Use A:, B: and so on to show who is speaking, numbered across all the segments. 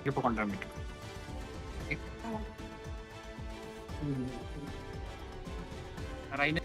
A: ഇപ്പോൾ കൊണ്ടുവരാൻ പറ്റും. Rhine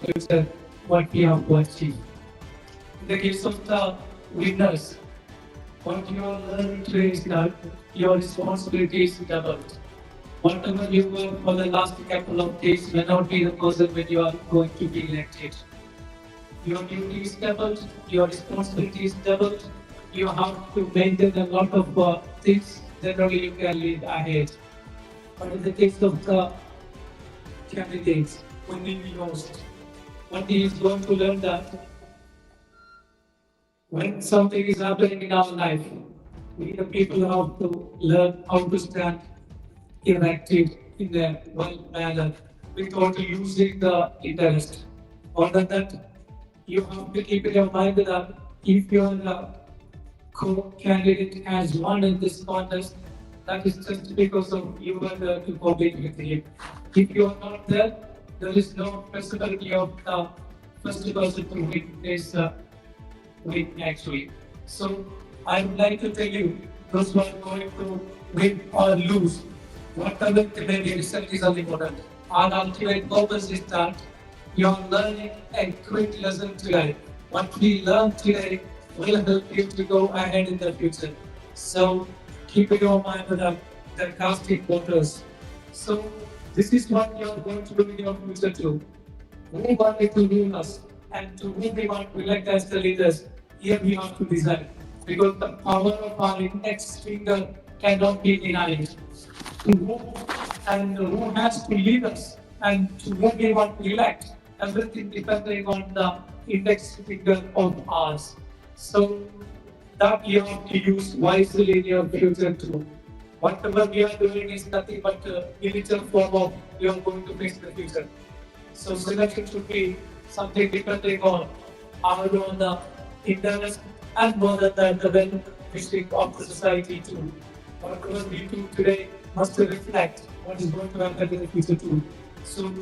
B: future, what we have to achieve. In the case of the winners, what you are learning today is that your responsibility is doubled. Whatever you were for the last couple of days may not be the person when you are going to be elected. Your duty is doubled, your responsibility is doubled. You have to maintain a lot of things, then only you can lead ahead. But in the case of the candidates, we need the most. What he is going to learn that when something is happening in our life, we the people have to learn how to stand erected in a well manner without losing the interest. More than that, you have to keep in your mind that if your candidate has won in this contest, that is just because of you were there to compete with him. If you are not there, there is no possibility of the first person to win this win actually. So I would like to tell you, those who are going to win or lose, whatever today the result is unimportant. Our ultimate purpose is that you are learning a quick lesson today. What we learn today will help you to go ahead in the future. So keep in your mind that the casting voters. So this is what you are going to do in your future too. We wanted to rule us and to whom we want to elect as the leaders, here we have to decide. Because the power of our index finger cannot be denied. To whom and who has to lead us and to whom we want to elect, everything depending on the index finger of ours. So that you have to use wisely in your future too. Whatever we are doing is nothing but a miniature form of you are going to face the future. So selection should be something depending on our own interest and more than that the well-wishing of the society too. Whatever we do today must reflect what is going to happen in the future too. So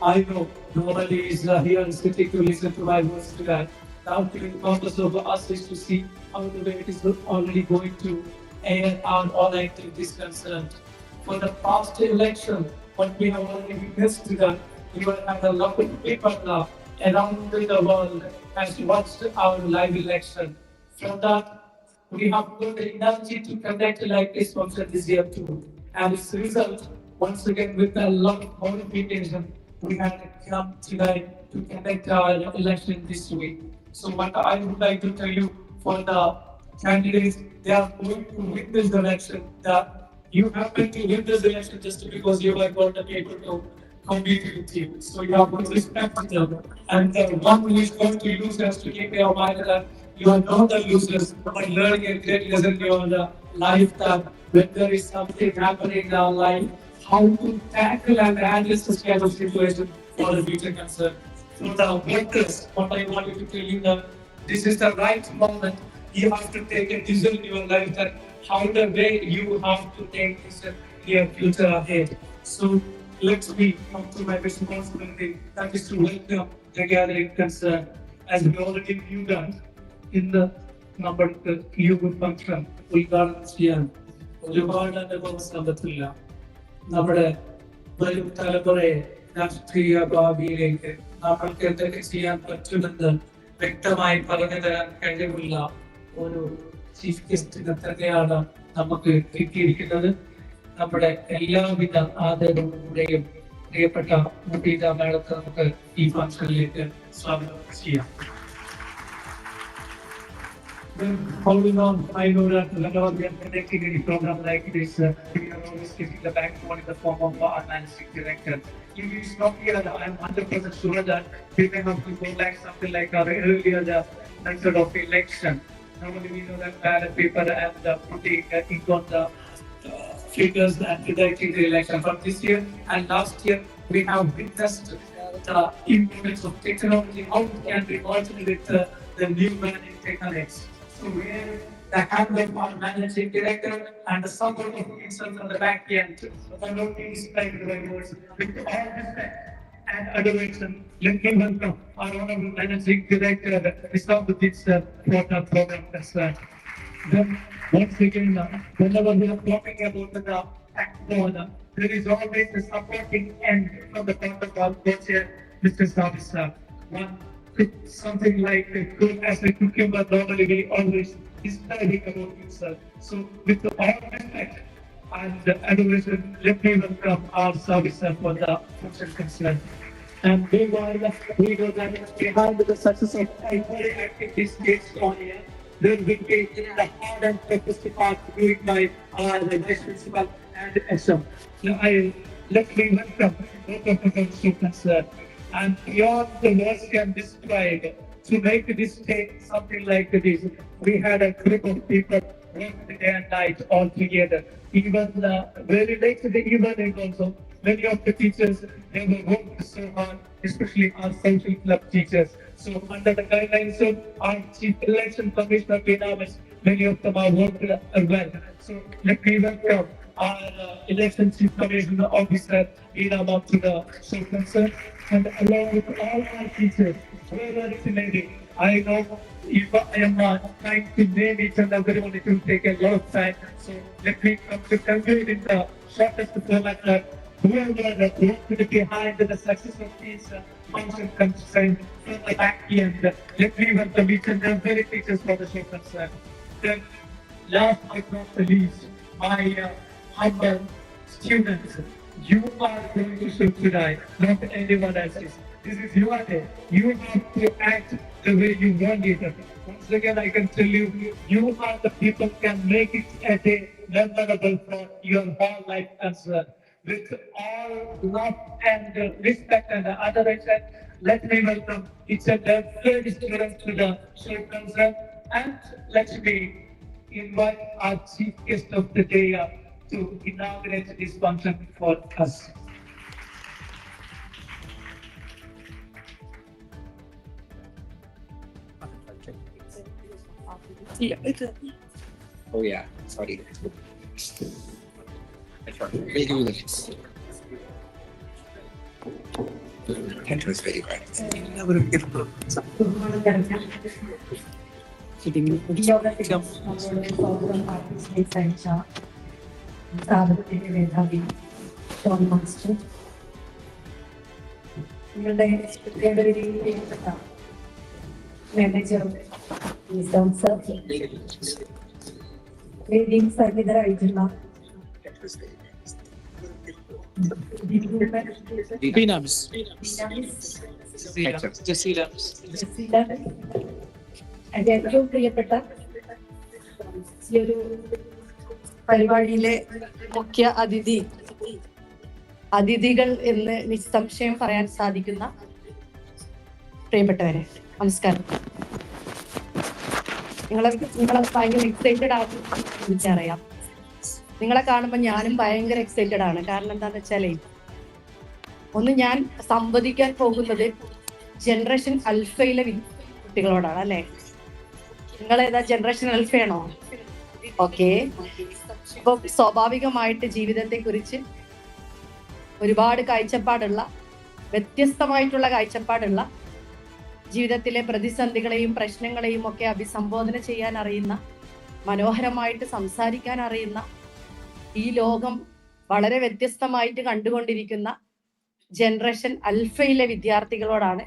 B: I know nobody is here sitting to listen to my words today. The ultimate purpose of us is to see how the way it is already going to air our all activities concerned. For the past election, what we have already witnessed that we will have a lot of people around the world has watched our live election. From that, we have got the energy to conduct like this function this year too. And its result, once again, with a lot of motivation, we have come today to conduct our election this week. So what I would like to tell you for the candidates, they are going to win this election. That you happen to win this election just because you have got the people to compete with you. So you have to respect them. And the one who is going to lose has to keep your mind that you are not the losers, but learning a great lesson in your life that when there is something happening in our life, how to tackle and handle such kind of situation for the future concern. For the workers, what I wanted to tell you that this is the right moment. You have to take a decision in your life that how the way you have to take this in your future ahead. So let's be up to my responsibility. That is to welcome the gathering concern as we already knew that in the number you would function. ഉദ്ഘാടനം ചെയ്യാൻ ഒരുപാട് അനുഭവ സമ്പത്തില്ല നമ്മുടെ വരും തലമുറയെ രാഷ്ട്രീയ ഭാവിയിലേക്ക് നമ്മൾക്ക് എന്തൊക്കെ ചെയ്യാൻ പറ്റുമെന്ന് വ്യക്തമായി പറഞ്ഞു തരാൻ കഴിവുള്ള ഒരു ചീഫ് ഗസ്റ്റിനെ തന്നെയാണ് നമുക്ക് കിട്ടിയിരിക്കുന്നത്. നമ്മുടെ എല്ലാവിധ ആദരവോടെയും പ്രിയപ്പെട്ട മുബീദ മാഡത്തെ നമുക്ക് ഈ ഫംഗ്ഷനിലേക്ക് സ്വാഗതം ചെയ്യാം. Following on, I know that whenever we are conducting any program like this, we are always giving the backbone in the form of our managing director. If he is not here, I am 100% sure that we may have to go like something like our earlier method of election. Normally, we know that ballot paper and putting ink on the figures and predicting the election. From this year and last year, we have witnessed the improvements of technology, how it can be merged with the new managing techniques. So where the hand of our managing director and the support of himself on the back end cannot be described by words. With all respect and adoration, let me welcome our honorable managing director, Mr. Budit sir, for the program concerned. Then once again, whenever we are talking about the backbone, there is always a supporting end from the point of our co-chair, Mr. Savi sir. It's something like good as a cucumber normally we always is studying about himself. So with all respect and adoration, let me welcome our servicer for the function concern. And meanwhile, we know that behind the success of every activity takes on here, there will be the hard and toughest part doing by our vice principal and SM. Now, let me welcome both of the students, sir. And beyond the words can describe, to make this take something like this, we had a group of people worked day and night all together. Even very late in the evening also, many of the teachers, they were worked so hard, especially our social club teachers. So under the guidelines of our Chief Election Commissioner, Benamis, many of them are worked well. So let me welcome our Election Chief Commissioner Officer, Benamis, to the show concern, and along with all our teachers, wherever it's lady. I know if I am trying to name each and every one, it will take a lot of time. So let me come to conclude in the shortest format that whoever worked behind the success of this function concern from the back end, let me welcome each and every teachers for the show concern. Then last but not the least, my humble students, you are going to show tonight, not anyone else's. This is your day. You have to act the way you want it. Once again, I can tell you, you are the people can make it a day memorable for your whole life as well. With all love and respect and adoration, let me welcome each and every student to the show concert, and let me invite our chief guest of the day to inaugurate this function for us.
C: Oh yeah, sorry. We'll do this. Tension is very bad.
D: സ്ഥാപനത്തിന്റെ മേധാവി Sean master, നിങ്ങളുടെ പ്രിയപ്പെട്ട manager വേദിയിൽ സന്നിധരായിട്ടുള്ള എന്റെ ഏറ്റവും പ്രിയപ്പെട്ട ഈ ഒരു പരിപാടിയിലെ മുഖ്യ അതിഥികൾ എന്ന് നിസ്സംശയം പറയാൻ സാധിക്കുന്ന പ്രിയപ്പെട്ടവരെ, നമസ്കാരം. നിങ്ങളെ ഭയങ്കര എക്സൈറ്റഡ് ആണെന്ന് എനിക്കറിയാം. നിങ്ങളെ കാണുമ്പോൾ ഞാനും ഭയങ്കര എക്സൈറ്റഡ് ആണ്. കാരണം എന്താന്ന് വെച്ചാലേ, ഒന്ന് ഞാൻ സംവദിക്കാൻ പോകുന്നത് ജനറേഷൻ അൽഫയിലെ കുട്ടികളോടാണ്. അല്ലെ, നിങ്ങളേതാ ജനറേഷൻ അൽഫയാണോ? ഓക്കെ. ഇപ്പൊ സ്വാഭാവികമായിട്ട് ജീവിതത്തെ കുറിച്ച് ഒരുപാട് കാഴ്ചപ്പാടുള്ള, വ്യത്യസ്തമായിട്ടുള്ള കാഴ്ചപ്പാടുള്ള, ജീവിതത്തിലെ പ്രതിസന്ധികളെയും പ്രശ്നങ്ങളെയും ഒക്കെ അഭിസംബോധന ചെയ്യാൻ അറിയുന്ന, മനോഹരമായിട്ട് സംസാരിക്കാൻ അറിയുന്ന, ഈ ലോകം വളരെ വ്യത്യസ്തമായിട്ട് കണ്ടുകൊണ്ടിരിക്കുന്ന ജനറേഷൻ അൽഫയിലെ വിദ്യാർത്ഥികളോടാണ്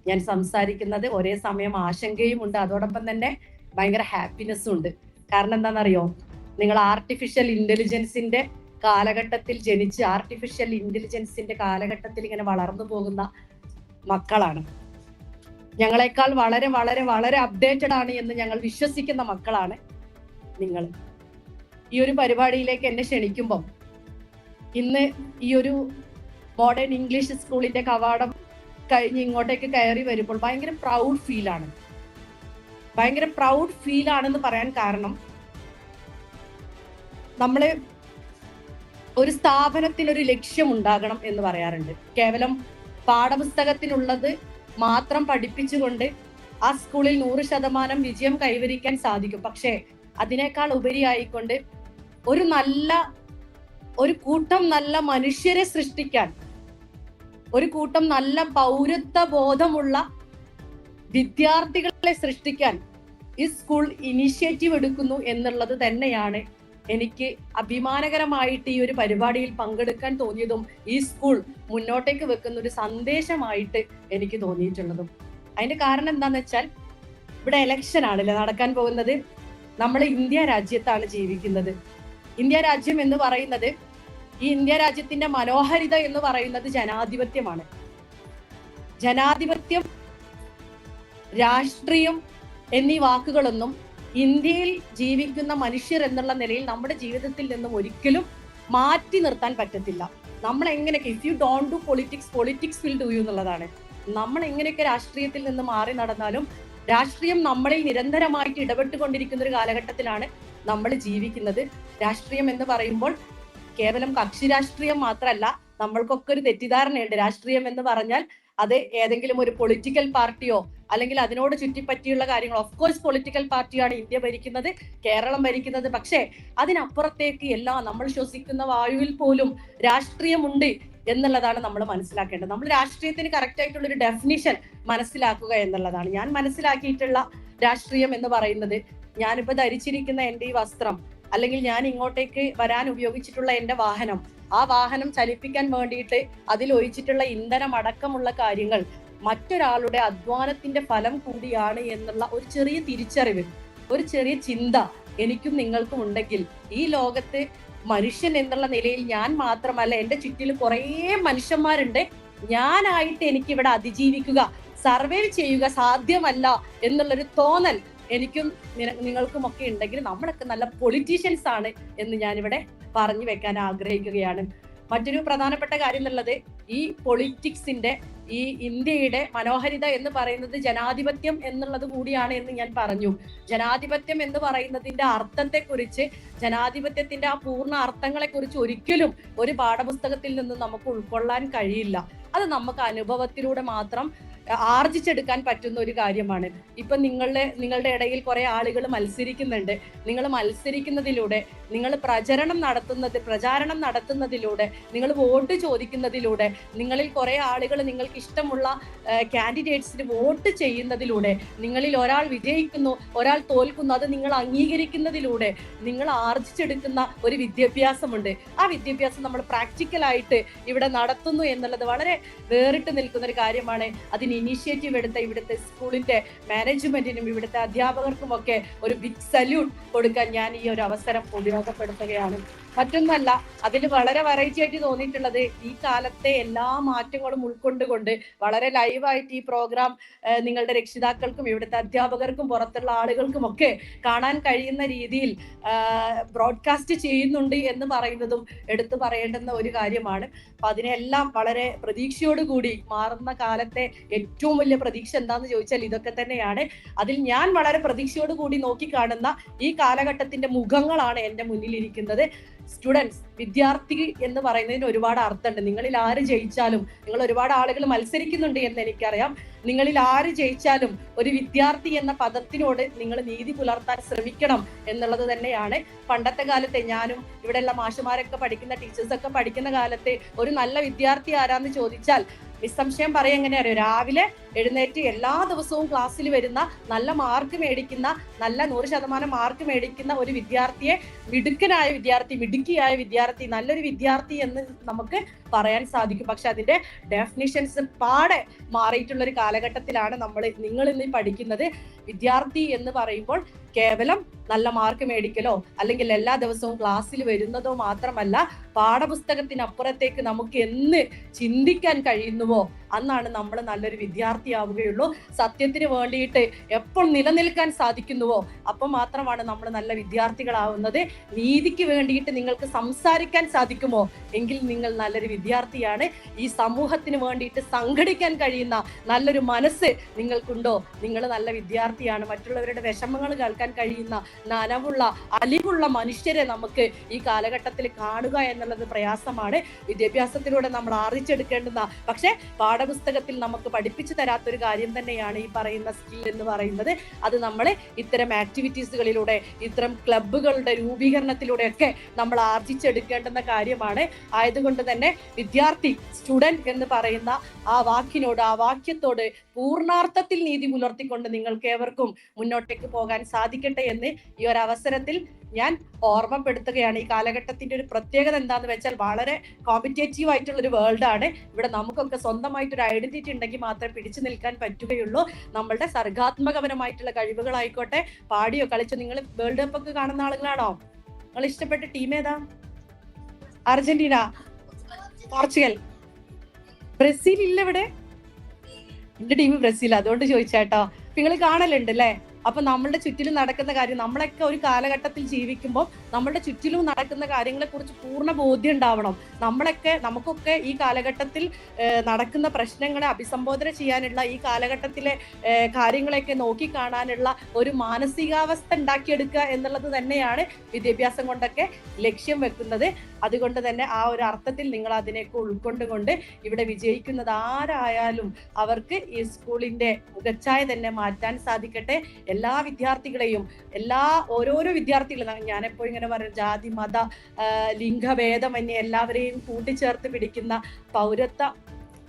D: ഞാൻ സംസാരിക്കുന്നത്. ഒരേ സമയം ആശങ്കയും ഉണ്ട്, അതോടൊപ്പം തന്നെ ഭയങ്കര ഹാപ്പിനെസ്സും ഉണ്ട്. കാരണം എന്താണെന്നറിയോ, നിങ്ങൾ ആർട്ടിഫിഷ്യൽ ഇന്റലിജൻസിന്റെ കാലഘട്ടത്തിൽ ജനിച്ച് ആർട്ടിഫിഷ്യൽ ഇന്റലിജൻസിന്റെ കാലഘട്ടത്തിൽ ഇങ്ങനെ വളർന്നു പോകുന്ന മക്കളാണ്. ഞങ്ങളെക്കാൾ വളരെ വളരെ വളരെ അപ്ഡേറ്റഡ് ആണ് എന്ന് ഞങ്ങൾ വിശ്വസിക്കുന്ന മക്കളാണ് നിങ്ങൾ. ഈ ഒരു പരിപാടിയിലേക്ക് എന്നെ ക്ഷണിക്കുമ്പം, ഇന്ന് ഈ ഒരു മോഡേൺ ഇംഗ്ലീഷ് സ്കൂളിന്റെ കവാടം കഴിഞ്ഞ് ഇങ്ങോട്ടേക്ക് കയറി വരുമ്പോൾ ഭയങ്കര പ്രൗഡ് ഫീലാണ്. ഭയങ്കര പ്രൗഡ് ഫീലാണെന്ന് പറയാൻ കാരണം, നമ്മള് ഒരു സ്ഥാപനത്തിനൊരു ലക്ഷ്യം ഉണ്ടാകണം എന്ന് പറയാറുണ്ട്. കേവലം പാഠപുസ്തകത്തിനുള്ളത് മാത്രം പഠിപ്പിച്ചുകൊണ്ട് ആ സ്കൂളിൽ 100% വിജയം കൈവരിക്കാൻ സാധിക്കും. പക്ഷേ അതിനേക്കാൾ ഉപരിയായിക്കൊണ്ട് ഒരു കൂട്ടം നല്ല മനുഷ്യരെ സൃഷ്ടിക്കാൻ, ഒരു കൂട്ടം നല്ല പൗരത്വ ബോധമുള്ള വിദ്യാർത്ഥികളെ സൃഷ്ടിക്കാൻ ഈ സ്കൂൾ ഇനിഷ്യേറ്റീവ് എടുക്കുന്നു എന്നുള്ളത് തന്നെയാണ് എനിക്ക് അഭിമാനകരമായിട്ട് ഈ ഒരു പരിപാടിയിൽ പങ്കെടുക്കാൻ തോന്നിയതും ഈ സ്കൂൾ മുന്നോട്ടേക്ക് വെക്കുന്ന ഒരു സന്ദേശമായിട്ട് എനിക്ക് തോന്നിയിട്ടുള്ളതും. അതിന്റെ കാരണം എന്താന്ന് വെച്ചാൽ ഇവിടെ എലക്ഷൻ ആണല്ലേ നടക്കാൻ പോകുന്നത്. നമ്മൾ ഇന്ത്യ രാജ്യത്താണ് ജീവിക്കുന്നത്. ഇന്ത്യ രാജ്യം എന്ന് പറയുന്നത്, ഈ ഇന്ത്യ രാജ്യത്തിന്റെ മനോഹാരിത എന്ന് പറയുന്നത് ജനാധിപത്യമാണ്. ജനാധിപത്യം, രാഷ്ട്രീയം എന്നീ വാക്കുകളൊന്നും ഇന്ത്യയിൽ ജീവിക്കുന്ന മനുഷ്യർ എന്നുള്ള നിലയിൽ നമ്മുടെ ജീവിതത്തിൽ നിന്നും ഒരിക്കലും മാറ്റി നിർത്താൻ പറ്റത്തില്ല. നമ്മൾ എങ്ങനെയൊക്കെ, if you don't do politics, politics will do you എന്നുള്ളതാണ്. നമ്മൾ എങ്ങനെയൊക്കെ രാഷ്ട്രീയത്തിൽ നിന്ന് മാറി നടന്നാലും രാഷ്ട്രീയം നമ്മളിൽ നിരന്തരമായിട്ട് ഇടപെട്ടുകൊണ്ടിരിക്കുന്ന ഒരു കാലഘട്ടത്തിലാണ് നമ്മൾ ജീവിക്കുന്നത്. രാഷ്ട്രീയം എന്ന് പറയുമ്പോൾ കേവലം കക്ഷി രാഷ്ട്രീയം മാത്രമല്ല, നമ്മൾക്കൊക്കെ ഒരു തെറ്റിദ്ധാരണയുണ്ട്. രാഷ്ട്രീയം എന്ന് പറഞ്ഞാൽ അത് ഏതെങ്കിലും ഒരു പൊളിറ്റിക്കൽ പാർട്ടിയോ അല്ലെങ്കിൽ അതിനോട് ചുറ്റിപ്പറ്റിയുള്ള കാര്യങ്ങൾ. ഓഫ് കോഴ്സ് പൊളിറ്റിക്കൽ പാർട്ടിയാണ് ഇന്ത്യ ഭരിക്കുന്നത്, കേരളം ഭരിക്കുന്നത്. പക്ഷേ അതിനപ്പുറത്തേക്ക് എല്ലാ നമ്മൾ ശ്വസിക്കുന്ന വായുവിൽ പോലും രാഷ്ട്രീയമുണ്ട് എന്നുള്ളതാണ് നമ്മൾ മനസ്സിലാക്കേണ്ടത്. നമ്മൾ രാഷ്ട്രീയത്തിന് കറക്റ്റ് ആയിട്ടുള്ള ഒരു ഡെഫിനിഷൻ മനസ്സിലാക്കുക എന്നുള്ളതാണ്. ഞാൻ മനസ്സിലാക്കിയിട്ടുള്ള രാഷ്ട്രീയം എന്ന് പറയുന്നത്, ഞാനിപ്പോ ധരിച്ചിരിക്കുന്ന എന്റെ ഈ വസ്ത്രം, അല്ലെങ്കിൽ ഞാൻ ഇങ്ങോട്ടേക്ക് വരാൻ ഉപയോഗിച്ചിട്ടുള്ള എന്റെ വാഹനം, ആ വാഹനം ചലിപ്പിക്കാൻ വേണ്ടിയിട്ട് അതിൽ ഒഴിച്ചിട്ടുള്ള ഇന്ധനം അടക്കമുള്ള കാര്യങ്ങൾ മറ്റൊരാളുടെ അധ്വാനത്തിന്റെ ഫലം കൂടിയാണ് എന്നുള്ള ഒരു ചെറിയ തിരിച്ചറിവ്, ഒരു ചെറിയ ചിന്ത എനിക്കും നിങ്ങൾക്കും ഉണ്ടെങ്കിൽ ഈ ലോകത്ത് മനുഷ്യൻ എന്നുള്ള നിലയിൽ ഞാൻ മാത്രമല്ല, എന്റെ ചുറ്റിൽ കുറേ മനുഷ്യന്മാരുണ്ട്. ഞാനായിട്ട് എനിക്ക് ഇവിടെ അതിജീവിക്കുക, സർവൈവ് ചെയ്യുക സാധ്യമല്ല എന്നുള്ളൊരു തോന്നൽ എനിക്കും നിങ്ങൾക്കും ഒക്കെ ഉണ്ടെങ്കിൽ നമ്മളൊക്കെ നല്ല പൊളിറ്റീഷ്യൻസ് ആണ് എന്ന് ഞാനിവിടെ പറഞ്ഞു വെക്കാൻ ആഗ്രഹിക്കുകയാണ്. മറ്റൊരു പ്രധാനപ്പെട്ട കാര്യം എന്നുള്ളത്, ഈ പൊളിറ്റിക്സിന്റെ, ഈ ഇന്ത്യയുടെ മനോഹാരിത എന്ന് പറയുന്നത് ജനാധിപത്യം എന്നുള്ളത് കൂടിയാണ് എന്ന് ഞാൻ പറഞ്ഞു. ജനാധിപത്യം എന്ന് പറയുന്നതിന്റെ അർത്ഥത്തെക്കുറിച്ച്, ജനാധിപത്യത്തിന്റെ ആ പൂർണ്ണ അർത്ഥങ്ങളെ കുറിച്ച് ഒരിക്കലും ഒരു പാഠപുസ്തകത്തിൽ നിന്ന് നമുക്ക് ഉൾക്കൊള്ളാൻ കഴിയില്ല. അത് നമുക്ക് അനുഭവത്തിലൂടെ മാത്രം ആർജിച്ചെടുക്കാൻ പറ്റുന്ന ഒരു കാര്യമാണ്. ഇപ്പൊ നിങ്ങളുടെ ഇടയിൽ കുറെ ആളുകൾ മത്സരിക്കുന്നുണ്ട്. നിങ്ങൾ മത്സരിക്കുന്നതിലൂടെ, നിങ്ങൾ പ്രചാരണം നടത്തുന്നതിലൂടെ, നിങ്ങൾ വോട്ട് ചോദിക്കുന്നതിലൂടെ, നിങ്ങളിൽ കുറെ ആളുകൾ നിങ്ങൾക്ക് ഇഷ്ടമുള്ള കാൻഡിഡേറ്റ്സിന് വോട്ട് ചെയ്യുന്നതിലൂടെ, നിങ്ങളിൽ ഒരാൾ വിജയിക്കുന്നു, ഒരാൾ തോൽക്കുന്നു, അത് നിങ്ങൾ അംഗീകരിക്കുന്നതിലൂടെ നിങ്ങൾ ആർജിച്ചെടുക്കുന്ന ഒരു വിദ്യാഭ്യാസമുണ്ട്. ആ വിദ്യാഭ്യാസം നമ്മൾ പ്രാക്ടിക്കലായിട്ട് ഇവിടെ നടത്തുന്നു എന്നുള്ളത് വളരെ വേറിട്ട് നിൽക്കുന്ന ഒരു കാര്യമാണ്. അതിന് ഇനീഷ്യേറ്റീവ് എടുത്ത ഇവിടുത്തെ സ്കൂളിന്റെ മാനേജ്മെന്റിനും ഇവിടുത്തെ അധ്യാപകർക്കും ഒക്കെ ഒരു ബിഗ് സല്യൂട്ട് കൊടുക്കാൻ ഞാൻ ഈ ഒരു അവസരം ഉപയോഗപ്പെടുത്തുകയാണ്. മറ്റൊന്നല്ല, അതിൽ വളരെ വെറൈറ്റി ആയിട്ട് തോന്നിയിട്ടുള്ളത്, ഈ കാലത്തെ എല്ലാ മാറ്റങ്ങളും ഉൾക്കൊണ്ടുകൊണ്ട് വളരെ ലൈവായിട്ട് ഈ പ്രോഗ്രാം നിങ്ങളുടെ രക്ഷിതാക്കൾക്കും ഇവിടുത്തെ അധ്യാപകർക്കും പുറത്തുള്ള ആളുകൾക്കും ഒക്കെ കാണാൻ കഴിയുന്ന രീതിയിൽ ബ്രോഡ്കാസ്റ്റ് ചെയ്യുന്നുണ്ട് എന്ന് പറയുന്നതും എടുത്തു പറയേണ്ടുന്ന ഒരു കാര്യമാണ്. അപ്പൊ അതിനെല്ലാം വളരെ പ്രതീക്ഷയോടുകൂടി, മാറുന്ന കാലത്തെ ഏറ്റവും വലിയ പ്രതീക്ഷ എന്താന്ന് ചോദിച്ചാൽ ഇതൊക്കെ തന്നെയാണ്. അതിൽ ഞാൻ വളരെ പ്രതീക്ഷയോടുകൂടി നോക്കിക്കാണുന്ന ഈ കാലഘട്ടത്തിന്റെ മുഖങ്ങളാണ് എന്റെ മുന്നിലിരിക്കുന്നത്. സ്റ്റുഡൻസ്, വിദ്യാർത്ഥി എന്ന് പറയുന്നതിന് ഒരുപാട് അർത്ഥമുണ്ട്. നിങ്ങളിൽ ആര് ജയിച്ചാലും, നിങ്ങൾ ഒരുപാട് ആളുകൾ മത്സരിക്കുന്നുണ്ട് എന്ന് എനിക്കറിയാം, നിങ്ങളിൽ ആര് ജയിച്ചാലും ഒരു വിദ്യാർത്ഥി എന്ന പദത്തിനോട് നിങ്ങൾ നീതി പുലർത്താൻ ശ്രമിക്കണം എന്നുള്ളത് തന്നെയാണ്. പണ്ടത്തെ കാലത്തെ, ഞാനും ഇവിടെയുള്ള മാഷുമാരൊക്കെ പഠിക്കുന്ന, ടീച്ചേഴ്സൊക്കെ പഠിക്കുന്ന കാലത്ത് ഒരു നല്ല വിദ്യാർത്ഥി ആരാന്ന് ചോദിച്ചാൽ നിസ്സംശയം പറയാൻ എങ്ങനെ അറിയോ, രാവിലെ എഴുന്നേറ്റ് എല്ലാ ദിവസവും ക്ലാസ്സിൽ വരുന്ന, നല്ല മാർക്ക് മേടിക്കുന്ന, നല്ല 100% മാർക്ക് മേടിക്കുന്ന ഒരു വിദ്യാർത്ഥിയെ മിടുക്കനായ വിദ്യാർത്ഥി, മിടുക്കിയായ വിദ്യാർത്ഥി, നല്ലൊരു വിദ്യാർത്ഥി എന്ന് നമുക്ക് പറയാൻ സാധിക്കും. പക്ഷെ അതിന്റെ ഡെഫിനിഷൻസ് പാടെ മാറിയിട്ടുള്ള ഒരു കാലഘട്ടത്തിലാണ് നിങ്ങൾ ഇന്ന് പഠിക്കുന്നത്. വിദ്യാർത്ഥി എന്ന് പറയുമ്പോൾ കേവലം നല്ല മാർക്ക് മേടിക്കലോ അല്ലെങ്കിൽ എല്ലാ ദിവസവും ക്ലാസ്സിൽ വരുന്നതോ മാത്രമല്ല, പാഠപുസ്തകത്തിനപ്പുറത്തേക്ക് നമുക്ക് എന്ന് ചിന്തിക്കാൻ കഴിയുന്നുവോ അന്നാണ് നമ്മൾ നല്ലൊരു വിദ്യാർത്ഥിയാവുകയുള്ളൂ. സത്യത്തിന് വേണ്ടിയിട്ട് എപ്പോൾ നിലനിൽക്കാൻ സാധിക്കുന്നുവോ അപ്പം മാത്രമാണ് നമ്മൾ നല്ല വിദ്യാർത്ഥികളാവുന്നത്. നീതിക്ക് വേണ്ടിയിട്ട് നിങ്ങൾക്ക് സംസാരിക്കാൻ സാധിക്കുമോ എങ്കിൽ നിങ്ങൾ നല്ലൊരു വിദ്യാർത്ഥിയാണ്. ഈ സമൂഹത്തിന് വേണ്ടിയിട്ട് സംഘടിക്കാൻ കഴിയുന്ന നല്ലൊരു മനസ്സ് നിങ്ങൾക്കുണ്ടോ, നിങ്ങൾ നല്ല വിദ്യാർത്ഥിയാണ്. മറ്റുള്ളവരുടെ വിഷമങ്ങൾ കേൾക്കാൻ കഴിയുന്ന, നനവുള്ള, അലിവുള്ള മനുഷ്യരെ നമുക്ക് ഈ കാലഘട്ടത്തിൽ കാണുക എന്നുള്ളത് പ്രയാസമാണ്. വിദ്യാഭ്യാസത്തിലൂടെ നമ്മൾ ആർജിച്ചെടുക്കേണ്ടുന്ന, പക്ഷെ പാഠപുസ്തകത്തിൽ നമുക്ക് പഠിപ്പിച്ചു തരാത്തൊരു കാര്യം തന്നെയാണ് ഈ പറയുന്ന സ്കിൽ എന്ന് പറയുന്നത്. അത് നമ്മൾ ഇത്തരം ആക്ടിവിറ്റീസുകളിലൂടെ, ഇത്തരം ക്ലബ്ബുകളുടെ രൂപീകരണത്തിലൂടെയൊക്കെ നമ്മൾ ആർജിച്ചെടുക്കേണ്ടുന്ന കാര്യമാണ്. ആയതുകൊണ്ട് തന്നെ വിദ്യാർത്ഥി, സ്റ്റുഡന്റ് എന്ന് പറയുന്ന ആ വാക്കിനോട്, ആ വാക്യത്തോട് പൂർണ്ണാർത്ഥത്തിൽ നീതി പുലർത്തിക്കൊണ്ട് നിങ്ങൾക്ക് ഏവർക്കും മുന്നോട്ടേക്ക് പോകാൻ സാധിക്കട്ടെ എന്ന് ഈ ഒരു അവസരത്തിൽ ഞാൻ ഓർമ്മപ്പെടുത്തുകയാണ്. ഈ കാലഘട്ടത്തിന്റെ ഒരു പ്രത്യേകത എന്താന്ന് വെച്ചാൽ വളരെ കോമ്പറ്റേറ്റീവ് ആയിട്ടുള്ള ഒരു വേൾഡ് ആണ്. ഇവിടെ നമുക്കൊക്കെ സ്വന്തമായിട്ടൊരു ഐഡന്റിറ്റി ഉണ്ടെങ്കിൽ മാത്രമേ പിടിച്ചു നിൽക്കാൻ പറ്റുകയുള്ളൂ. നമ്മളുടെ സർഗാത്മകപരമായിട്ടുള്ള കഴിവുകളായിക്കോട്ടെ, പാടിയോ കളിച്ചോ. നിങ്ങൾ വേൾഡ് കപ്പ് ഒക്കെ കാണുന്ന ആളുകളാണോ? നിങ്ങൾ ഇഷ്ടപ്പെട്ട ടീം ഏതാ? അർജന്റീന, പോർച്ചുഗൽ, ബ്രസീൽ ഇല്ല ഇവിടെ? എന്റെ ടീം ബ്രസീൽ, അതുകൊണ്ട് ചോദിച്ചാട്ടോ. നിങ്ങൾ കാണലുണ്ട് അല്ലേ? അപ്പൊ നമ്മളുടെ ചുറ്റിലും നടക്കുന്ന കാര്യം, നമ്മളൊക്കെ ഒരു കാലഘട്ടത്തിൽ ജീവിക്കുമ്പോൾ നമ്മളുടെ ചുറ്റിലും നടക്കുന്ന കാര്യങ്ങളെ കുറിച്ച് പൂർണ്ണ ബോധ്യം ഉണ്ടാവണം. നമുക്കൊക്കെ ഈ കാലഘട്ടത്തിൽ നടക്കുന്ന പ്രശ്നങ്ങളെ അഭിസംബോധന ചെയ്യാനുള്ള, ഈ കാലഘട്ടത്തിലെ കാര്യങ്ങളെയൊക്കെ നോക്കിക്കാണാനുള്ള ഒരു മാനസികാവസ്ഥ ഉണ്ടാക്കിയെടുക്കുക എന്നുള്ളത് തന്നെയാണ് വിദ്യാഭ്യാസം കൊണ്ടൊക്കെ ലക്ഷ്യം വെക്കുന്നത്. അതുകൊണ്ട് തന്നെ ആ ഒരു അർത്ഥത്തിൽ നിങ്ങൾ അതിനെയൊക്കെ ഉൾക്കൊണ്ടുകൊണ്ട് ഇവിടെ വിജയിക്കുന്നത് ആരായാലും അവർക്ക് ഈ സ്കൂളിന്റെ മുഖച്ഛായ തന്നെ മാറ്റാൻ സാധിക്കട്ടെ. എല്ലാ വിദ്യാർത്ഥികളെയും, ഓരോരോ വിദ്യാർത്ഥികളും, ഞാനെപ്പോഴും ഇങ്ങനെ പറയും, ജാതി മത ലിംഗഭേദമന്യേ എല്ലാവരെയും കൂട്ടിച്ചേർത്ത് പിടിക്കുന്ന പൗരത്വ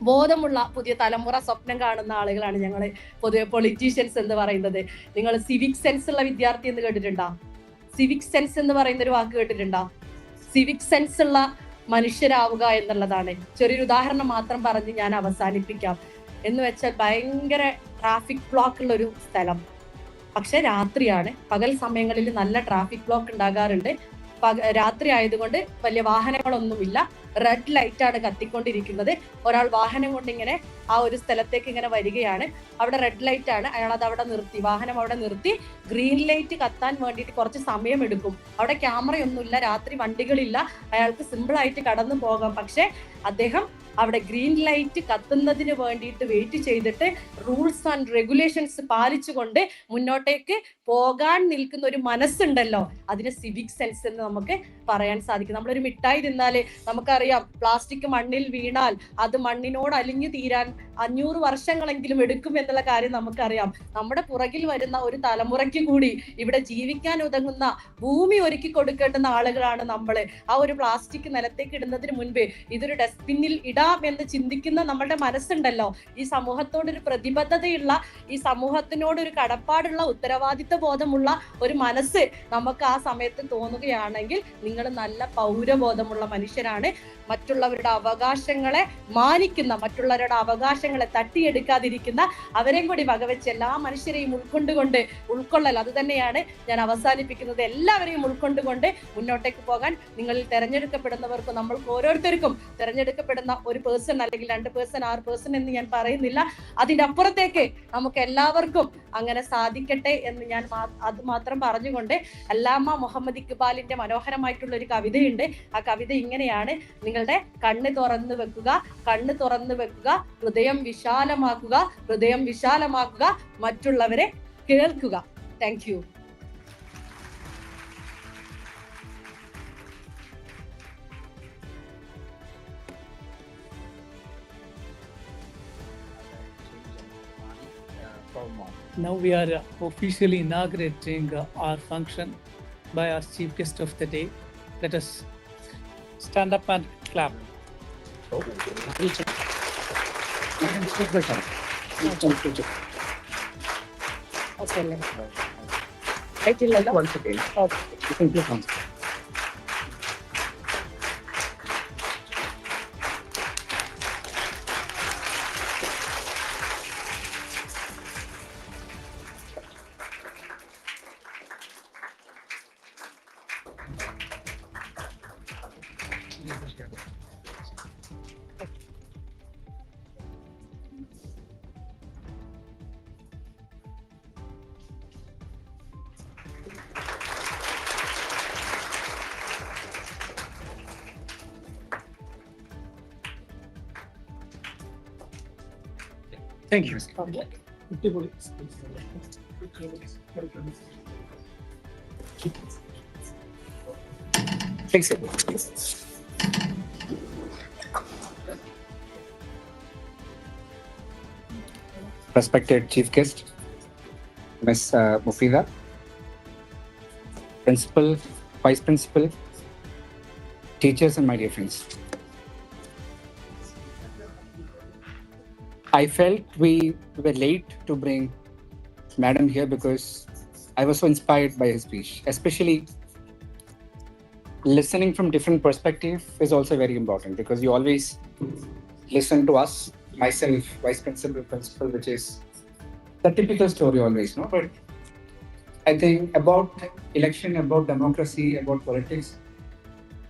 D: ബോധമുള്ള പുതിയ തലമുറ സ്വപ്നം കാണുന്ന ആളുകളാണ് ഞങ്ങൾ പൊതുവെ പൊളിറ്റീഷ്യൻസ് എന്ന് പറയുന്നത്. നിങ്ങൾ സിവിക് സെൻസ് ഉള്ള വിദ്യാർത്ഥി എന്ന് കേട്ടിട്ടുണ്ടോ? സിവിക് സെൻസ് എന്ന് പറയുന്ന ഒരു വാക്ക് കേട്ടിട്ടുണ്ടോ? സിവിക് സെൻസ് ഉള്ള മനുഷ്യരാവുക എന്നുള്ളതാണ്. ചെറിയൊരു ഉദാഹരണം മാത്രം പറഞ്ഞ് ഞാൻ അവസാനിപ്പിക്കാം. എന്ന് വെച്ചാൽ ഭയങ്കര ട്രാഫിക് ബ്ലോക്ക് ഉള്ള ഒരു സ്ഥലം, പക്ഷെ രാത്രിയാണ്. പകൽ സമയങ്ങളിൽ നല്ല ട്രാഫിക് ബ്ലോക്ക് ഉണ്ടാകാറുണ്ട്. രാത്രി ആയതുകൊണ്ട് വലിയ വാഹനങ്ങളൊന്നുമില്ല. റെഡ് ലൈറ്റ് ആണ് കത്തിക്കൊണ്ടിരിക്കുന്നത്. ഒരാൾ വാഹനം കൊണ്ട് ഇങ്ങനെ ആ ഒരു സ്ഥലത്തേക്ക് ഇങ്ങനെ വരികയാണ്. അവിടെ റെഡ് ലൈറ്റ് ആണ്. അയാൾ അത് അവിടെ നിർത്തി, വാഹനം അവിടെ നിർത്തി. ഗ്രീൻ ലൈറ്റ് കത്താൻ വേണ്ടിയിട്ട് കുറച്ച് സമയം എടുക്കും. അവിടെ ക്യാമറയൊന്നുമില്ല, രാത്രി വണ്ടികളില്ല, അയാൾക്ക് സിമ്പിൾ ആയിട്ട് കടന്നു പോകാം. പക്ഷെ അദ്ദേഹം അവിടെ ഗ്രീൻ ലൈറ്റ് കത്തുന്നതിന് വേണ്ടിയിട്ട് വെയിറ്റ് ചെയ്തിട്ട് റൂൾസ് ആൻഡ് റെഗുലേഷൻസ് പാലിച്ചുകൊണ്ട് മുന്നോട്ടേക്ക് പോകാൻ നിൽക്കുന്ന ഒരു മനസ്സുണ്ടല്ലോ, അതിന് സിവിക് സെൻസ് എന്ന് നമുക്ക് പറയാൻ സാധിക്കും. നമ്മളൊരു മിഠായി തിന്നാല് നമുക്കറിയാം, പ്ലാസ്റ്റിക് മണ്ണിൽ വീണാൽ അത് മണ്ണിനോട് അലിഞ്ഞു തീരാൻ 500 വർഷങ്ങളെങ്കിലും എടുക്കും എന്നുള്ള കാര്യം നമുക്കറിയാം. നമ്മുടെ പുറകിൽ വരുന്ന ഒരു തലമുറയ്ക്ക് കൂടി ഇവിടെ ജീവിക്കാൻ ഉതകുന്ന ഭൂമി ഒരുക്കി കൊടുക്കേണ്ടുന്ന ആളുകളാണ് നമ്മള്. ആ ഒരു പ്ലാസ്റ്റിക് നിലത്തേക്ക് ഇടുന്നതിന് മുൻപ് ഇതൊരു ഡസ്റ്റ്ബിന്നിൽ ഇടാം എന്ന് ചിന്തിക്കുന്ന നമ്മുടെ മനസ്സുണ്ടല്ലോ, ഈ സമൂഹത്തോടൊരു പ്രതിബദ്ധതയുള്ള, ഈ സമൂഹത്തിനോടൊരു കടപ്പാടുള്ള, ഉത്തരവാദിത്വ ബോധമുള്ള ഒരു മനസ്സ് നമുക്ക് ആ സമയത്ത് തോന്നുകയാണെങ്കിൽ നിങ്ങൾ നല്ല പൗരബോധമുള്ള മനുഷ്യരാണ്. മറ്റുള്ളവരുടെ അവകാശങ്ങളെ മാനിക്കുന്ന, മറ്റുള്ളവരുടെ അവകാശങ്ങളെ തട്ടിയെടുക്കാതിരിക്കുന്ന, അവരെയും കൂടി വകവെച്ച് എല്ലാ മനുഷ്യരെയും ഉൾക്കൊള്ളൽ, അത് തന്നെയാണ് ഞാൻ അവസാനിപ്പിക്കുന്നത്. എല്ലാവരെയും ഉൾക്കൊണ്ടുകൊണ്ട് മുന്നോട്ടേക്ക് പോകാൻ നിങ്ങളിൽ തെരഞ്ഞെടുക്കപ്പെടുന്നവർക്കും നമ്മൾക്ക് ഓരോരുത്തർക്കും തെരഞ്ഞെടുക്കപ്പെടുന്ന ഒരു പേഴ്സൺ അല്ലെങ്കിൽ 2 പേഴ്സൺ 6 പേഴ്സൺ എന്ന് ഞാൻ പറയുന്നില്ല, അതിന്റെ അപ്പുറത്തേക്ക് നമുക്ക് എല്ലാവർക്കും അങ്ങനെ സാധിക്കട്ടെ എന്ന് ഞാൻ അത് മാത്രം പറഞ്ഞുകൊണ്ട്, അല്ലാമ മുഹമ്മദ് ഇക്ബാലിന്റെ മനോഹരമായിട്ടുള്ള ഒരു കവിതയുണ്ട്. ആ കവിത ഇങ്ങനെയാണ്: നിങ്ങളുടെ കണ്ണ് തുറന്നു വെക്കുക, ഹൃദയം വിശാലമാക്കുക, മറ്റുള്ളവരെ കേൾക്കുക. Thank you.
B: Now we are officially inaugurating our function by our chief guest of the day. Let us stand up and clap.
C: Thank you. Thanks. Respected Chief Guest, Ms. Mufida, Principal, Vice Principal, teachers, and my dear friends. I felt we were late to bring Madam here because I was so inspired by her speech, especially listening from different perspective is also very important, because you always listen to us, myself, vice principal, which is the typical story always, no? But I think about election, about democracy, about politics,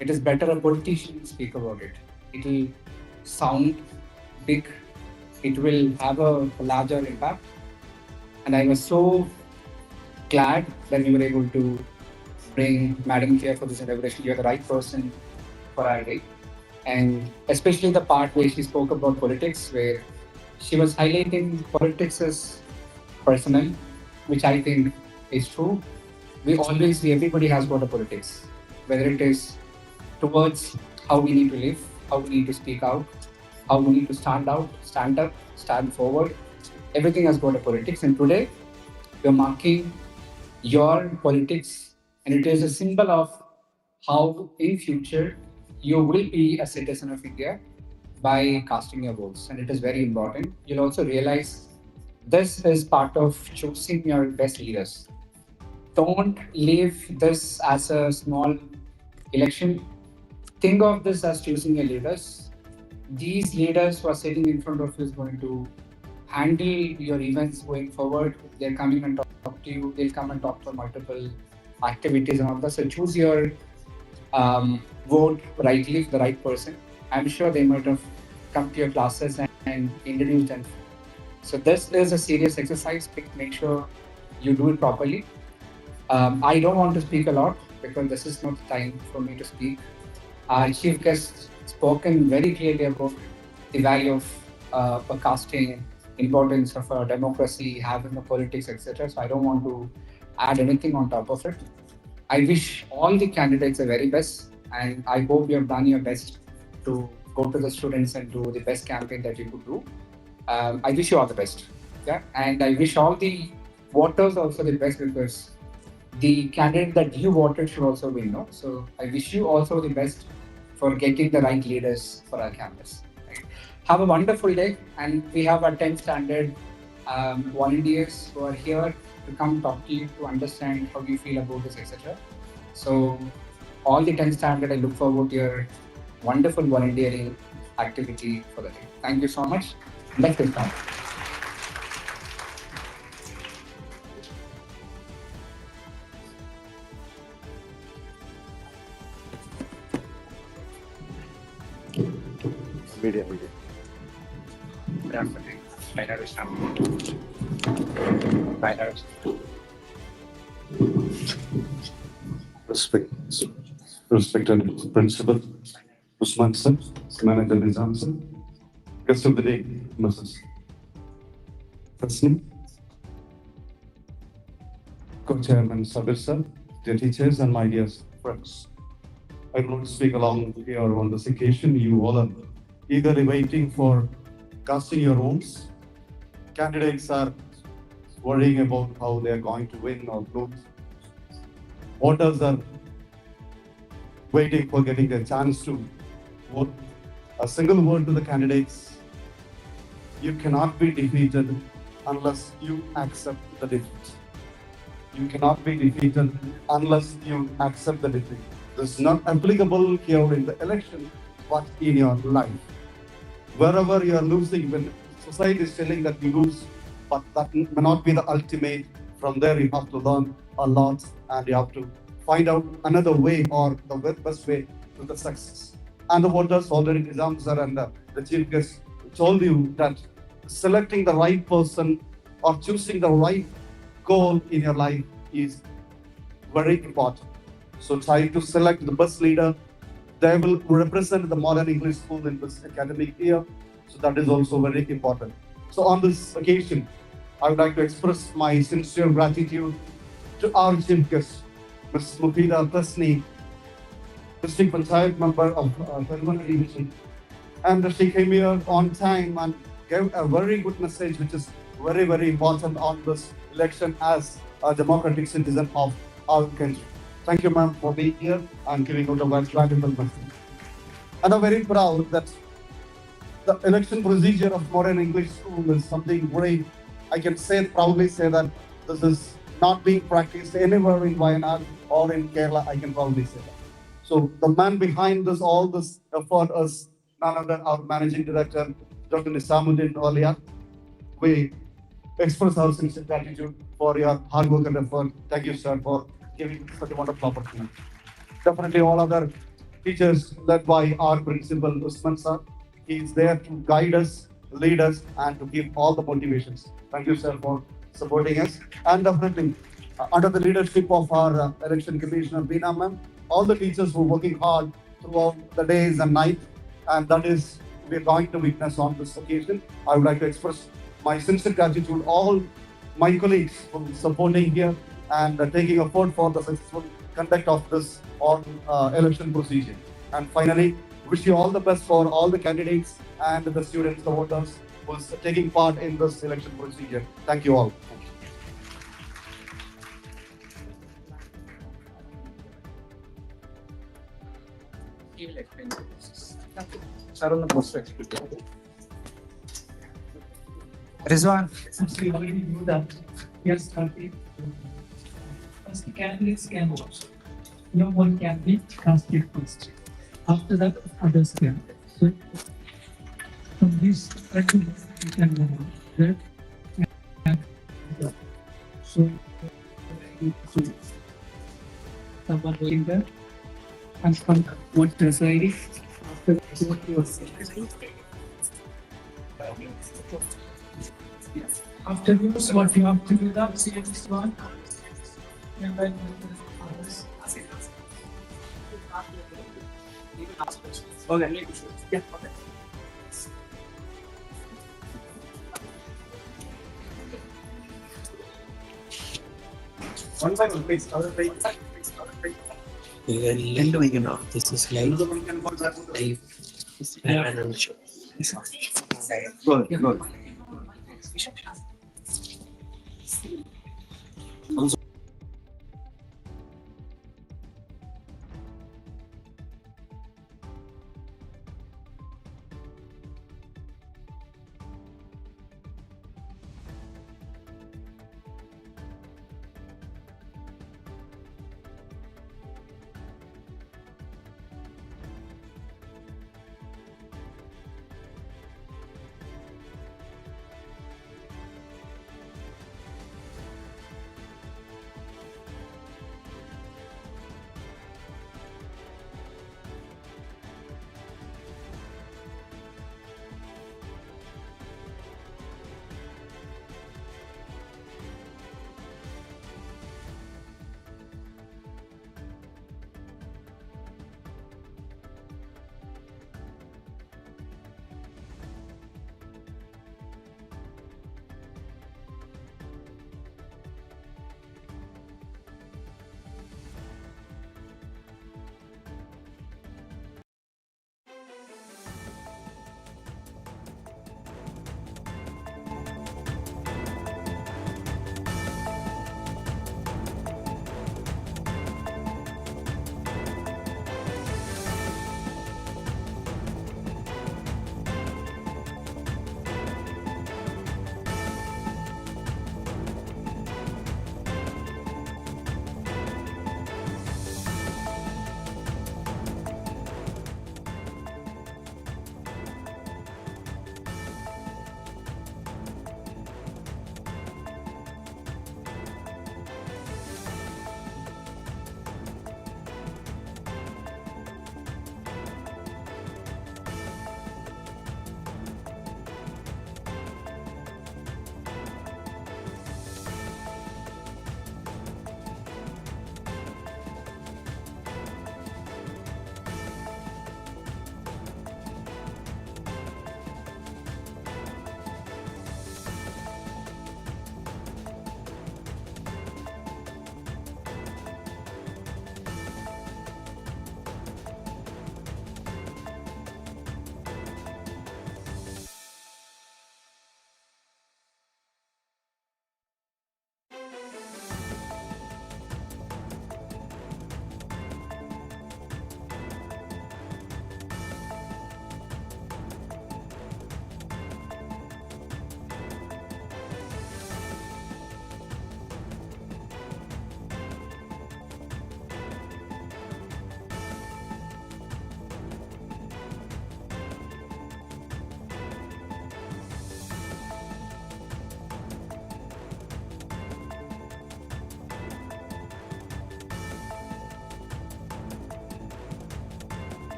C: it is better a politician speak about it. It will sound big, it will have a larger impact. And I was so glad that we were able to bring Madam here for this inauguration. You're the right person for our day. And especially the part where she spoke about politics, where she was highlighting politics as personal, which I think is true. Everybody has got a politics, whether it is towards how we need to live, how we need to speak out, how we need to stand out, stand up, stand forward. Everything has got a politics. And today, you're marking your politics, and it is a symbol of how in future you will be a citizen of India by casting your votes, and it is very important. You'll also realize this is part of choosing your best leaders. Don't leave this as a small election. Think of this as choosing your leaders. These leaders who are sitting in front of you is going to handle your events going forward. They're coming and talk to you. They'll come and talk for multiple activities and all that. So choose your vote rightly, the right person. I'm sure they might have come to your classes and introduced them. So this is a serious exercise. Make sure you do it properly. I don't want to speak a lot because this is not the time for me to speak. Our chief guest spoken very clearly about the value of casting, importance of democracy, having a politics, etc. So I don't want to add anything on top of it. I wish all the candidates the very best, and I hope you have done your best to go to the students and do the best campaign that you could do. I wish you all the best. Yeah, and I wish all the voters also the best, because the candidate that you voted should also win. No, so I wish you also the best for getting the right leaders for our campus. Right? Have a wonderful day, and we have our 10th standard volunteers who are here to come talk to you to understand how you feel about this, etc. So all the 10th standard, I look forward to your wonderful volunteering activity for the day. Thank you so much. Let's get started.
E: Media.
C: Good afternoon.
E: Respected Principal Usman sir, Manager Nizam sir, guest of the day, Mrs. Tasnim, Co-Chairman Sabir sir, dear teachers and my dear friends. I will not speak along here on this occasion. You all are eagerly waiting for casting your votes. Candidates are worrying about how they are going to win or lose. Voters are waiting for getting a chance to vote. A single word to the candidates: you cannot be defeated unless you accept the defeat. You cannot be defeated unless you accept the defeat. This is not applicable here in the election, but in your life. Wherever you are losing, when society is telling that you lose, but that may not be the ultimate. From there, you have to learn a lot, and you have to find out another way, or the best way to the success. And the voters already, Nizam sir and the chief guest told you that selecting the right person or choosing the right goal in your life is very important. So try to select the best leader. They will represent the modern English school in this academic year. So that is also very important. So on this occasion, I would like to express my sincere gratitude to our chief guest, Ms. Mufida Tasni, District Panchayat member of Terminal Division. And she came here on time and gave a very good message, which is very, very important on this election as a democratic citizen of our country. Thank you, ma'am, for being here and giving out a valuable message. And I'm very proud that the election procedure of modern English school is something great. I can proudly say that this is not being practiced anywhere in Wayanad or in Kerala. I can proudly say that. So the man behind this, all this effort is none other than our managing director, Dr. Nisamuddin Walia. We express our sincere gratitude for your hard work and effort. Thank you, sir, for giving such a wonderful opportunity. Definitely all other teachers led by our principal Usman sir. He is there to guide us, lead us, and to give all the motivations. Thank you, sir, for supporting us. And definitely under the leadership of our election commissioner Veena ma'am, all the teachers were working hard throughout the days and night, and that is we are going to witness on this occasion. I would like to express my sincere gratitude all my colleagues for supporting here and taking effort for the successful conduct of this on election procedure. And finally, wish you all the best for all the candidates and the students, the voters who is taking part in this election procedure. Thank you all.
C: He will explain the process. Sir, on the process explain. Rizwan.
B: Since we already knew that, we are starting. First, the candidates can vote. No one candidate cast it first. After that, others can. So, from this, we can move on. That so, someone voting there and from what deciding after what was afterwards, what you have to do that, see this one. And then others.
C: Okay.
B: Yeah, okay.
C: One by one, please. Other page.
F: End വയ്ക്കണോ? This is live. Live.
C: Good, good.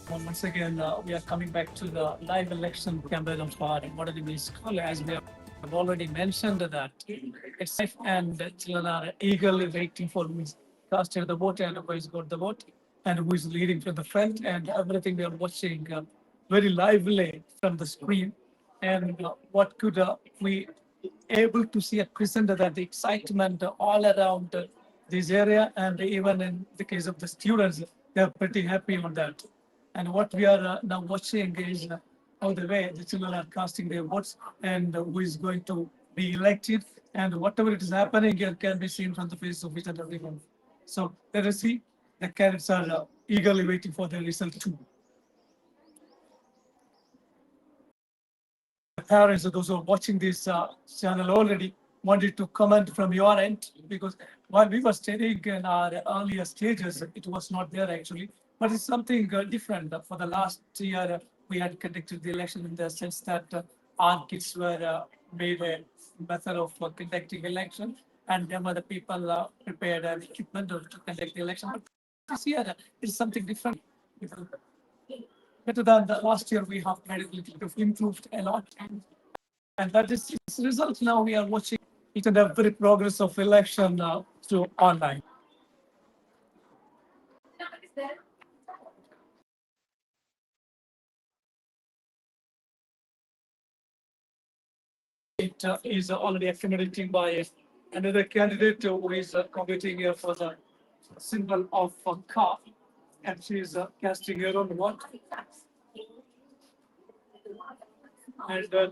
B: Once again, we are coming back to the live election campaign of our Modern School. As we have already mentioned that it's live and the children are eagerly waiting for who is casting the vote and who has got the vote and who is leading from the front and everything we are watching very lively from the screen. And what could we able to see at present that the excitement all around this area and even in the case of the students, they're pretty happy on that. And what we are now watching is how the way the children are casting their votes and who is going to be elected and whatever it is happening here can be seen from the face of each and everyone. So let us see. The candidates are eagerly waiting for the result too. Parents, those who are watching this channel already, wanted to comment from your end because while we were studying in our earlier stages, it was not there actually. But it's something different. For the last year, we had conducted the election in the sense that our kids were made a method of conducting election, and there were the people prepared equipment to conduct the election. But this year, it's something different. Better than the last year, we have made it improved a lot. And that is its result. Now we are watching each and every progress of election through online. It is already accommodating by another candidate who is competing here for the symbol of a car. And she is casting her own vote. And then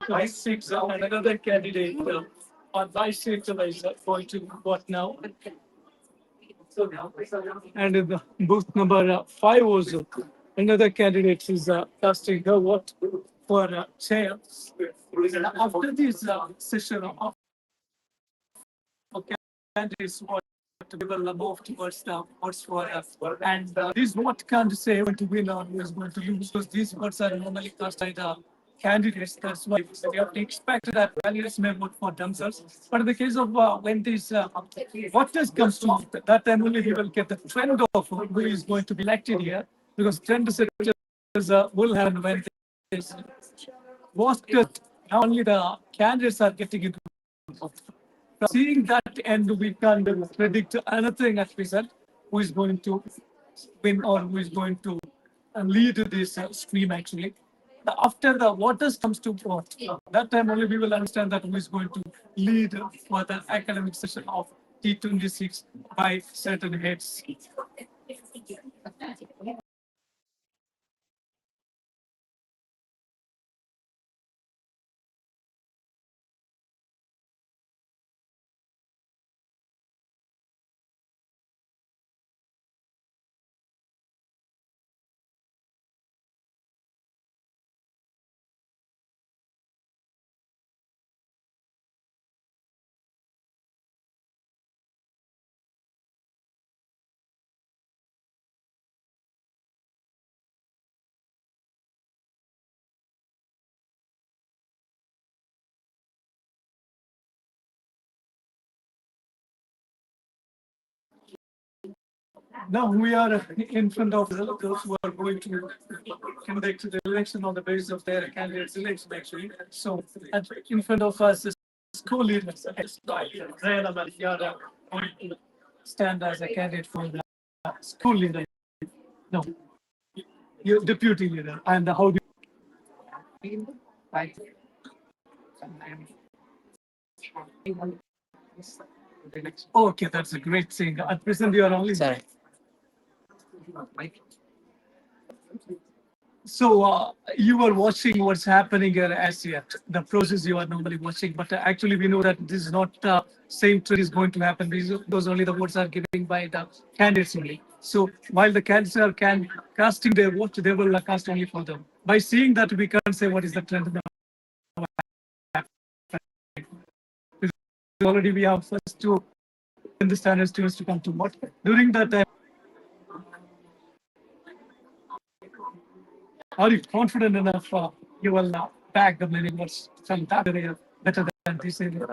B: by six, another candidate on by six is going to vote now. And in the booth number five also, another candidate is casting her vote for chair. After this session of candidates, what we will move towards the votes for us. And this vote can't say going to win or who is going to lose because these votes are normally cast by the candidates. That's why we have to expect that candidates may vote for themselves. But in the case of when this voters comes to that time only we will get the trend of who is going to be elected here because trend setters will happen when this voters, not only the candidates are getting into seeing that and we can predict anything at present who is going to win or who is going to lead this stream actually. After the voters comes to vote, that time only we will understand that who is going to lead for the academic session of T26 by certain heads. Now we are in front of those who are going to conduct the election on the basis of their candidates' election, actually. So, in front of us, the school leaders, you are going to stand as a candidate for the school leader. No, your deputy leader. And how do you? Okay, that's a great thing. At present, you are only.
F: Sorry.
B: So you were watching what's happening here as yet, the process you are normally watching, but actually we know that this is not same trend is going to happen. Those only the votes are given by the candidates only. So while the candidates are casting their vote, they will cast only for them. By seeing that, we can't say what is the trend now. Already we have first two in the standard students to come to vote. During that time, are you confident enough you will back the many votes from that area better than this area?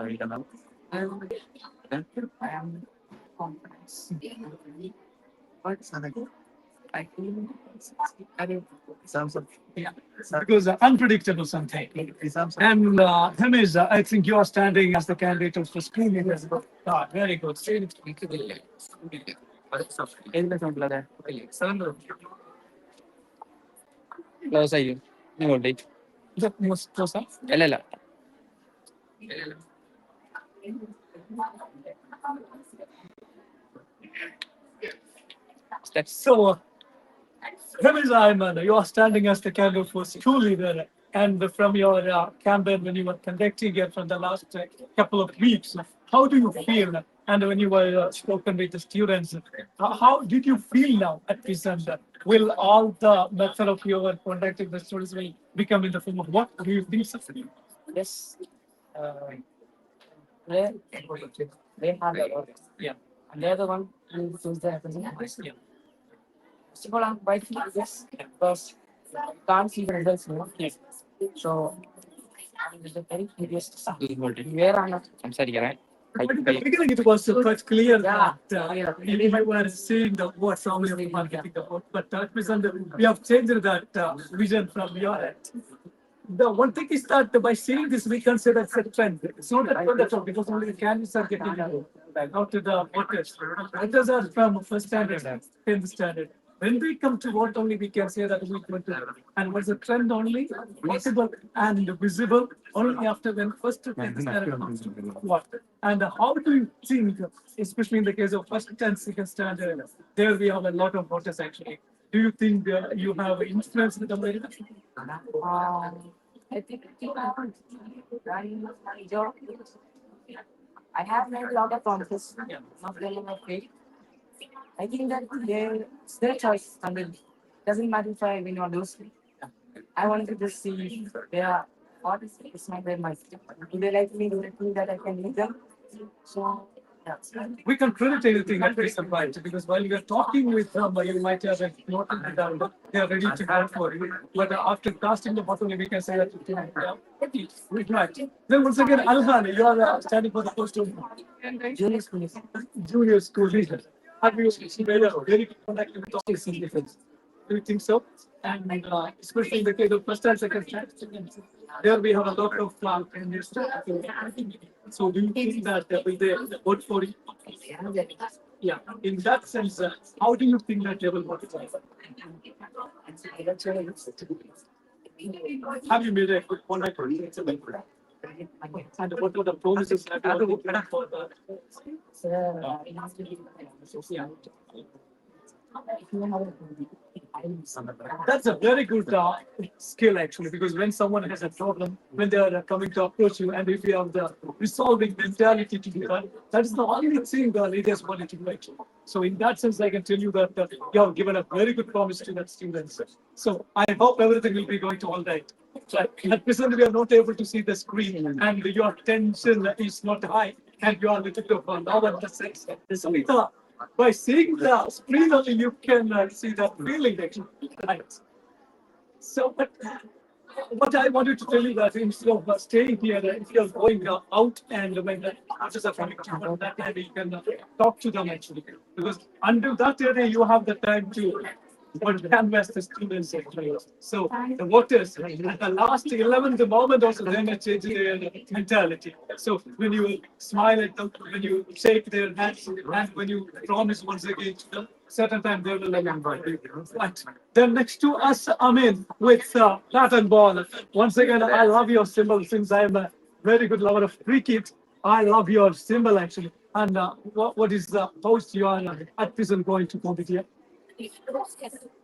B: I am confident.
F: I think I think Samsung.
B: Yeah, because unpredictable something. And Hamiz, I think you are standing as the candidate of the school leader. Ah, very good.
A: Close ആയിരിക്കും ഇങ്ങോട്ടേ
B: Is that most closer?
A: അല്ലല്ല
B: So, Hamiz Ahmed, you are standing as the candidate for school leader. And from your campaign, when you were conducting it from the last couple of weeks, how do you feel? And when you were spoken with the students, how did you feel now at present? Will all the method of your conducting the students will become in the form of what? Do you think so?
F: Yes. Uh, they they have a lot.
B: Yeah.
F: And they're the one who choose the representation.
B: Yeah.
F: First of all, I'm quite curious because I can't see the results now.
B: Yes.
F: So I'm just very curious to see where I'm at.
A: സംസാരിക്കണേ
B: But in the beginning, it was quite clear
F: Yeah.
B: that you were seeing the what's only of the marketing about, but at present we have changed that vision from your end. The one thing is that by seeing this, we consider it's a trend. It's not a trend at all because only the candidates are getting out to the voters. Others are from first standard, 10th standard. When we come to vote only, we can say that we went to, and was a trend only possible and visible only after when first to 10th standard comes to what. And how do you think, especially in the case of first and second standard, there we have a lot of voters actually. Do you think you have influence in the way?
F: I think I have made a lot of promises. Not really my faith. I think that it's their choice. I mean, doesn't matter if I win or lose. I want to just see their what is my their mind. Do they like me? Do they think that I can lead them? So yeah.
B: We can credit anything at present, right? Because while we are talking with them, you might have noted that they are ready to vote for you. But after casting the bottle, we can say that we right. Then once again, Alhan, you are standing for the post of
F: Junior school.
B: junior school leader. Have you made a very good contact with all these individuals? Do you think so? And especially in the case of first and second standard, there we have a lot of candidates. So do you think that will they vote for you? Yeah. In that sense, how do you think that they will vote for you? Have you made a good contact with them? And what were the promises that you are making for the? Yeah. That's a very good skill actually, because when someone has a problem, when they are coming to approach you, and if you have the resolving mentality to do that, that is the only thing the leaders want to do actually. So in that sense, I can tell you that you have given a very good promise to that students. So I hope everything will be going to all right. But at present, we are not able to see the screen, and your tension is not high, and you are a little bit of low at the sense. So by seeing the screen only, you can see that feeling actually. Right. So, but what I wanted to tell you that instead of staying here, if you're going out and when the answers are coming to you, that time you can talk to them actually. Because until that area, you have the time to canvas the students actually. So the voters at the last 11th moment also they may change their mentality. So when you smile at them, when you shake their hands, and when you promise once again to them, certain time they will remember you. Right. Then next to us, Amin with bat and ball. Once again, I love your symbol since I'm a very good lover of cricket. I love your symbol actually. And what is the post you are at present going to compete here?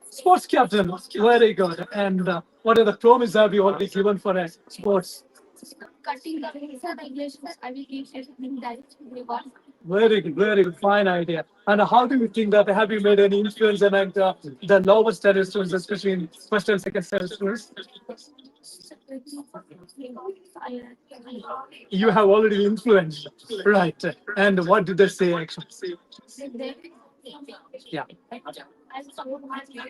B: Sports captain, very good. And what are the promises have you already given for sports?
G: Cutting the visa regulations, I will keep everything that we want.
B: Very good, fine idea. And how do you think that have you made any influence among the lower standard students, especially in first and second standard students? You have already influenced, right? And what did they say actually? Yeah.
G: I'm so happy.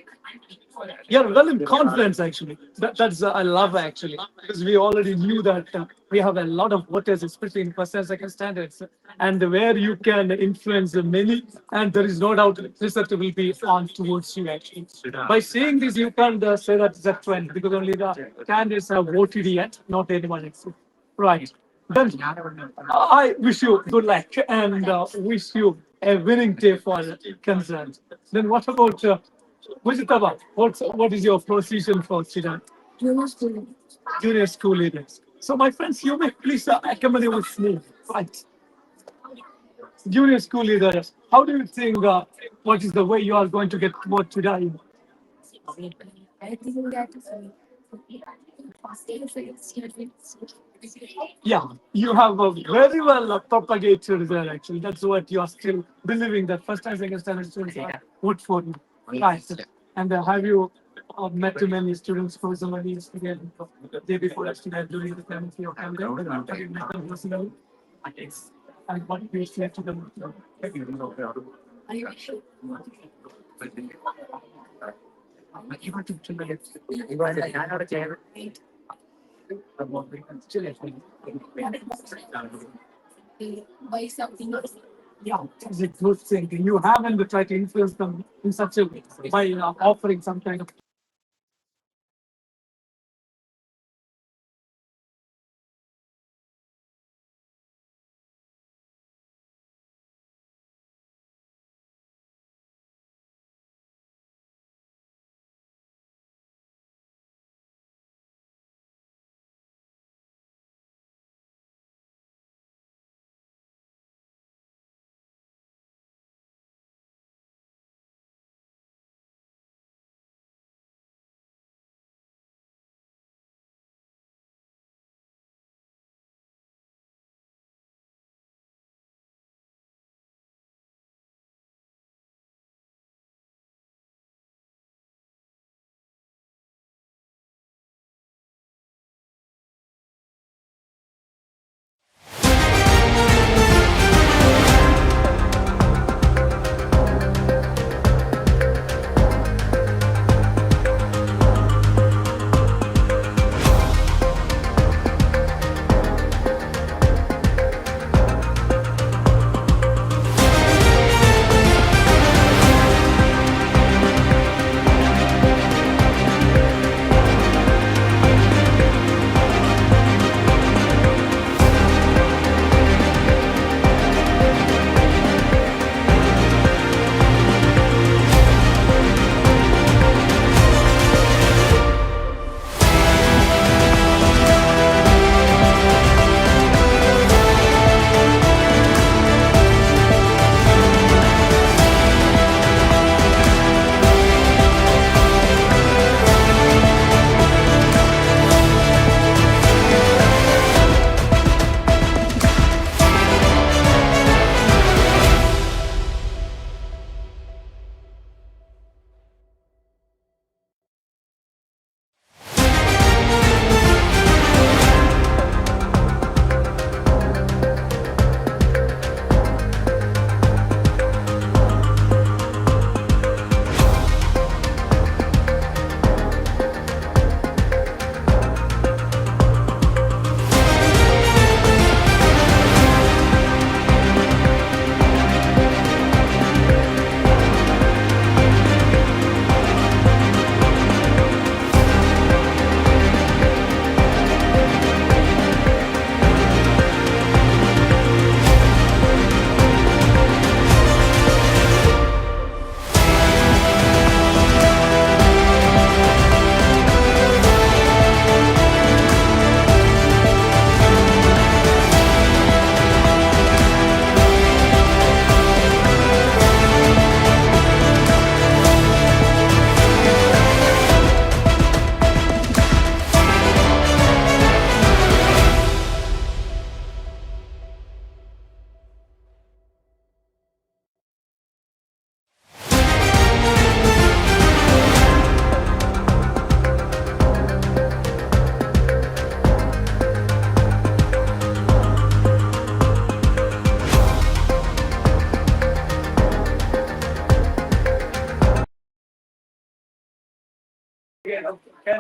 B: You're well in confidence, actually. That's I love actually because we already knew that we have a lot of voters, especially in first and second standards, and where you can influence many, and there is no doubt result will be on towards you actually. By saying this, you can't say that it's a trend because only the candidates have voted yet, not anyone else. Right. Then I wish you good luck and wish you a winning day for concerns. Then what about Mujtaba? What is your position for today?
F: Junior school.
B: Junior school leaders. So my friends, you may please accompany with me. Right. Junior school leaders, how do you think what is the way you are going to get more today?
F: I think that
B: Yeah, you have a very well propagated there actually. That's what you are still believing that first and second standard students are good for you. Right. And have you met too many students personally again the day before yesterday during the time of your campaign? Have you met them personally? And what do you say to them?
F: buy something else.
B: Yeah, it's a good thing. You haven't tried to influence them in such a way by offering some kind of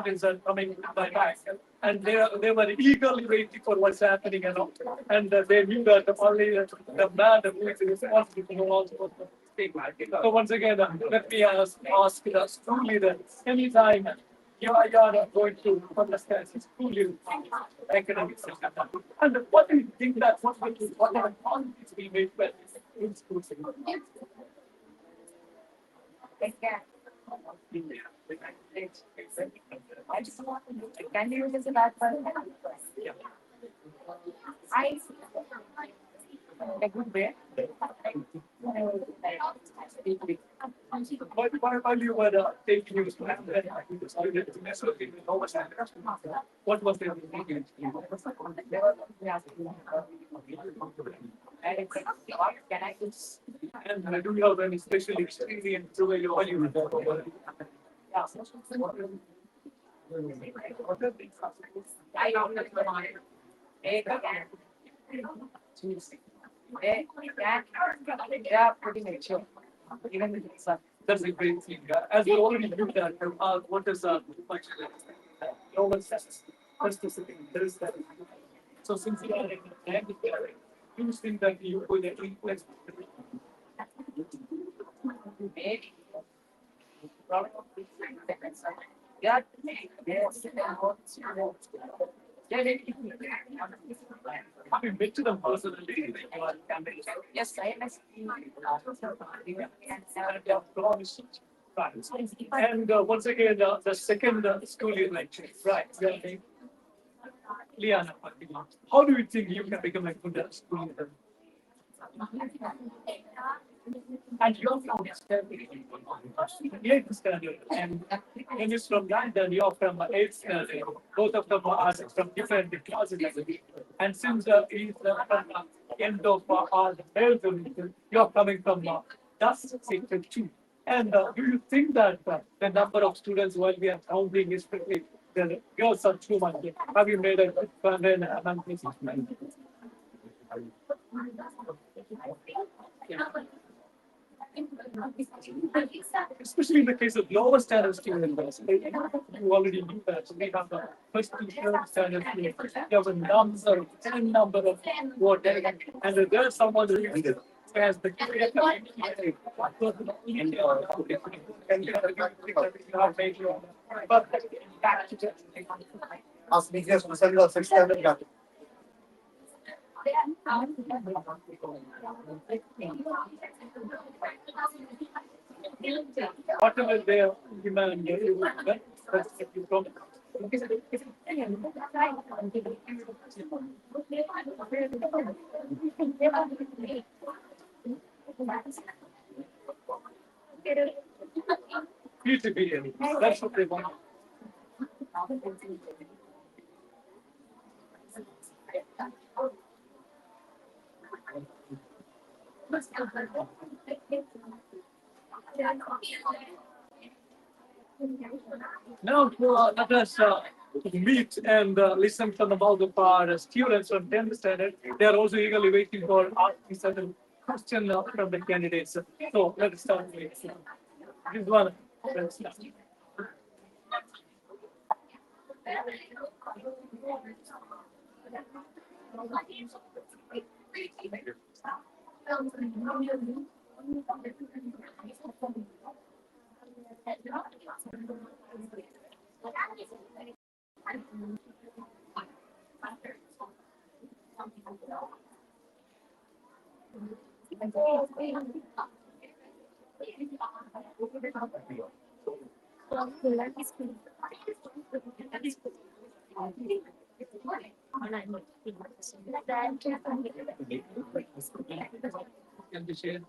B: candidates are coming by back, and they were eagerly waiting for what's happening and all. And they knew that only the man who is responsible for all sorts of things. So once again, let me ask the school leader, anytime you are going to understand the school leader academics, and what do you think that what are the policies we make in schools?
F: I just want to can you use that for I a good way.
B: While you were taking news, what was the
F: Can I just
B: and do you have any special experience where you
F: yeah. I don't know. They are pretty mature. Even with the son.
B: that's a great thing. As we already looked at, what is much global status? First the thing. There is that. So since you are in the language, do you think that you will influence?
F: Maybe. Yeah. Yes.
B: Have you met to them personally?
F: Yes, I am.
B: Right. And once again, the second school year lecture. Right. Yeah. Liana, how do you think you can become a good school leader? And you're from eighth standard, and is from London, you're from eighth standard. Both of them are from different classes. And since he's from the end of our childhood, you're coming from dust sector too. And do you think that the number of students while we are counting is pretty, the girls are too much? Have you made a good friend among these? Especially in the case of lower standard students, you already knew that. So we have the first to third standard students. You have a number, 10 number of what, and there's someone who has the but
E: As biggest percent of 600
B: whatever they demand, you will get. That's what you promise. You to be in. That's what they want. Now, let us meet and listen from about the our students from 10th standard. They are also eagerly waiting for asking certain questions from the candidates. So let's start with this one. Let's start. Can be shared.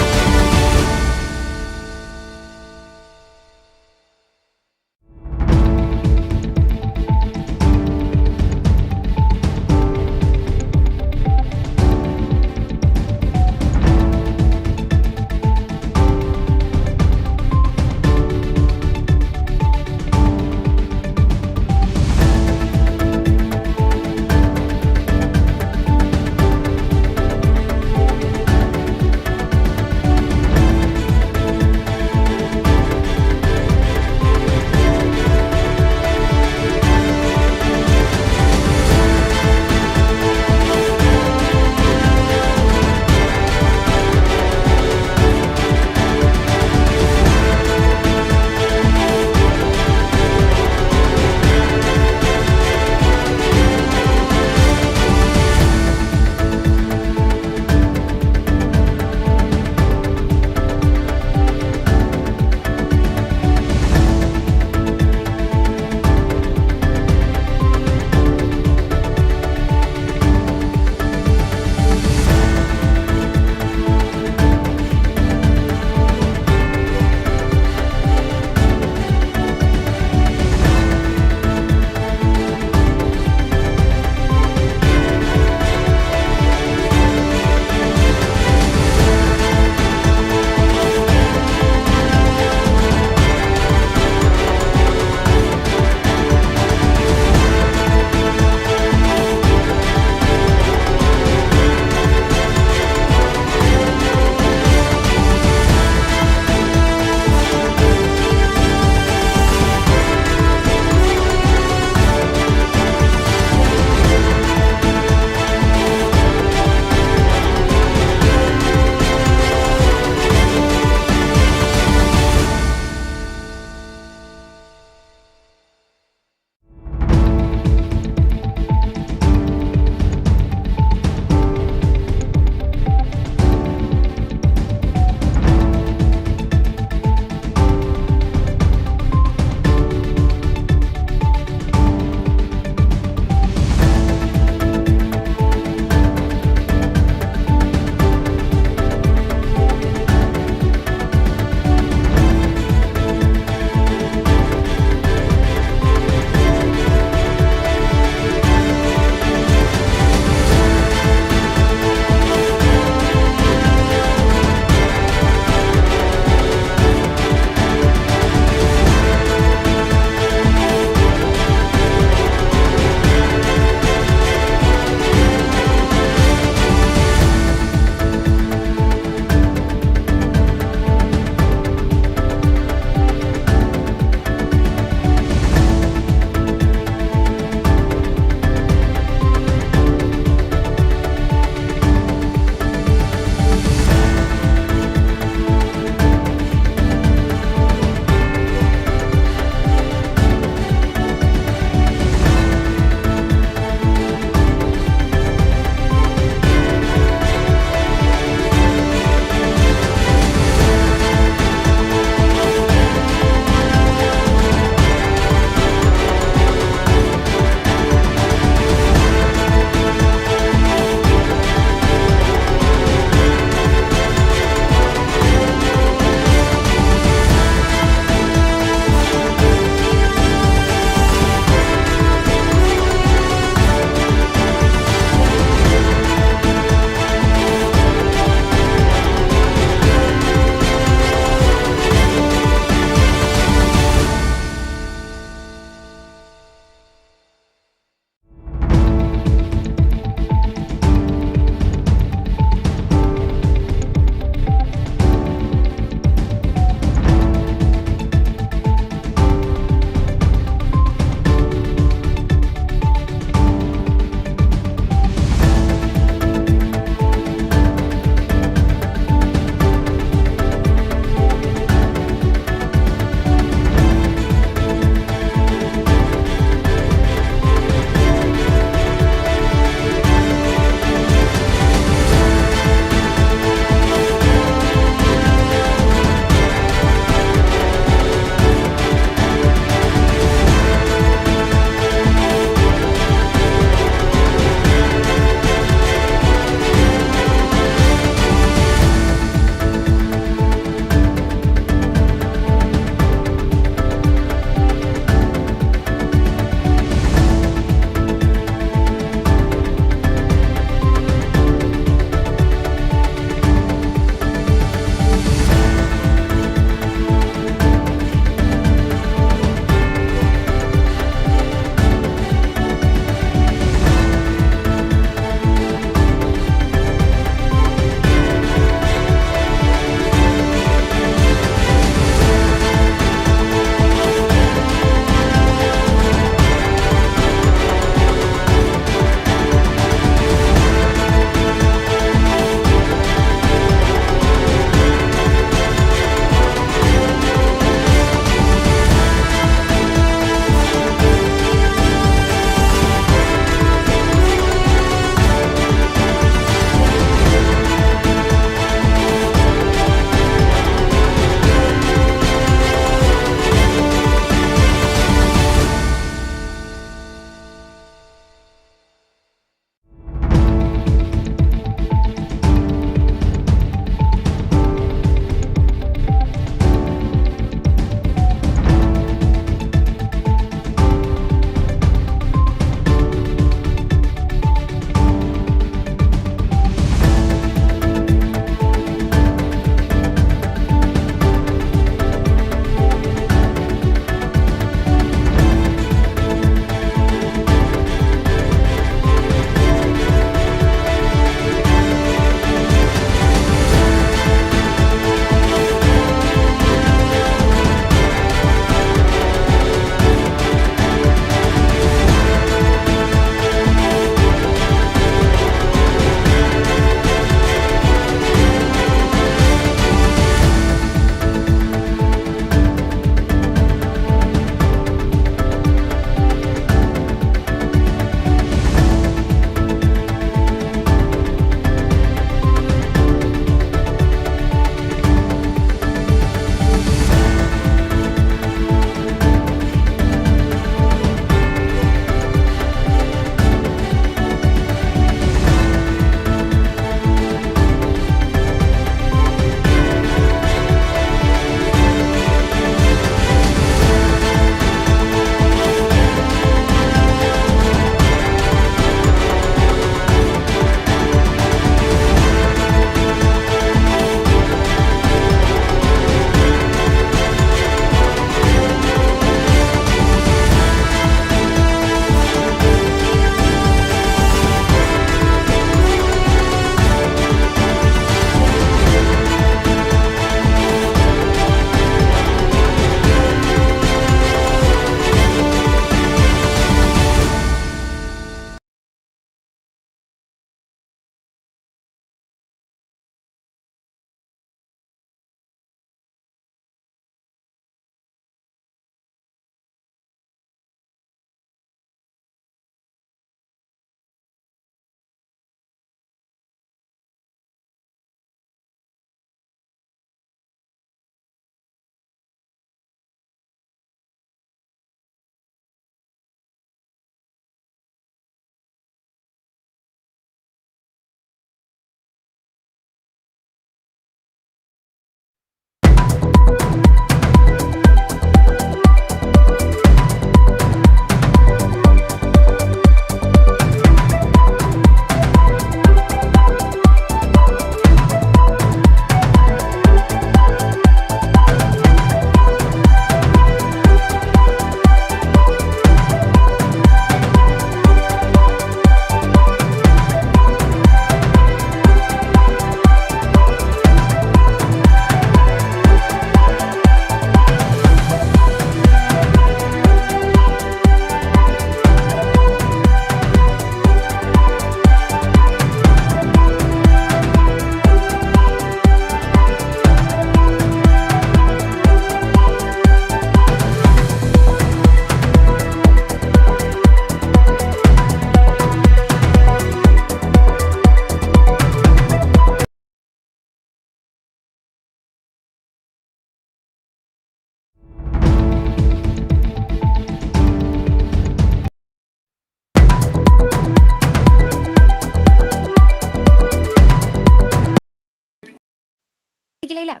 H: Leila.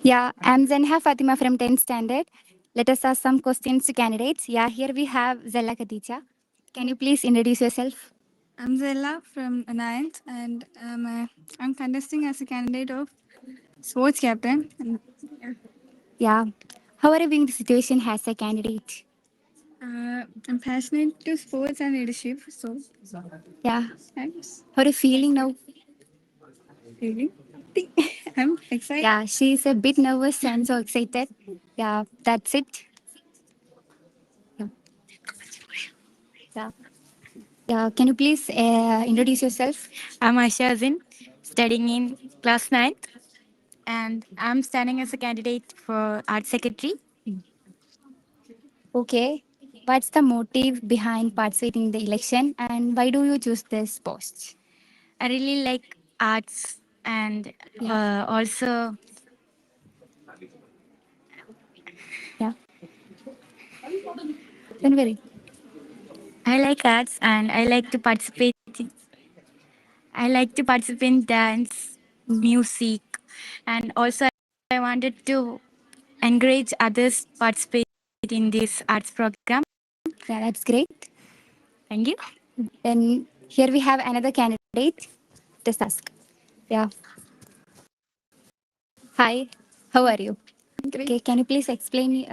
H: Yeah, I'm Zanha Fatima from 10th standard. Let us ask some questions to candidates. Yeah, here we have Zella Khadija. Can you please introduce yourself?
I: I'm Zella from ninth, and I'm contesting as a candidate of sports captain. And,
H: Yeah. How are you viewing the situation as a candidate?
I: I'm passionate to sports and leadership, so
H: Yeah.
I: I'm
H: How are you feeling now?
I: feeling. I'm excited.
H: Yeah, she's a bit nervous and so excited. Yeah, that's it. Yeah. Yeah. Yeah. Can you please introduce yourself?
J: I'm Aisha Azin, studying in class 9th, and I'm standing as a candidate for art secretary.
H: Okay. What's the motive behind participating in the election and why do you choose this post?
J: I really like arts and also
H: Yeah. Don't worry.
J: I like arts and I like to participate. I like to participate in dance, music, and also I wanted to encourage others participate in this arts program.
H: Yeah, that's great.
J: Thank you.
H: And here we have another candidate. Just ask. Yeah. Hi. How are you?
I: Great.
H: Okay. Can you please explain,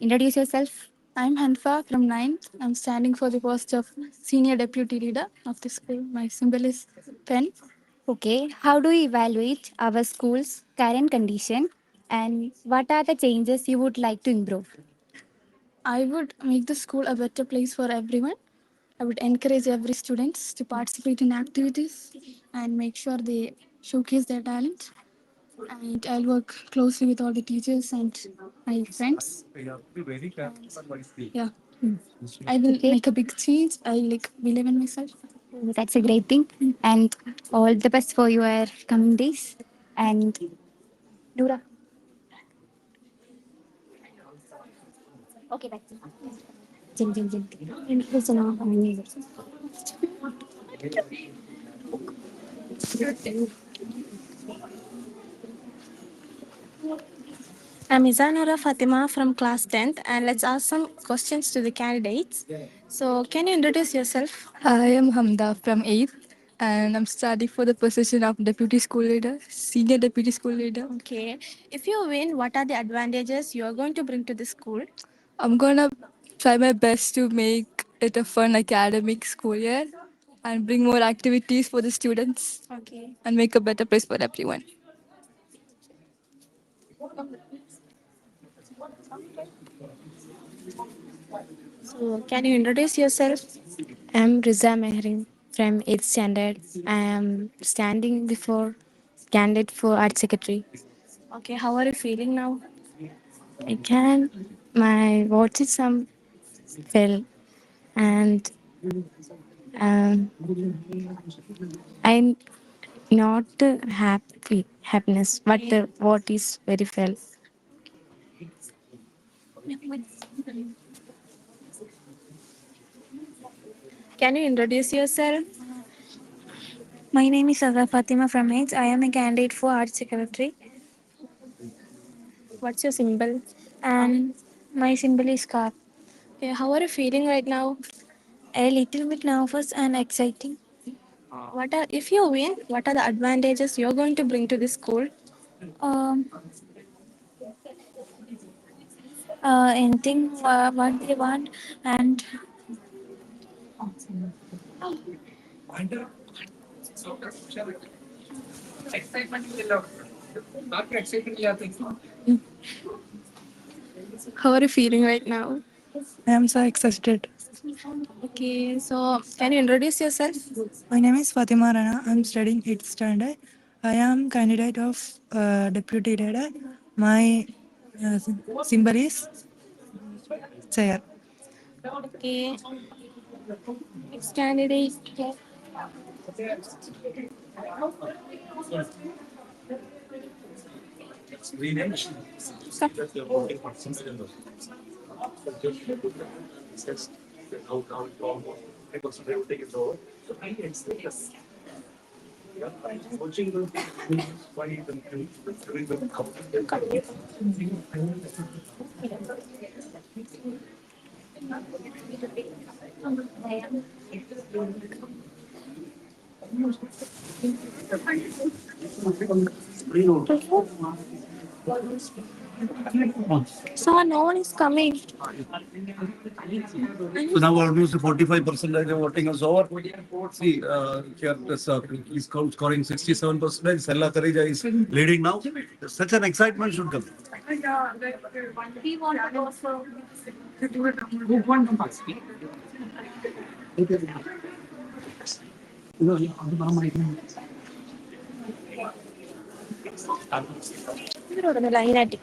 H: introduce yourself?
I: I'm Hanfa from ninth. I'm standing for the post of senior deputy leader of the school. My symbol is pen.
H: Okay. How do you evaluate our school's current condition and what are the changes you would like to improve?
I: I would make the school a better place for everyone. I would encourage every students to participate in activities and make sure they showcase their talent. And I'll work closely with all the teachers and my friends. Yeah, I will
H: Okay.
I: make a big change. I believe in myself.
H: That's a great thing. And all the best for your coming days. And Dura. Okay, bye. Jin, jin, jin. Listen,
J: I'm Izanura Fatima from class 10th, and let's ask some questions to the candidates. So, can you introduce yourself?
I: I am Hamda from 8th, and I'm studying for the position of deputy school leader, senior deputy school leader.
J: Okay. If you win, what are the advantages you are going to bring to the school?
I: I'm gonna try my best to make it a fun academic school year and bring more activities for the students
J: Okay.
I: and make a better place for everyone.
J: So, can you introduce yourself? I'm Riza Mehrin from 8th standard. I am standing before candidate for art secretary. Okay, how are you feeling now? I can. My watch is some fell, and um, I'm not happiness, but what is very fell. Can you introduce yourself? My name is Azra Fatima from H. I am a candidate for art secretary. What's your symbol? And my symbol is car. Okay, how are you feeling right now? A little bit nervous and exciting. What are if you win? What are the advantages you're going to bring to the school?
I: Um, Anything what they want, and
J: How are you feeling right now?
I: I am so excited.
J: Okay, so can you introduce yourself?
I: My name is Fatima Rana. I'm studying 8th standard. I am candidate of deputy leader. My uh, symbol is chair.
J: Okay, next candidate. So no one is coming.
E: So now almost 45% of the voting is over. See, here this, he's scoring 67%. Sella Karija is leading now. Such an excitement should come.
G: We want to also.
J: ഇവരോടൊന്ന് ലൈനായിട്ട്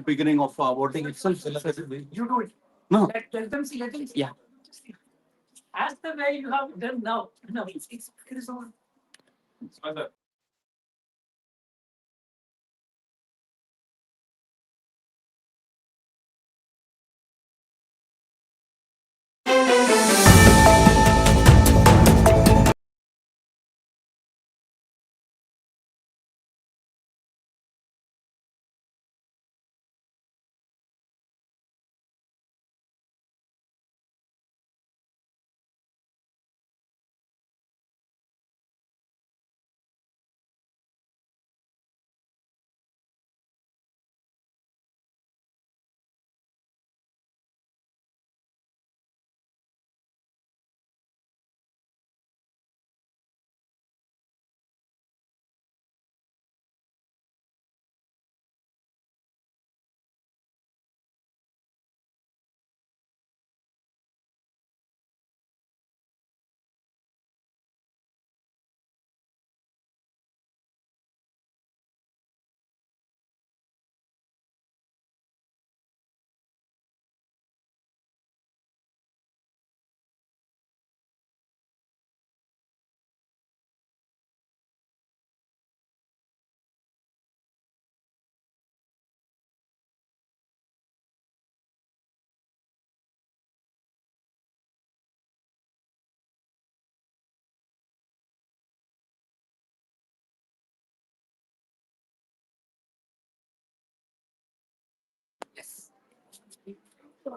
E: Beginning of voting itself.
B: You do it.
E: No.
B: Let them see. Let them see.
A: Yeah.
B: As the way you have done now. No, it is on.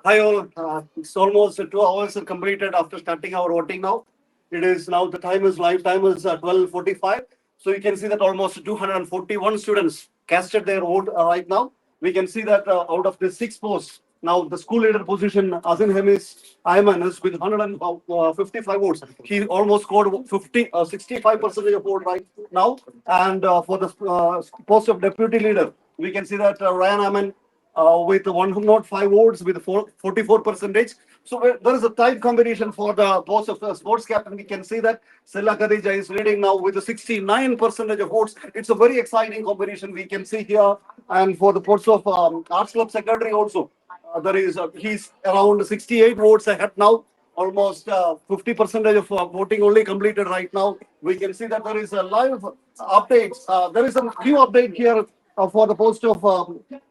E: Hi all, it's almost 2 hours completed after starting our voting now. It is now the time is live time is 12:45. So you can see that almost 241 students casted their vote right now. We can see that out of the 6 posts, now the school leader position, Azin Hemis Ayman is with 155 votes. He almost scored 65% of vote right now. And for the post of deputy leader, we can see that Ryan Ayman with 105 votes with 44 percentage. So there is a tight competition for the post of the sports captain. We can see that Sella Khadija is leading now with a 69 percentage of votes. It's a very exciting competition we can see here. And for the post of arts club secretary also, there is he's around 68 votes ahead now. Almost 50 percentage of voting only completed right now. We can see that there is a live updates. There is a new update here for the post of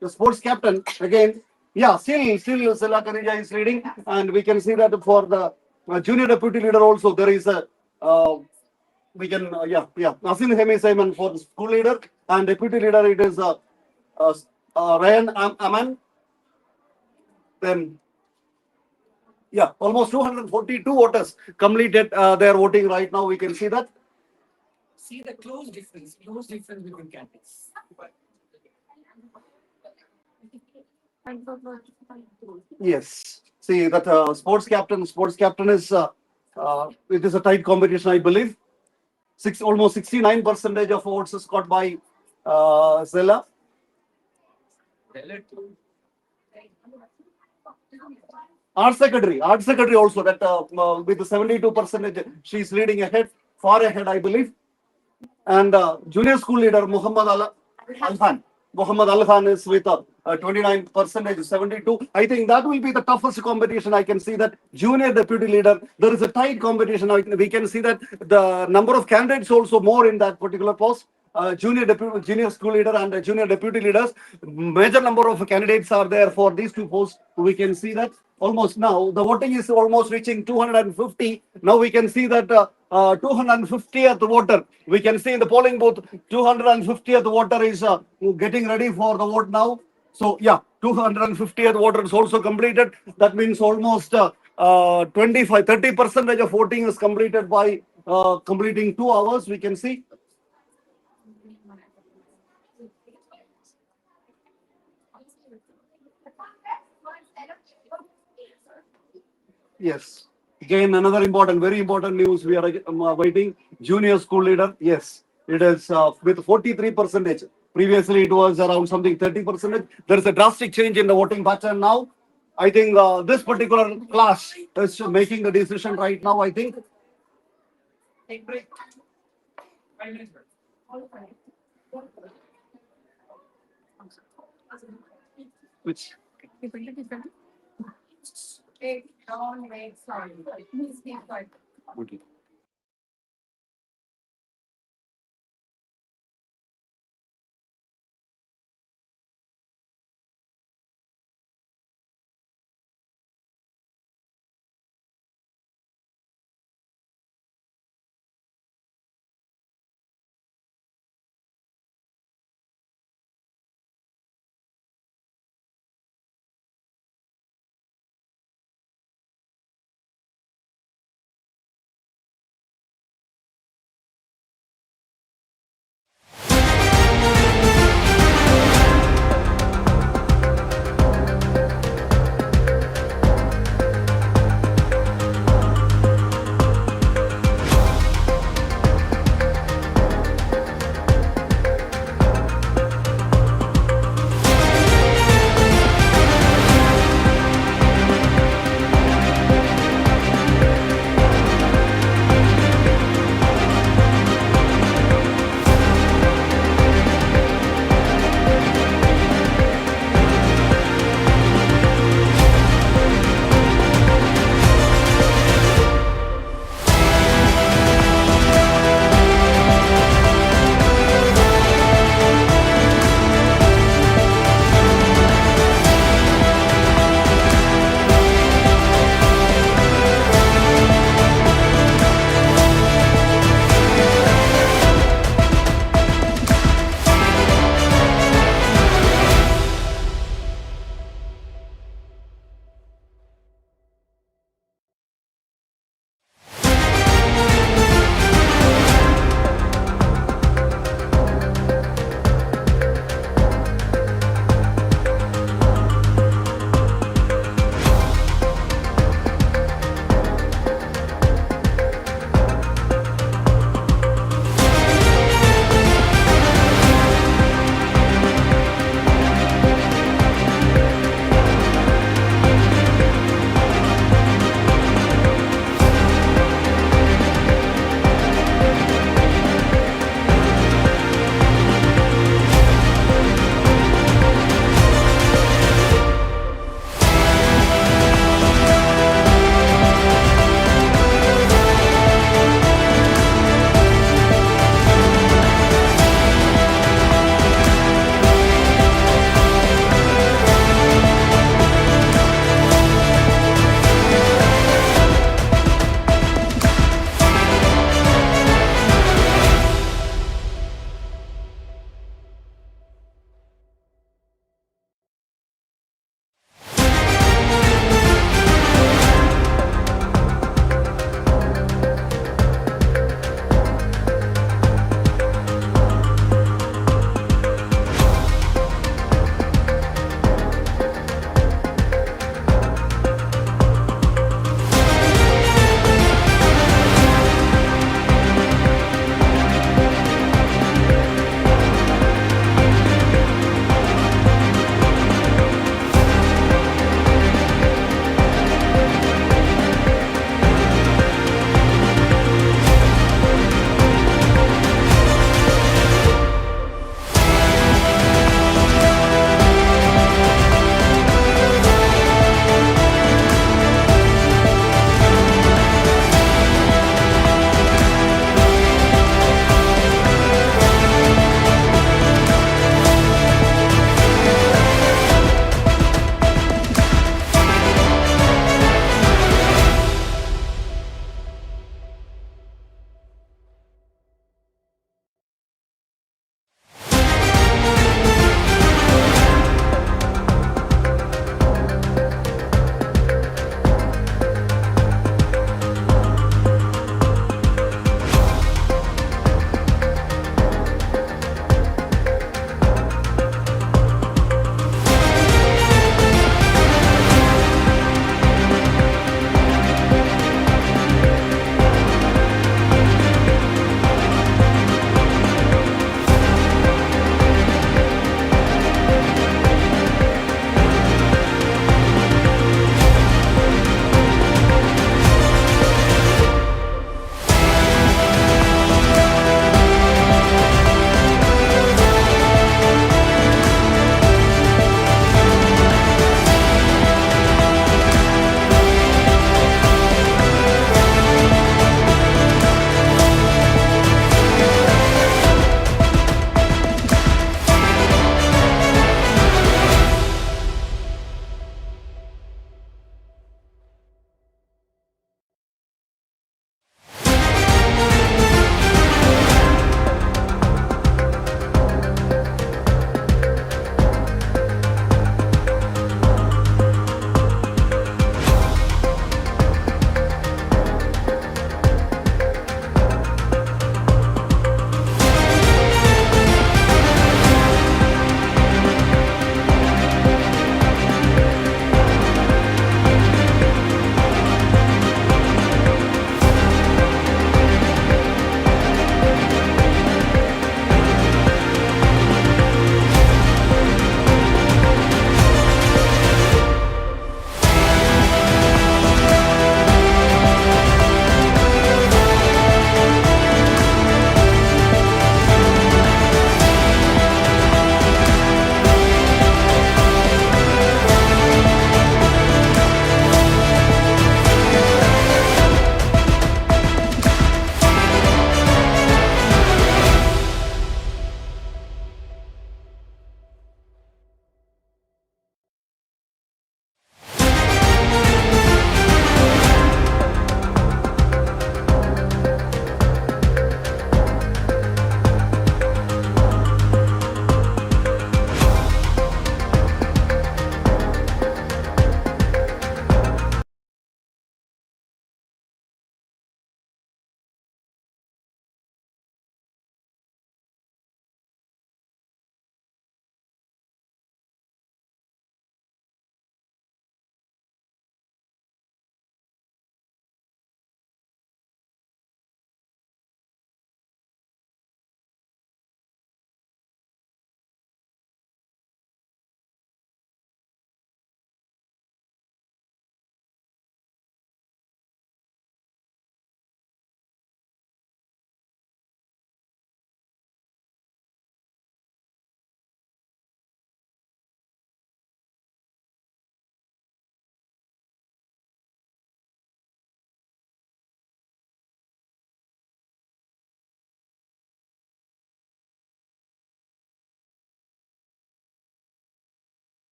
E: the sports captain again. Yeah, still Sela Kanija is leading, and we can see that for the junior deputy leader also there is a we can Nasin Hemi Simon for the school leader, and deputy leader it is uh, Ryan Aman. Then almost 242 voters completed their voting right now. We can see that.
C: See the close difference between candidates.
E: Yes. See that sports captain is it is a tight competition, I believe. Almost 69 percentage of votes is got by Zella. Art secretary also that with 72 percentage, she's leading ahead, far ahead, I believe. And junior school leader Muhammad Al Khan. Muhammad Al Khan is with 29 percentage, 72. I think that will be the toughest competition. I can see that junior deputy leader. There is a tight competition. We can see that the number of candidates also more in that particular post. Junior school leader and junior deputy leaders. Major number of candidates are there for these two posts. We can see that almost now the voting is almost reaching 250. Now we can see that 250th voter. We can see in the polling booth 250th voter is getting ready for the vote now. So 250th voter is also completed. That means almost 25, 30% of voting is completed by completing 2 hours. We can see. Yes. Again, another important, very important news. We are waiting. Junior school leader. Yes, it is with 43 percentage. Previously, it was around something 30%. There is a drastic change in the voting pattern now. I think this particular class is making the decision right now. I think.
C: Take break. 5 minutes.
E: Which
C: Take down, make sorry.
E: okay.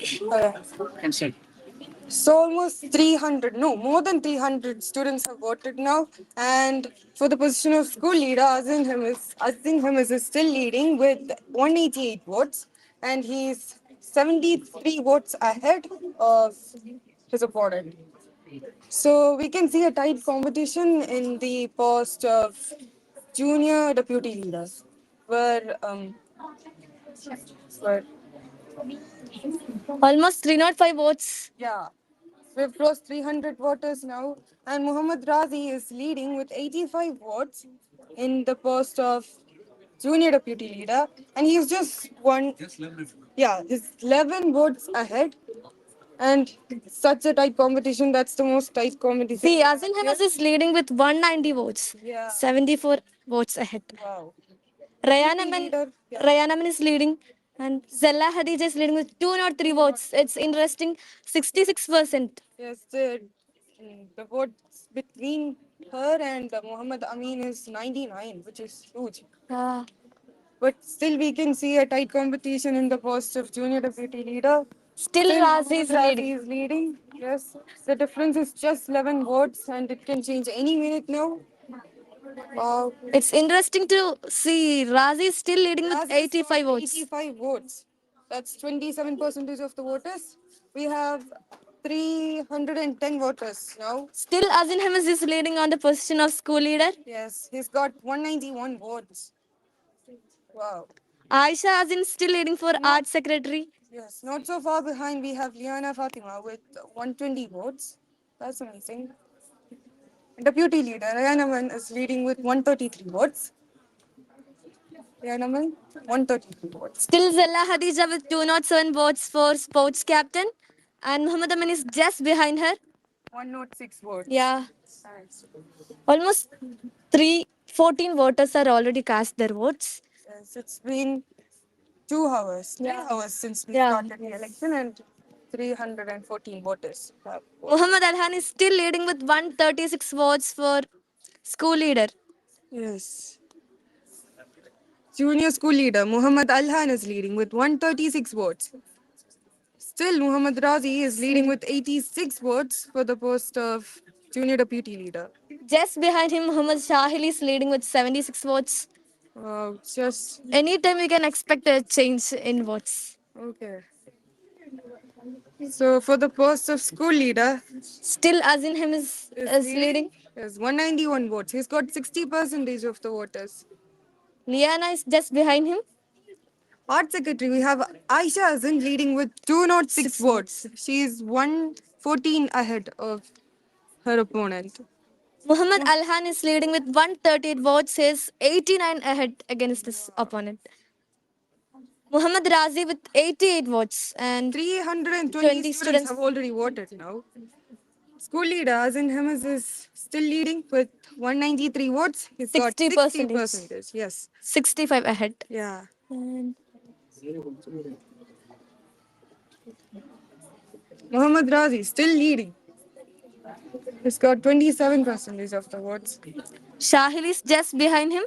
A: Can start.
F: So almost 300, no, more than 300 students have voted now. And for the position of school leader, Azin Hamis is still leading with 188 votes. And he's 73 votes ahead of his opponent. So we can see a tight competition in the post of junior deputy leaders, where
J: Almost 305 votes.
F: yeah, we've crossed 300 voters now, and Muhammad Razi is leading with 85 votes in the post of junior deputy leader, and he's just one. Yeah, he's 11 votes ahead, and such a tight competition. That's the most tight competition.
J: See, Azin Hamas is leading with 190 votes.
F: Yeah.
J: 74 votes ahead.
F: Wow.
J: Rayanaman,
F: Leader, yeah.
J: Rayanaman is leading, and Zella Hadija is leading with 203 votes. It's interesting, 66%.
F: Yes, the votes between her and Muhammad Amin is 99, which is huge.
J: Uh,
F: But still, we can see a tight competition in the post of junior deputy leader.
J: Still Razi is
F: Muhammad
J: leading.
F: is leading. Yes, the difference is just 11 votes, and it can change any minute now. Wow.
J: It's interesting to see Razi is still leading with
F: Razi's
J: 85
F: got
J: votes.
F: 85 votes. That's 27% of the voters. We have 310 voters now.
J: Still Azin Hamas is leading on the position of school leader.
F: Yes, he's got 191 votes. Wow.
J: Aisha Azin still leading for art secretary.
F: Yes, not so far behind. We have Liana Fatima with 120 votes. That's amazing. Deputy leader Rayanaman is leading with 133 votes. Rayanaman, 133 votes.
J: Still Zella Hadija with 207 votes for sports captain. And Muhammad Amin is just behind her.
F: 106 votes.
J: Yeah.
F: Nice.
J: Almost 314 voters are already cast their votes.
F: Yes, it's been 2 hours, 3 hours since we started the election, and 314 voters have voted.
J: Muhammad Alhan is still leading with 136 votes for school leader.
F: Yes. Junior school leader Muhammad Alhan is leading with 136 votes. Still, Muhammad Razi is leading with 86 votes for the post of junior deputy leader.
J: Just behind him, Muhammad Shahil is leading with 76 votes.
F: Just
J: Anytime we can expect a change in votes.
F: okay. So for the post of school leader,
J: Still Azin Hem is leading.
F: Yes, 191 votes. He's got 60% of the voters.
J: Liana is just behind him.
F: Art secretary, we have Aisha Azin leading with 206 votes. She is 114 ahead of her opponent.
J: Muhammad Alhan is leading with 138 votes. He is 89 ahead against his opponent. Muhammad Razi with 88 votes and
F: 320 students have already voted now. School leader Azin Hamas is still leading with 193 votes. He's got 60%. Yes.
J: 65 ahead.
F: Yeah.
J: And
F: Muhammad Razi still leading. He's got 27% of the votes.
J: Shahil is just behind him.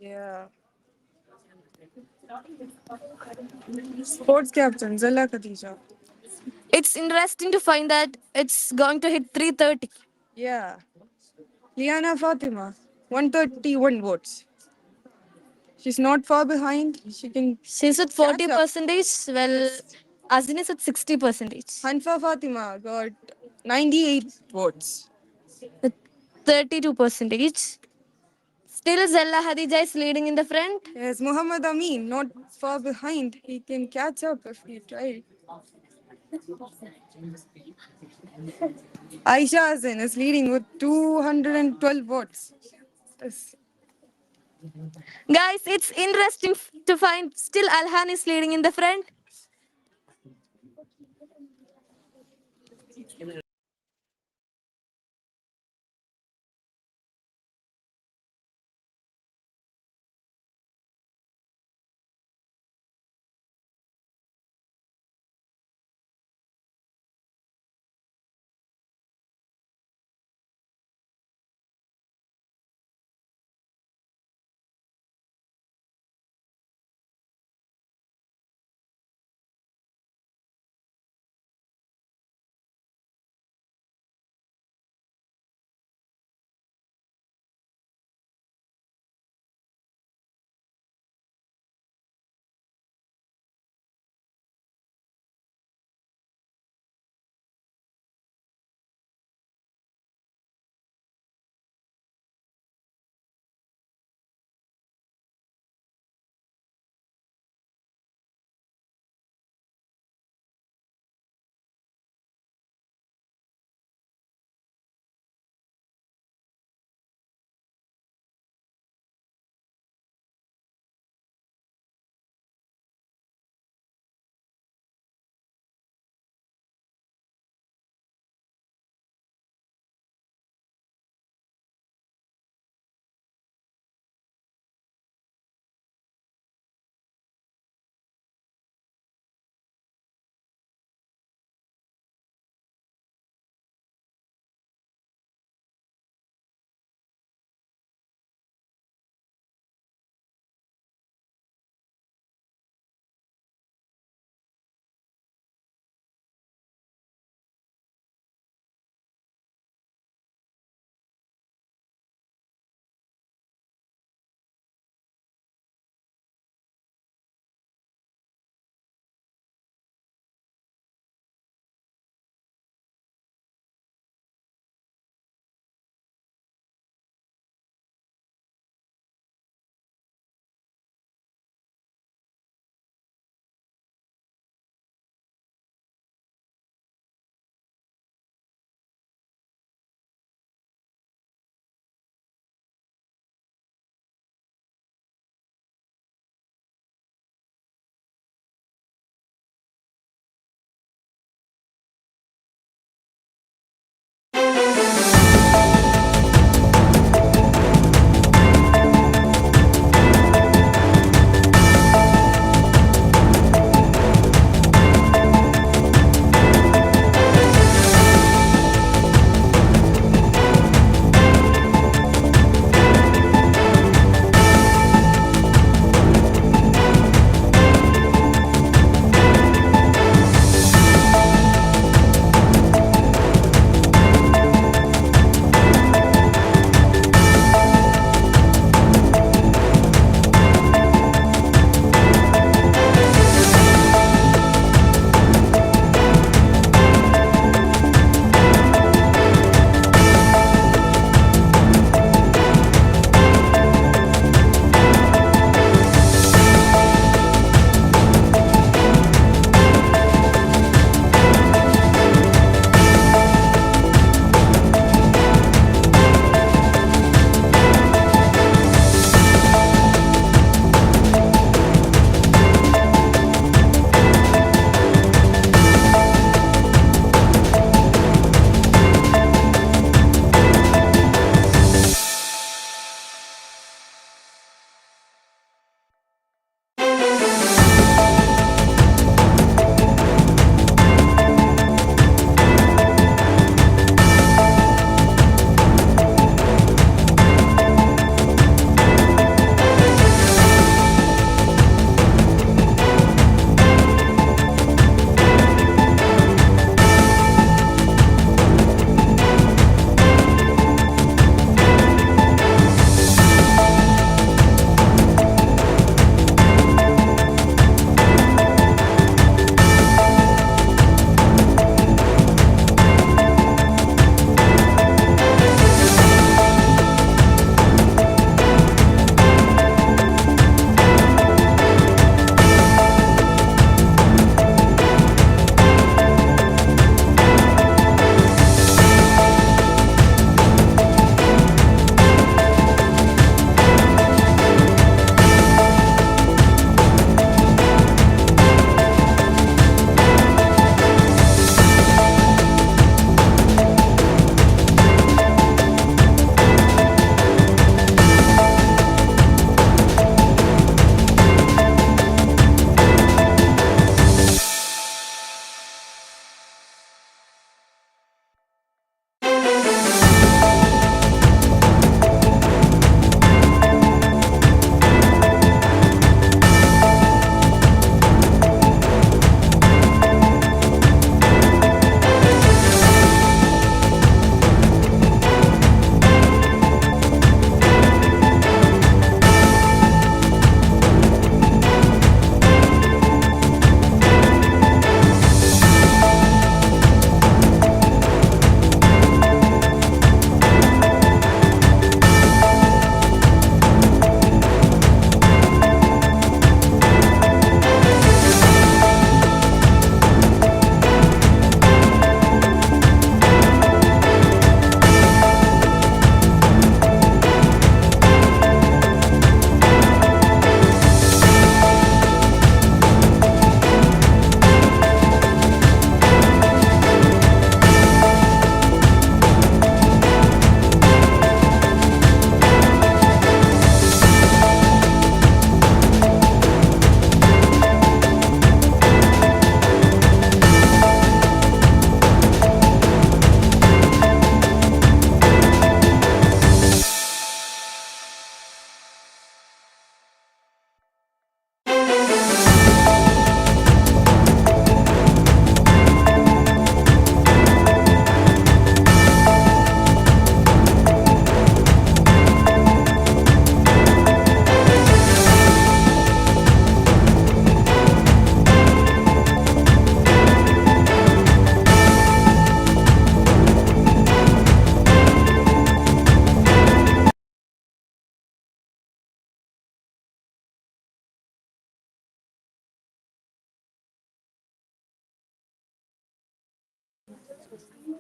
F: Yeah. Sports captain Zalla Khadija.
J: It's interesting to find that it's going to hit 330.
F: Yeah. Liana Fatima, 131 votes. She's not far behind.
J: She's at 40 percentage. Well, Azin is at 60 percentage.
F: Hanfa Fatima got 98 votes.
J: 32 percentage. Still, Zella Hadija is leading in the front.
F: Yes, Muhammad Amin, not far behind. He can catch up if he tries. Aisha Azin is leading with 212 votes. Yes.
J: Guys, it's interesting to find still Alhan is leading in the front.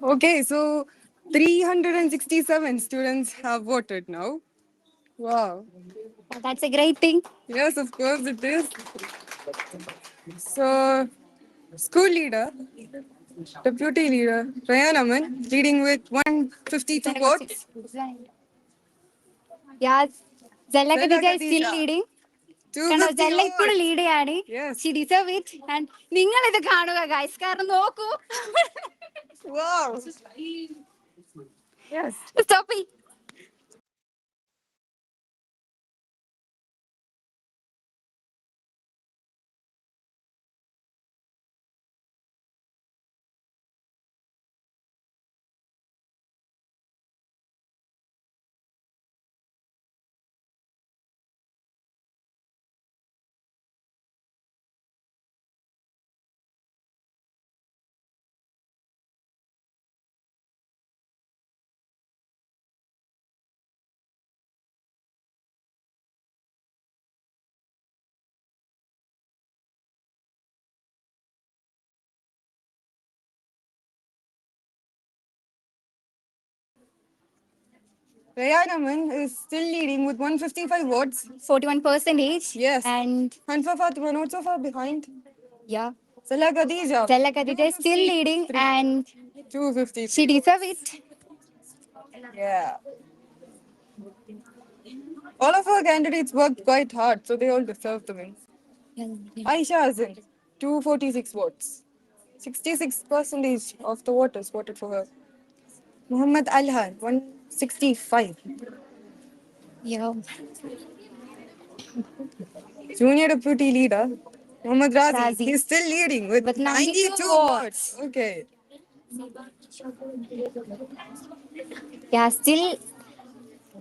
K: Okay, so 367 students have voted now. Wow.
H: That's a great thing.
K: Yes, of course it is. So, school leader, deputy leader, Rayan Aman, leading with 152 votes.
H: Yeah, Zella
K: Zella
H: Khadija is still
K: Khadija,
H: leading. കണ്ടോ
K: 250
H: ജെല്ല ഇപ്പോഴും
K: votes.
H: Lead ചെയ്യാണ്.
K: Yes.
H: She deserve it. And നിങ്ങൾ ഇത് കാണുക guys, കാരണം നോക്കൂ.
K: Wow. Yes.
H: Stop it.
K: Rayan Aman is still leading with 155 votes.
H: 41%.
K: Yes.
H: And
K: Hanfa Fatima not so far behind.
H: yeah,
K: Zella Khadija.
H: Zella Khadija is still leading and
K: 250.
H: she deserve it.
K: Yeah. All of our candidates worked quite hard, so they all deserve the win. Aisha Azin, 246 votes. 66% of the voters voted for her. Muhammad Alhan, 165.
H: Yeah.
K: Junior Deputy Leader, Muhammad Razi,
H: Razi.
K: he's still leading with
H: With
K: 92
H: 92
K: votes. Okay.
H: Yeah, still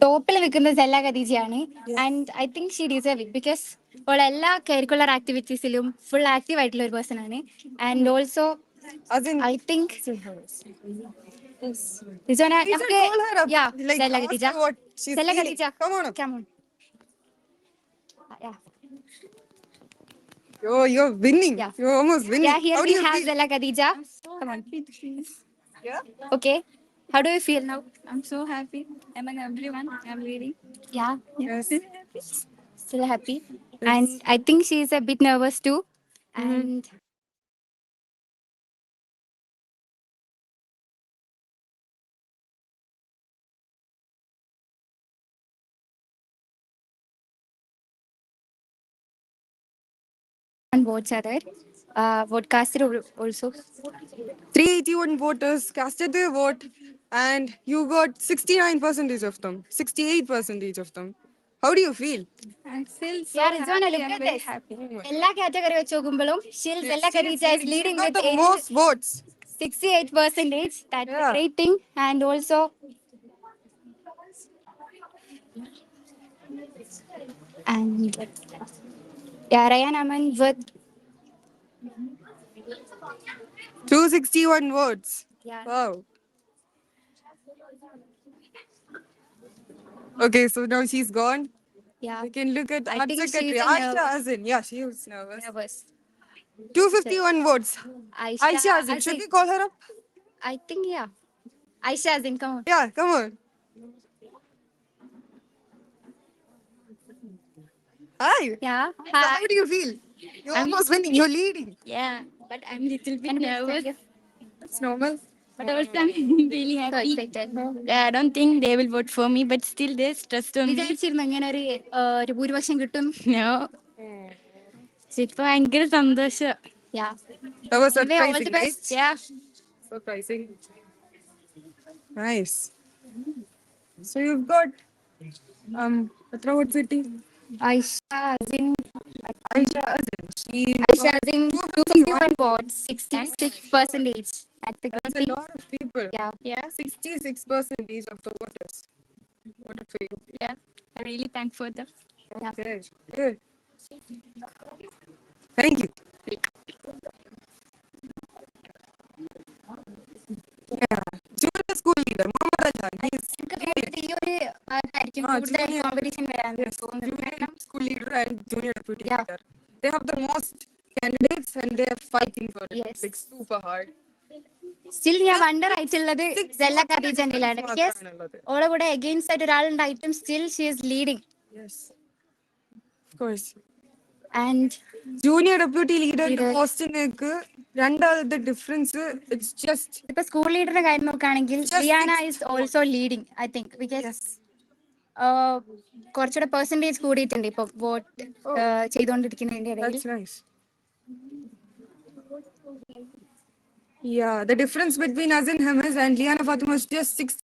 H: ടോപ്പിൽ നിൽക്കുന്നത് സെല്ല ഖദീജയാണ്. And I think she deserve it because അവൾ എല്ലാ curricular ആക്ടിവിറ്റീസിലും full active ആയിട്ടുള്ള ഒരു person ആണ്. And also I think നമുക്ക് Sella Khadija, Sella Khadija, come on. Yeah.
K: You're winning.
H: Yeah.
K: You're almost winning.
H: Yeah, here
K: How do
H: we
K: you
H: have
K: feel?
H: Zella Khadija. Come on.
K: Yeah?
H: Okay. How do you feel now?
I: I'm so happy among everyone. I'm leading.
H: Yeah.
K: Yes.
H: Still happy. And I think she is a bit nervous too. And votes are there. Vote casted also.
K: 381 voters casted their vote, and you got 69% of them, 68% of them. How do you feel?
I: I'm still so
H: Yeah, Rizwana,
I: happy.
H: look
I: I'm
H: at
I: very
H: this.
I: happy.
H: എല്ലാ category വെച്ച് നോക്കുമ്പോഴും Zella Khadija is leading
K: She got
H: with
K: the most votes.
H: 68%. That's a
K: Yeah.
H: great thing. And also, and yeah, Rayan Aman with
K: 261 votes.
H: yeah.
K: Wow. Okay, so now she's gone.
H: Yeah.
K: We can look at
H: I
K: Art
H: think
K: Secretary
H: she's
K: Aisha Azin. Yeah, she was nervous.
H: nervous.
K: 251 votes. Aisha Azin. Should we call her up?
H: I think yeah. Aisha Azin, come on.
K: Yeah, come on. Hi.
H: Yeah.
K: So how do you feel? You're almost winning. You're leading.
J: Yeah, but I'm a little bit
H: And
J: nervous.
K: It's normal.
J: But also I'm really
H: So
J: happy.
H: excited.
J: I don't think they will vote for me, but still they stressed on me.
H: വിചാരിച്ചിരുന്നു ഇങ്ങനെ ഒരു ഭൂരിപക്ഷം കിട്ടും.
J: No. ഇപ്പൊ ഭയങ്കര സന്തോഷം.
H: Yeah.
K: That was
H: Anyway, all the
K: surprising,
H: best.
K: right?
J: Yeah.
K: Surprising. Nice. So you've got what city?
H: Aisha Azin.
K: Aisha Azin.
H: Aisha Azin, 251 votes, 66%. That's a good
K: That's a
H: thing.
K: lot of people.
H: Yeah.
J: Yeah.
K: 66% of the voters voted for you.
J: Yeah. I really thank for them.
K: Okay. Good. Thank you. Yeah. Junior school leader, Muhammad Alhan. He's
H: ഈ ഒരു ആൾക്കായിരിക്കും കൂടുതൽ competition വരാൻ തോന്നുന്നത്.
K: junior school leader and junior deputy
H: Yeah.
K: leader. They have the most candidates and they are fighting for it.
H: Yes.
K: Like super hard.
H: Still ഞാൻ wonder ആയിട്ടുള്ളത് സെല്ല ഖദീജയിലാണ് because ഓളെ കൂടെ അഗെയിൻസ്റ്റ് ആയിട്ട് ഒരാളുണ്ടായിട്ടും still she is leading.
K: Yes, of course.
H: And
K: Junior deputy leader പോസ്റ്റിനേക്ക് രണ്ടാമത്തെ difference it's just
H: ഇപ്പൊ സ്കൂൾ ലീഡറുടെ കാര്യം നോക്കുകയാണെങ്കിൽ
K: Just
H: Liyana
K: 6
H: is also leading I think because
K: yes.
H: കുറച്ചുകൂടെ പെർസെന്റേജ് കൂടിയിട്ടുണ്ട് ഇപ്പൊ വോട്ട് ചെയ്തുകൊണ്ടിരിക്കുന്നതിന്റെ ഇടയിൽ.
K: That's nice. Yeah, the difference between us and him is, and Liana Fatima was just 6.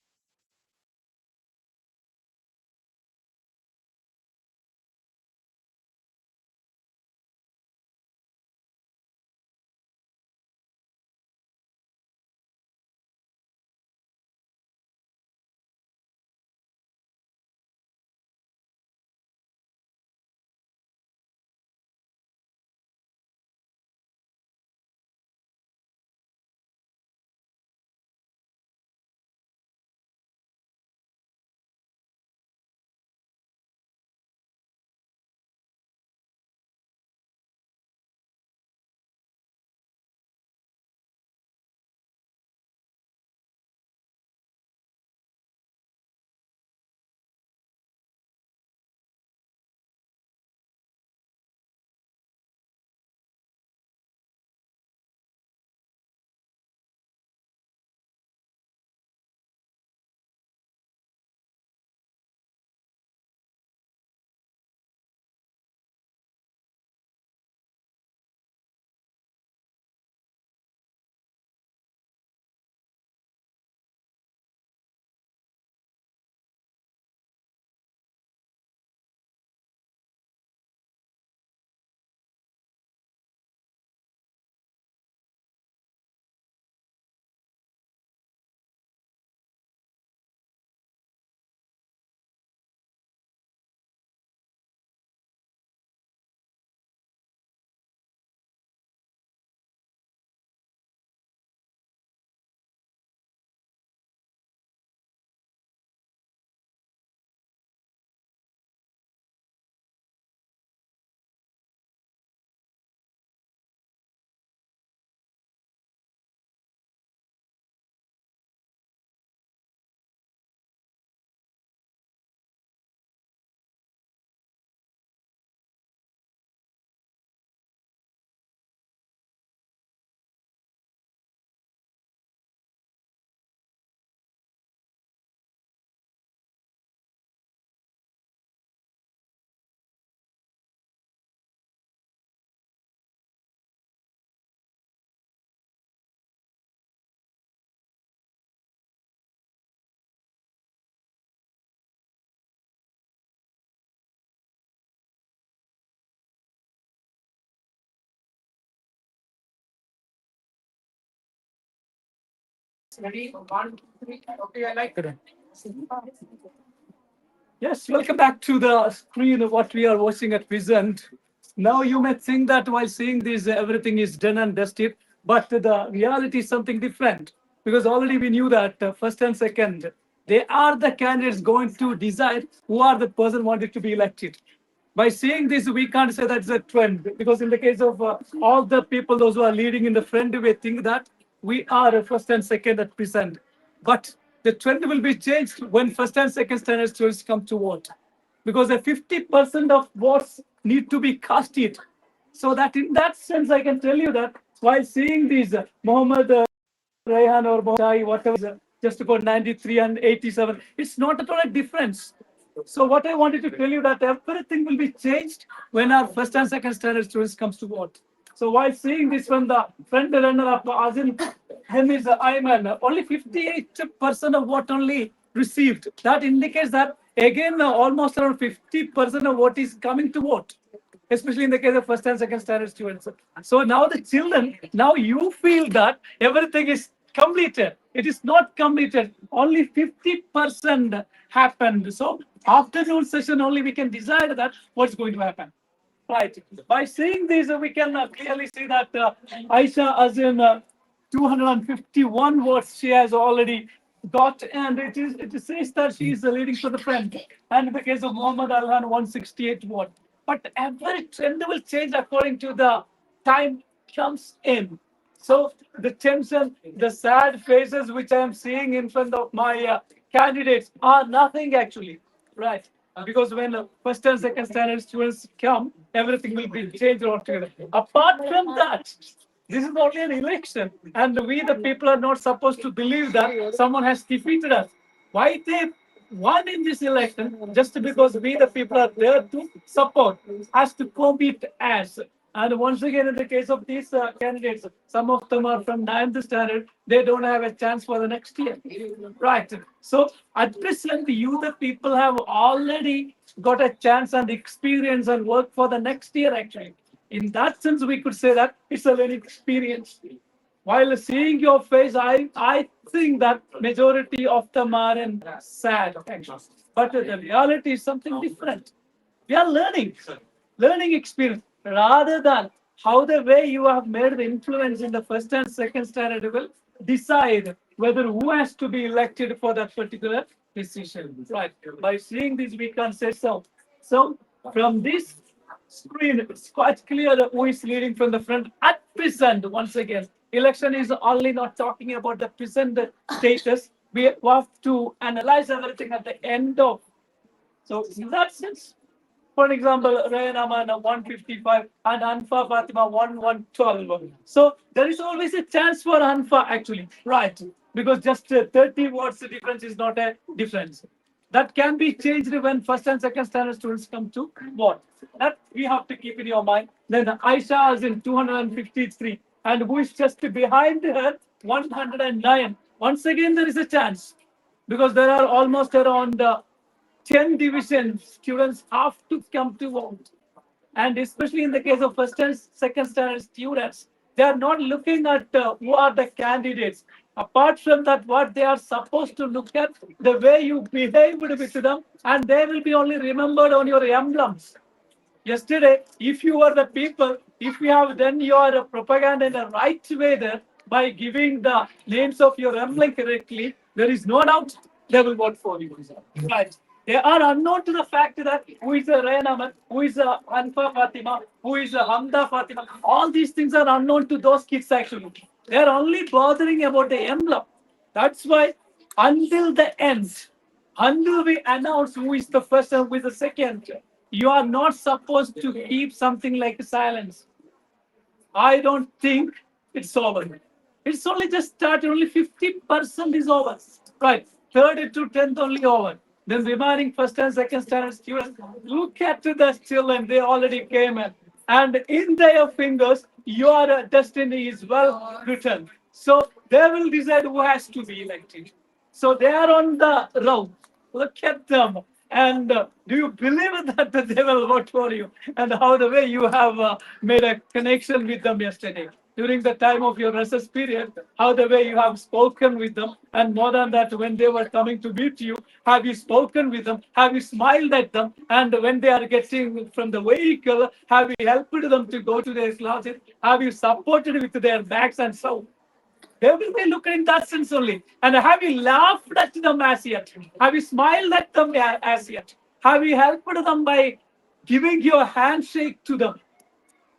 B: Ready? 1, 3. Okay, I like it. Yes, welcome back to the screen of what we are watching at present. Now you may think that while seeing this, everything is done and dusted, but the reality is something different because already we knew that first and second, they are the candidates going to decide who are the person wanted to be elected. By seeing this, we can't say that's a trend because in the case of all the people, those who are leading in the front, we think that we are first and second at present. But the trend will be changed when first and second standard students come to vote because the 50% of votes need to be casted. So that in that sense, I can tell you that while seeing these Muhammad Rayhan or Mohtai, whatever, just about 93 and 87, it's not at all a difference. So what I wanted to tell you that everything will be changed when our first and second standard students comes to vote. So while seeing this one, the front runner up, as in him is Ayman, only 58% of vote only received. That indicates that again almost around 50% of vote is coming to vote, especially in the case of first and second standard students. So now the children, now you feel that everything is completed. It is not completed. Only 50% happened. So afternoon session only we can decide that what's going to happen. Right. By seeing this, we can clearly see that Aisha, as in 251 votes, she has already got, and it says that she is leading for the front. And in the case of Muhammad Alhan, 168 votes. But every trend will change according to the time comes in. So the tension, the sad faces which I am seeing in front of my candidates are nothing actually, right? Because when first and second standard students come, everything will be changed altogether. Apart from that, this is only an election, and we, the people, are not supposed to believe that someone has defeated us. Why they won in this election? Just because we, the people, are there to support, as to compete as. And once again, in the case of these candidates, some of them are from ninth standard. They don't have a chance for the next year, right? So at present, you, the people, have already got a chance and experience and work for the next year. Actually, in that sense, we could say that it's a learning experience. While seeing your face, I think that majority of them are in sad, actually. But the reality is something different. We are learning experience rather than how the way you have made the influence in the first and second standard will decide whether who has to be elected for that particular decision. Right. By seeing this, we can say so. So from this screen, it's quite clear who is leading from the front at present. Once again, election is only not talking about the present status. We have to analyze everything at the end of. So in that sense, for example, Ryan Aman 155 and Anfa Fatima 1112. So there is always a chance for Anfa actually, right? Because just 30 watts difference is not a difference. That can be changed when first and second standard students come to what? That we have to keep in your mind. Then Aisha is in 253, and who is just behind her 109. Once again, there is a chance because there are almost around 10 divisions, students have to come to vote. And especially in the case of first and second standard students, they are not looking at who are the candidates. Apart from that, what they are supposed to look at, the way you behaved with them, and they will be only remembered on your emblems. Yesterday, if you were the people, if you have done your propaganda in the right way there by giving the names of your emblem correctly, there is no doubt they will vote for you. Right. They are unknown to the fact that who is a Rayan Ahmed, who is a Anfa Fatima, who is a Hamda Fatima. All these things are unknown to those kids actually. They are only bothering about the emblem. That's why until the end, until we announce who is the first and who is the second, you are not supposed to keep something like silence. I don't think it's over. It's only just started. Only 50% is over. Right. Third to 10th only over. Then remaining first and second standard students, look at the children. They already came in. And in their fingers, your destiny is well written. So they will decide who has to be elected. So they are on the road. Look at them. And do you believe that they will vote for you? And how the way you have made a connection with them yesterday during the time of your recess period, how the way you have spoken with them, and more than that, when they were coming to meet you, have you spoken with them? Have you smiled at them? And when they are getting from the vehicle, have you helped them to go to their classes? Have you supported with their bags and so? They will be looking in that sense only. And have you laughed at them as yet? Have you smiled at them as yet? Have you helped them by giving your handshake to them?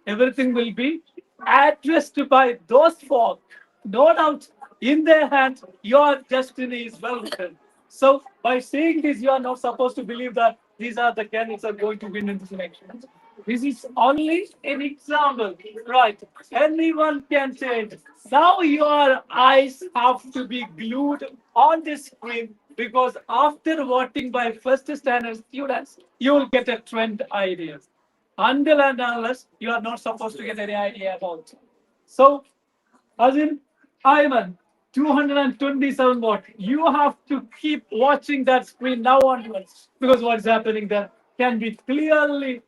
B: Everything will be addressed by those folk. No doubt, in their hands, your destiny is well written. So, by saying this, you are not supposed to believe that these are the candidates are going to win in this election. This is only an example, right? Anyone can change. Now your eyes have to be glued on the screen because after voting by first standard students, you will get a trend idea. Until and unless you are not supposed to get any idea about. So, as in Ivan, 227 watt. You have to keep watching that screen now onwards because what's happening there can be clearly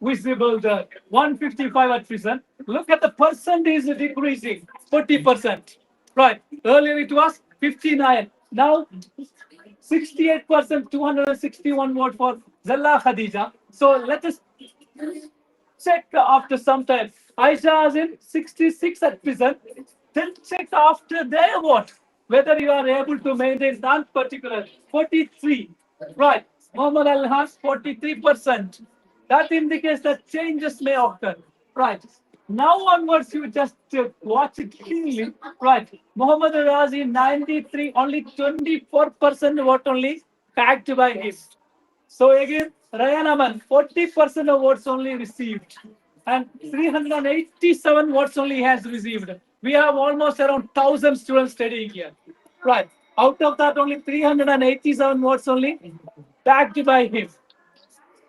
B: visible there. 155 at present. Look at the percent is decreasing, 40%. Right. Earlier it was 59. Now 68%, 261 watt for Zalla Khadija. So let us check after some time. Aisha is in 66 at present. Then check after their what? Whether you are able to maintain that particular 43. Right. Muhammad Al has 43%. That indicates that changes may occur. Right. Now onwards, you just watch it keenly. Right. Muhammad Razi, 93, only 24% vote only backed by him. So again, Ryan Aman, 40% of votes only received. And 387 votes only he has received. We have almost around 1,000 students studying here. Right. Out of that, only 387 votes only backed by him.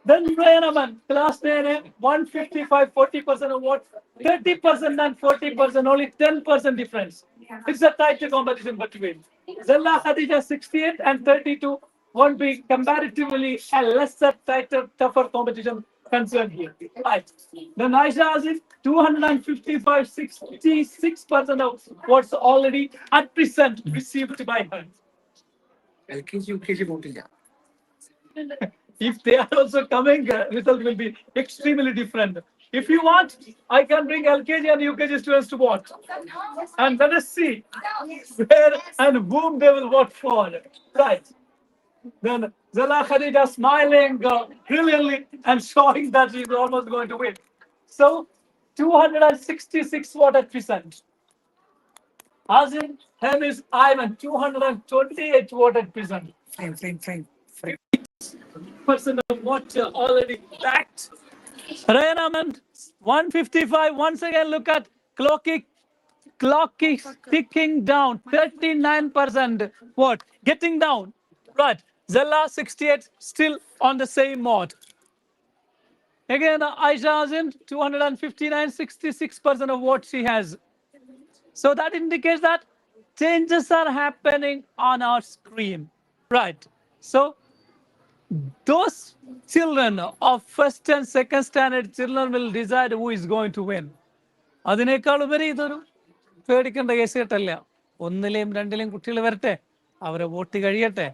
B: Then Rayanaman, class 9, 155, 40% of what? 30% and 40%, only 10% difference. It's a tighter competition between. Zella Khadija 68 and 32 won't be comparatively a lesser, tighter, tougher competition concerned here. Right. Then Aisha Aziz, 255, 66% of what's already at present received by her.
C: LKG, UKG voting.
B: If they are also coming, result will be extremely different. If you want, I can bring LKG and UKG students to vote. And let us see where and whom they will vote for. Right. Then Zala Khadija smiling brilliantly and showing that she's almost going to win. So 266 vote at present. Azim Hemis Ivan 228 vote at present.
C: Frame.
B: Percent of what already backed. Rayanaman 155. Once again, look at clock is ticking down. 39%. What? Getting down. Right. Zella 68 still on the same mode. Again, Aisha Azim 259, 66% of what she has. So that indicates that changes are happening on our screen. Right. So those children of first and second standard children will decide who is going to win. അതിനേക്കാൾ ഉപരി ഇതൊരു പേടിക്കേണ്ട case കേട്ടല്ല. ഒന്നിലെയും രണ്ടിലെയും കുട്ടികൾ വരട്ടെ, അവരെ vote കഴിയട്ടെ.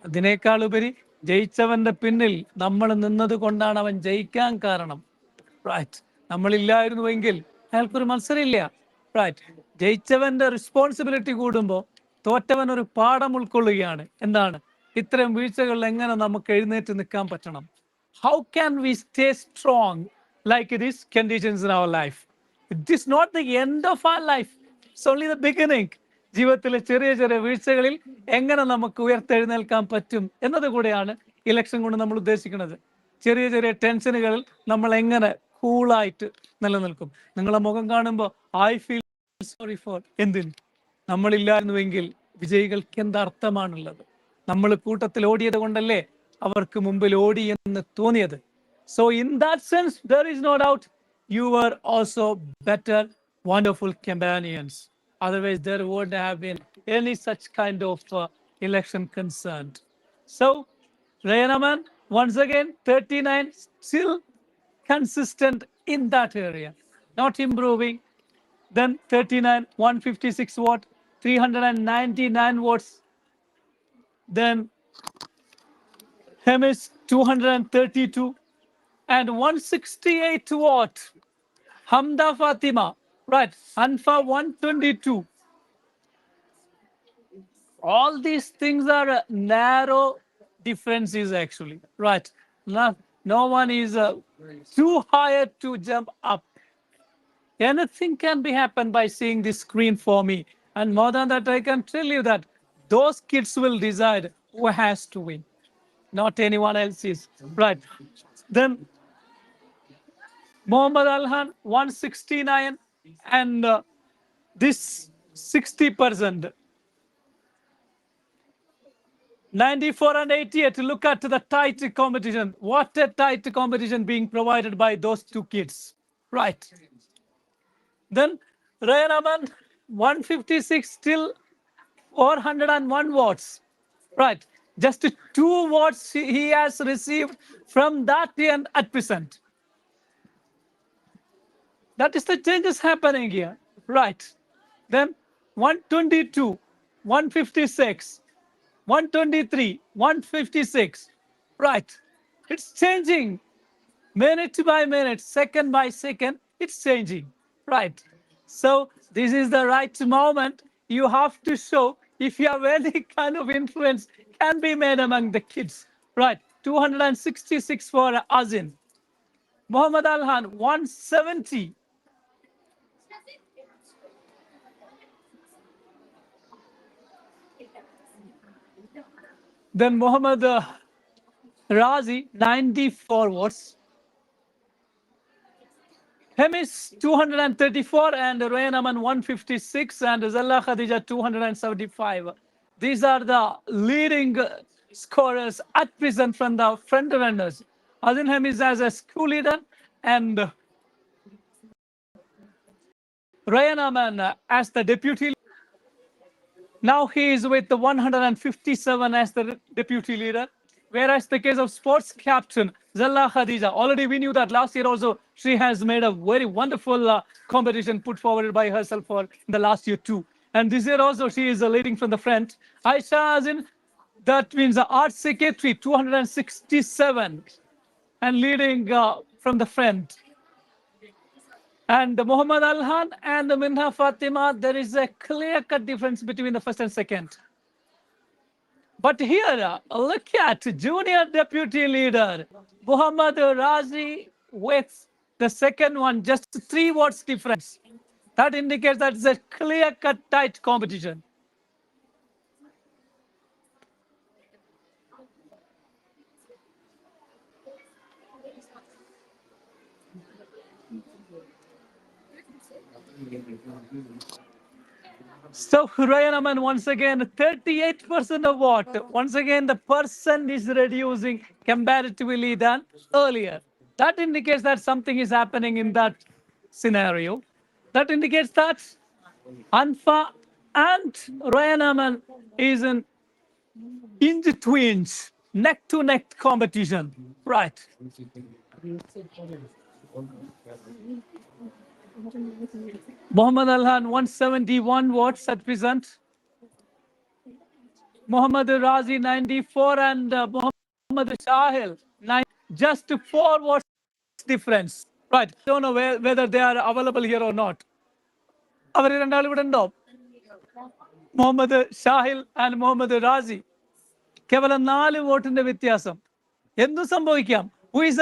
B: അതിനേക്കാൾ ഉപരി ജയിച്ചവന്റെ പിന്നിൽ നമ്മൾ നിന്നത് കൊണ്ടാണ് അവൻ ജയിക്കാൻ കാരണം. റൈറ്റ്. നമ്മളില്ലായിരുന്നുവെങ്കിൽ അയാൾക്കൊരു മത്സരമില്ല. റൈറ്റ്. ജയിച്ചവന്റെ റെസ്പോൺസിബിലിറ്റി കൂടുമ്പോൾ തോറ്റവൻ ഒരു പാഠം ഉൾക്കൊള്ളുകയാണ്. എന്താണ്? ഇത്തരം വീഴ്ചകളിൽ എങ്ങനെ നമുക്ക് എഴുന്നേറ്റ് നിൽക്കാൻ പറ്റണം? How can we stay strong like these conditions in our life? It is not the end of our life. It's only the beginning. ജീവിതത്തിലെ ചെറിയ ചെറിയ വീഴ്ചകളിൽ എങ്ങനെ നമുക്ക് ഉയർത്തെഴുന്നേൽക്കാൻ പറ്റും എന്നത് കൂടെയാണ് ഇലക്ഷൻ കൊണ്ട് നമ്മൾ ഉദ്ദേശിക്കുന്നത്. ചെറിയ ചെറിയ ടെൻഷനുകളിൽ നമ്മൾ എങ്ങനെ കൂളായിട്ട് നിലനിൽക്കും. നിങ്ങളെ മുഖം കാണുമ്പോൾ ഐ ഫീൽ സോറി ഫോർ എന്തിന്? നമ്മളില്ലായിരുന്നുവെങ്കിൽ വിജയികൾക്ക് എന്തർത്ഥമാണുള്ളത്? നമ്മൾ കൂട്ടത്തിൽ ഓടിയത് കൊണ്ടല്ലേ അവർക്ക് മുമ്പിൽ ഓടി എന്ന് തോന്നിയത്. So in that sense, there is no doubt you were also better, wonderful companions. Otherwise, there wouldn't have been any such kind of election concerned. So, Rayanaman, once again, 39, still consistent in that area, not improving. Then 39, 156 watt, 399 watts. Then Hemis 232 and 168 watt. Hamda Fatima, right? Anfa 122. All these things are narrow differences actually, right? No one is too high to jump up. Anything can be happen by seeing this screen for me. And more than that, I can tell you that those kids will decide who has to win, not anyone else's. Right. Then Muhammad Alhan 169 and this 60%. 94 and 88. Look at the tight competition. What a tight competition being provided by those two kids. Right. Then Ryan Aman 156 still 401 watts. Right. Just 2 watts he has received from that end at present. That is the changes happening here. Right. Then 122, 156, 123, 156. Right. It's changing minute by minute, second by second. It's changing. Right. So this is the right moment. You have to show if you have any kind of influence can be made among the kids. Right. 266 for Azin. Muhammad Alhan, 170. Then Mohammad Razi, 94 votes. Hemis, 234, and Rayan Aman, 156, and Zalla Khadija, 275. These are the leading scorers at present from the front runners. Azin Hemis as a school leader, and Rayan Aman as the deputy. Now he is with the 157 as the deputy leader. Whereas the case of sports captain Zalla Khadija, already we knew that last year also she has made a very wonderful competition put forward by herself for the last year too. And this year also she is leading from the front. Aisha Azin, that means the art secretary, 267, and leading from the front. And Muhammad Alhan and Minha Fatima, there is a clear-cut difference between the first and second. But here, look at junior deputy leader, Muhammad Razi with the second one, just 3 votes difference. That indicates that it's a clear-cut tight competition. So Ryan Aman once again 38% of vote. Once again, the person is reducing comparatively than earlier. That indicates that something is happening in that scenario. That indicates that Anfa and Ryan Aman is in between, neck to neck competition. Right. Muhammad Alhan 171 votes at present. Muhammad Razi 94 and Muhammad Shahil 9. Just 4 votes difference. Right. Don't know whether they are available here or not. അവർ രണ്ടാളും ഇവിടെ ഉണ്ടോ? Muhammad Shahil and Muhammad Razi കേവലം 4 വോട്ടിന്റെ വ്യത്യാസം. എന്തും സംഭവിക്കാം. Who is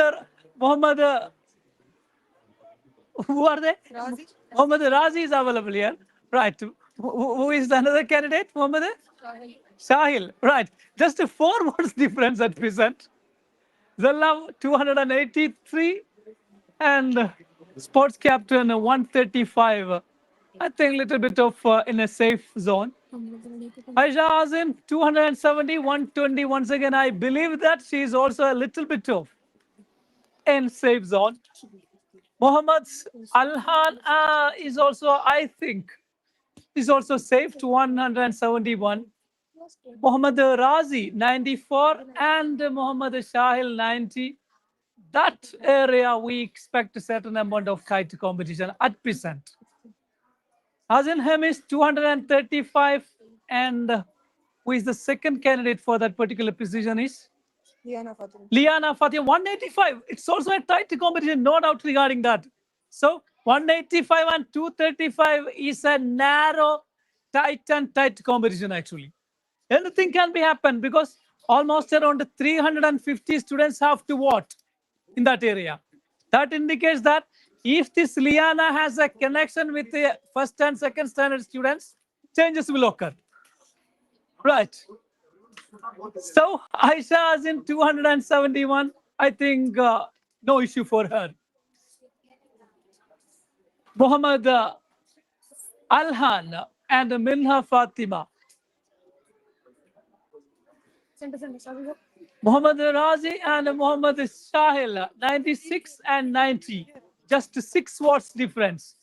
B: Muhammad? Who are they? Razi. Muhammad Razi is available here. Right. Who is the another candidate? Muhammad Shahil. Right. Just 4 votes difference at present. Zalla 283 and sports captain 135. I think a little bit of in a safe zone. Aisha Azin 270, 120. Once again, I believe that she is also a little bit of in safe zone. Muhammad Alhan is also, I think, is also safe to 171. Muhammad Razi 94 and Muhammad Shahil 90. That area we expect a certain amount of kite competition at present. Azin Hemis 235 and who is the second candidate for that particular position is? Liana Fatima 185. It's also a tight competition, no doubt regarding that. So 185 and 235 is a narrow, tight competition actually. Anything can be happen because almost around 350 students have to vote in that area. That indicates that if this Liana has a connection with the first and second standard students, changes will occur. Right. So Aisha is in 271. I think no issue for her. Muhammad Alhan and Minha Fatima. Muhammad Razi and Muhammad Shahil, 96 and 90. Just 6 votes difference.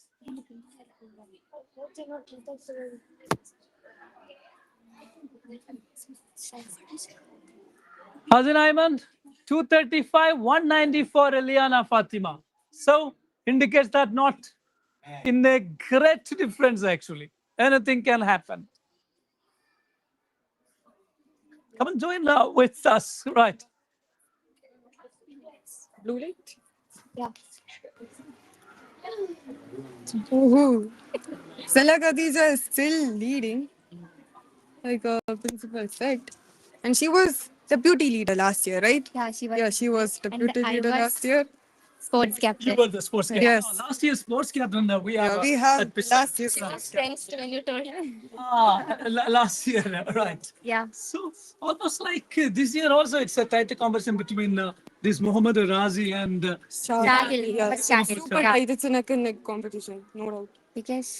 B: Hazin Ayman, 235, 190 for Eliana Fatima. So indicates that not in a great difference actually. Anything can happen. Come and join with us, right?
K: Blue light?
H: Yeah.
K: Ooh. Salah Khadija is still leading, like a principal effect. And she was deputy leader last year, right?
H: Yeah, she was.
K: Yeah, she was deputy leader last year.
H: sports
B: You
H: captain.
B: were the sports captain.
K: Yes.
B: Last year's sports captain we have.
K: Yeah, we have
B: at Pisa.
K: last year's
H: Lost thanks to when you told me.
B: Last year, right?
H: Yeah.
B: So almost like this year also, it's a tighter competition between this Mohammad Razi and
H: Shahil.
K: Yeah,
H: But Shahil.
K: super
H: Yeah.
K: tight. It's a neck and neck competition, no doubt.
H: Because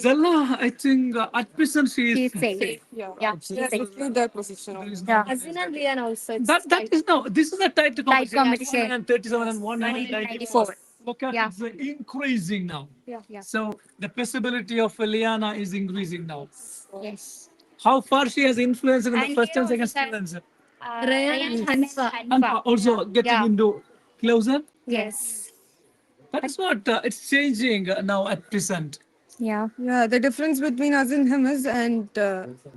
B: Zella. I think at present she is
H: she is safe.
K: Yeah,
H: Yeah,
K: she
H: she's
K: has
H: safe.
K: secured that position.
B: There is
K: also.
B: no
H: Yeah.
J: Azin and Lian also. It's
B: That
J: tight.
B: is no. This is a tight competition.
H: competition.
B: 137 and 194. Look at
H: Yeah.
B: it's increasing now.
H: Yeah.
B: So the possibility of Liana is increasing now.
H: Yes.
B: How far she has influenced in the
H: And
B: first
H: here
B: and second
H: also
B: students,
H: Rayan Hanfa.
B: and also getting
H: Yeah.
B: into closer.
H: Yes.
B: That is what it's changing now at present.
H: Yeah.
K: Yeah, the difference between us and him is, and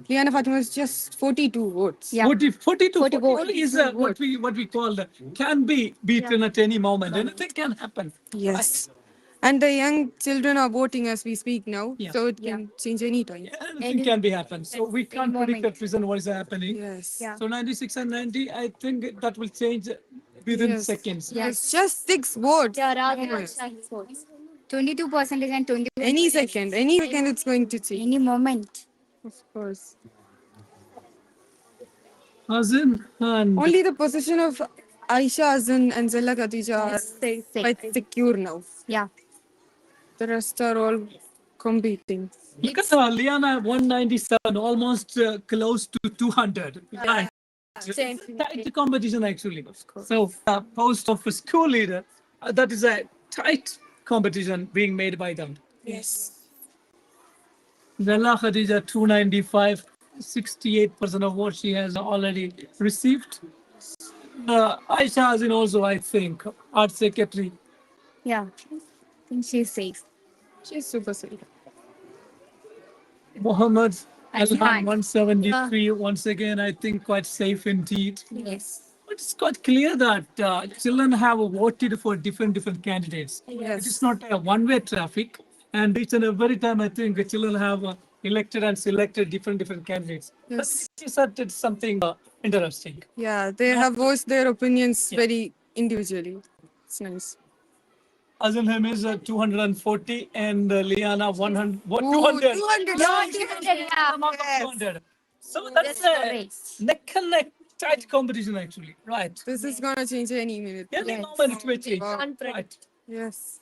K: Liana Fatima is just 42 votes.
H: Yeah.
B: 40 to 40
H: votes.
B: only is what we call can be beaten at any moment. Anything can happen.
K: Yes. And the young children are voting as we speak now,
B: Yeah.
K: so it can change any time.
B: Anything can be happen. So we can't predict at present what is happening.
K: Yes.
H: Yeah.
B: So 96 and 90, I think that will change within
K: Yes.
B: seconds.
K: It's just 6 votes.
J: Yeah, Radha
K: Oh,
J: and
K: yes.
J: Shahil votes.
K: Any
H: 22% and 20%.
K: second, it's going to change.
H: Any moment.
K: Of course.
B: Azin and
K: Only the position of Aisha Azan and Zella Khadija are
H: Safe.
K: quite secure now.
H: Yeah.
K: The rest are all competing.
B: look at Liana 197, almost close to 200. Right.
J: Same.
B: Tight competition actually. So post of a school leader, that is a tight competition being made by them.
K: Yes.
B: Zella Khadija 295, 68% of what she has already received. Aisha Azin also, I think, art secretary.
H: Yeah. I think she's safe.
K: She's super safe.
B: Mohammed Alhan
H: Alhan.
B: 173, once again, I think quite safe indeed.
H: Yes.
B: But it's quite clear that children have voted for different candidates.
K: Yes.
B: It is not a one-way traffic, and each and every time I think the children have elected and selected different candidates.
K: Yes.
B: But she said it's something interesting.
K: Yeah, they have voiced their opinions very individually. It's nice.
B: Azim is 240 and Liana 100. What,
K: Ooh,
B: 200?
K: 200.
H: Yeah.
B: Amount of
K: Yes.
B: 200. So that's
H: Just a
B: a
H: race.
B: neck and neck tight competition actually. Right.
K: This is gonna change any minute.
B: Any
H: Yes.
B: moment it may change.
K: Wow.
B: Right.
K: Yes.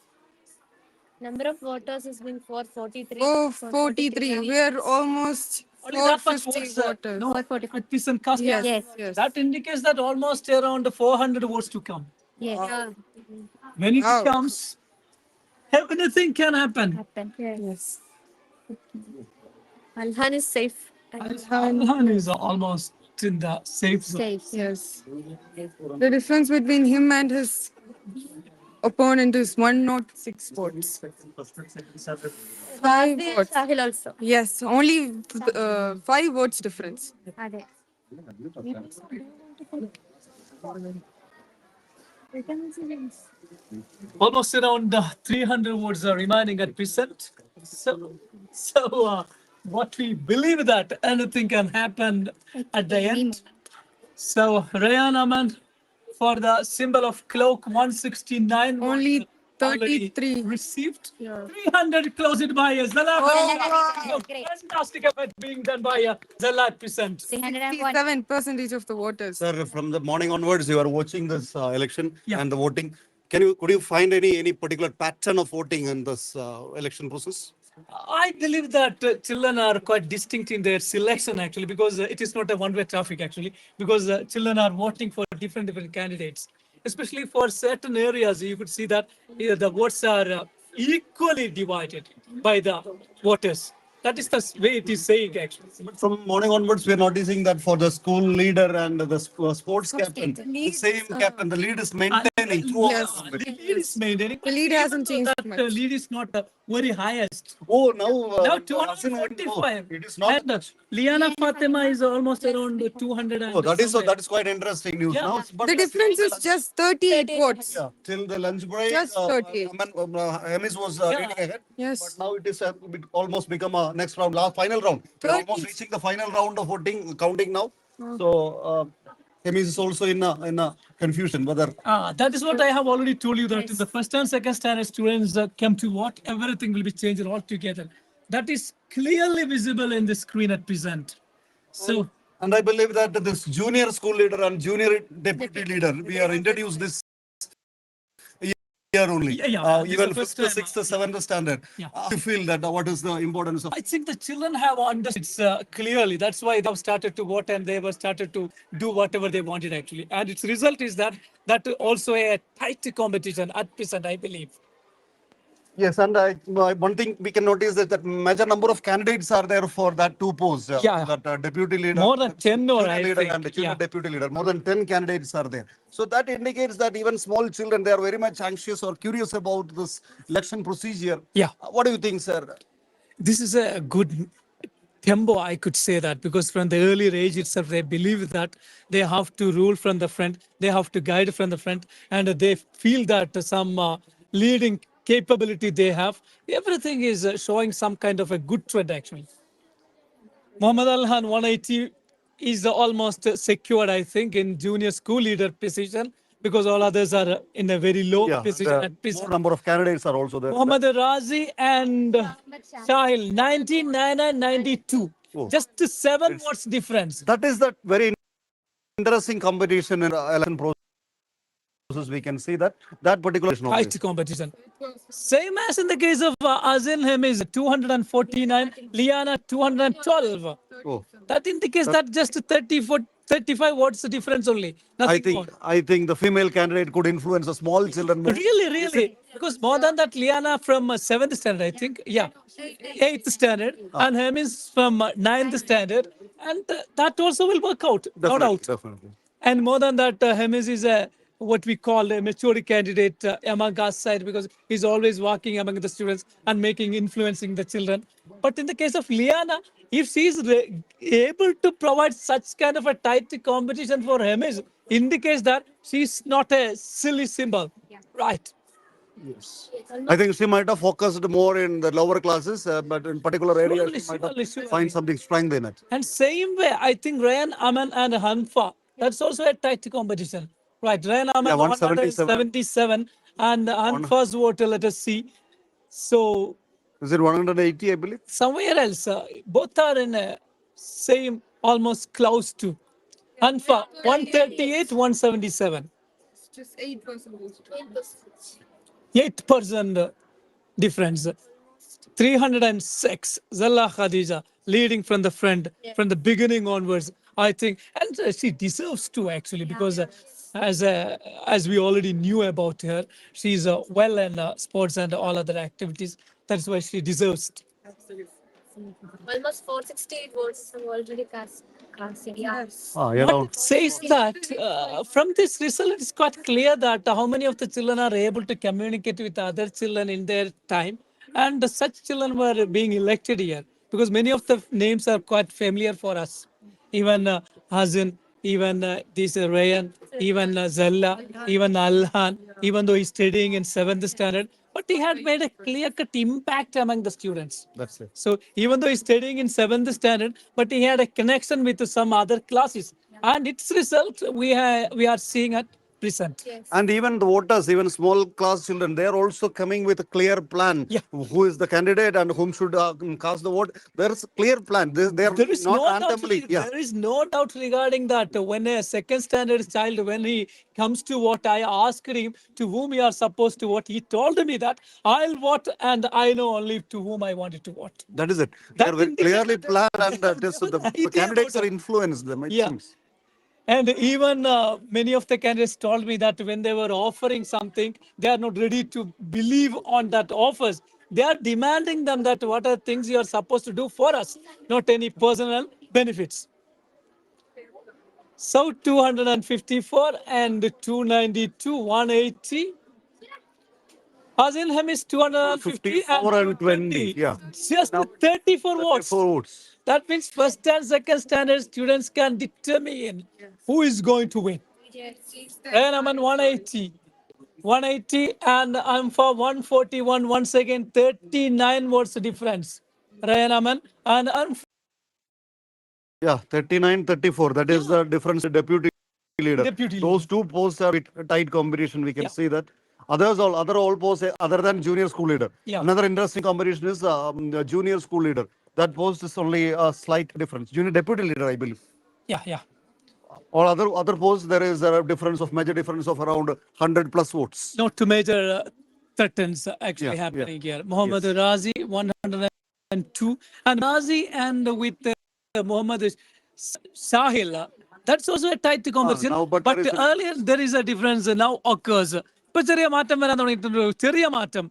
J: Number of voters has been 443.
K: Oh, 43. We're almost
B: Only that much
K: 450
B: votes.
K: voters.
B: No, at present cast.
K: Yes.
H: Yes.
K: Yes.
B: That indicates that almost around 400 votes to come.
H: Yes.
B: When it
K: Wow.
B: comes, anything can happen.
K: Yes.
J: Alhan is safe.
B: Alhan is almost in the safe zone.
H: Safe.
K: Yes. The difference between him and his opponent is 106 votes. 5
J: Radha and
K: votes.
J: Shahil also.
K: Yes, only 5 votes difference.
H: Ade.
B: Almost around 300 votes are remaining at present. So what we believe that anything can happen at the end. So Rayan Aman for the symbol of cloak 169
K: Only
B: votes already
K: 33.
B: received. 300 closed by Zala.
K: wow.
B: Fantastic effort being done by Zala at present.
H: 301.
K: 67% of the voters.
E: Sir, from the morning onwards, you are watching this election
B: Yeah.
E: and the voting. Could you find any particular pattern of voting in this election process?
B: I believe that children are quite distinct in their selection actually because it is not a one-way traffic actually because children are voting for different candidates. Especially for certain areas, you could see that the votes are equally divided by the voters. That is the way it is saying actually.
E: But from morning onwards, we are noticing that for the school leader and the sports captain, the same captain, the lead is maintaining throughout.
K: Yes.
B: The lead is maintaining.
K: The lead hasn't changed
B: That
K: much.
B: lead is not very highest.
E: Oh, now
B: Now
E: Hassan,
B: 245.
E: it is not.
B: And Liana Fatima is almost around 200.
E: Oh, that is quite interesting news
B: Yeah.
E: now. But
K: The difference is just 38 votes.
E: yeah, till the lunch break,
K: Just 38.
E: Hemis was leading ahead.
K: Yes.
E: But now it is almost become a next round, final round. We're almost
K: 30.
E: reaching the final round of voting, counting now. So Hemis is also in a confusion whether.
B: That is what I have already told you, that in the first and second standard students come to what everything will be changed altogether. That is clearly visible in the screen at present. So,
E: And I believe that this junior school leader and junior deputy leader, we are introduced this year only. Even fifth, sixth, seventh standard. You feel that what is the importance of?
B: I think the children have understood clearly. That's why they have started to vote and they were started to do whatever they wanted actually. And its result is that also a tight competition at present, I believe.
E: Yes, and one thing we can notice is that major number of candidates are there for that two posts. That deputy leader,
B: more than 10 or I
E: leader
B: think.
E: and junior deputy leader. More than 10 candidates are there. So that indicates that even small children, they are very much anxious or curious about this election procedure. What do you think, sir?
B: This is a good tempo, I could say that, because from the earlier age itself, they believe that they have to rule from the front, they have to guide from the front, and they feel that some leading capability they have. Everything is showing some kind of a good trend, actually. Muhammad Alhan 180 is almost secured, I think, in junior school leader position, because all others are in a very low position.
E: More number of candidates are also there.
B: Muhammad Razi and Shahil, 99 and 92. Just 7 votes difference.
E: That is the very interesting competition in the election process. We can see that particular
B: Tight competition. Same as in the case of Azin Hemiz, 249, Liana 212. That indicates that just 35 votes difference only. Nothing more.
E: I think the female candidate could influence the small children more.
B: Really. Because more than that, Liana from 7th standard, I think. 8th standard. And Hemiz from 9th standard. And that also will work out. No doubt.
E: Definitely.
B: And more than that, Hemiz is what we call a mature candidate among us side, because he's always walking among the students and influencing the children. But in the case of Liana, if she is able to provide such kind of a tight competition for Hemiz, indicates that she's not a silly symbol. Right.
E: Yes. I think she might have focused more in the lower classes, but in particular areas, she might have find something strength in it.
B: And same way, I think Ryan, Aman, and Hanfa, that's also a tight competition. Right, Ryan Aman 177 and Hanfa's vote, let us see. So,
E: is it 180, I believe?
B: Somewhere else, both are in a same, almost close to. Hanfa, 138, 177.
K: Just 8%.
B: 8% difference. 306. Zalla Khadija leading from the front, from the beginning onwards, I think. And she deserves to, actually, because as we already knew about her, she's well in sports and all other activities. That's why she deserves it.
G: Almost 468 votes have already cast.
B: What says that from this result, it's quite clear that how many of the children are able to communicate with other children in their time, and such children were being elected here, because many of the names are quite familiar for us. Even Hazin, even this Rayan, even Zella, even Alhan, even though he's studying in 7th standard, but he had made a clear-cut impact among the students.
E: That's it.
B: So even though he's studying in 7th standard, but he had a connection with some other classes. And its result, we are seeing at present.
E: And even the voters, even small class children, they are also coming with a clear plan. Who is the candidate and whom should cast the vote? There's a clear plan. There is not randomly.
B: There is no doubt regarding that. When a second standard child, when he comes to vote, I asked him to whom you are supposed to vote. He told me that I'll vote and I know only to whom I wanted to vote.
E: That is it. They are very clearly planned, and the candidates are influenced them, it seems.
B: And even many of the candidates told me that when they were offering something, they are not ready to believe on that offers. They are demanding them that what are things you are supposed to do for us, not any personal benefits. So 254 and 292, 180. Hazin Hemis 250 and 20. Just 34 votes. That means first and second standard students can determine who is going to win. And I'm on 180. 180 and I'm for 141. Once again, 39 votes difference. Ryan Aman and I'm
E: 39-34. That is the difference. Deputy leader.
B: Deputy
E: Those
B: leader.
E: two posts are with tight competition. We can
B: Yeah.
E: see that. Other all posts other than junior school leader.
B: Yeah.
E: Another interesting competition is the junior school leader. That post is only a slight difference. Junior deputy leader, I believe.
B: Yeah.
E: All other posts, there is a major difference of around 100 plus votes.
B: Not to major threats actually happening here. Muhammad Razi 102, and Razi and with Muhammad Sahil. That's also a tight competition.
E: Now, but
B: earlier there is a difference now occurs. ഇപ്പൊ ചെറിയ മാറ്റം വരാൻ തുടങ്ങിയിട്ടുണ്ട്. ചെറിയ മാറ്റം.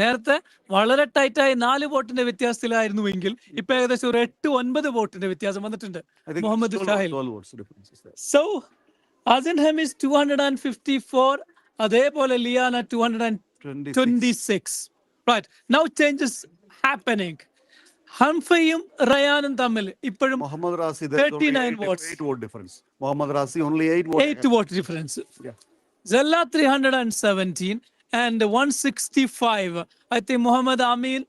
B: നേരത്തെ വളരെ ടൈറ്റായി 4 വോട്ടിന്റെ വ്യത്യാസത്തിലായിരുന്നുവെങ്കിൽ ഇപ്പൊ ഏകദേശം ഒരു 8-9 വോട്ടിന്റെ വ്യത്യാസം വന്നിട്ടുണ്ട്. Muhammad Shahil. So Azinham is 254. അതേപോലെ ലിയാന 226. Right. Now changes happening. ഹംഫയും റയാനും തമ്മിൽ ഇപ്പോഴും
E: Muhammad Rasi,
B: 39 votes.
E: 8 vote difference. Muhammad Rasi only 8 votes.
B: 8 vote difference.
E: Yeah.
B: Zella 317 and 165. I think Muhammad Amin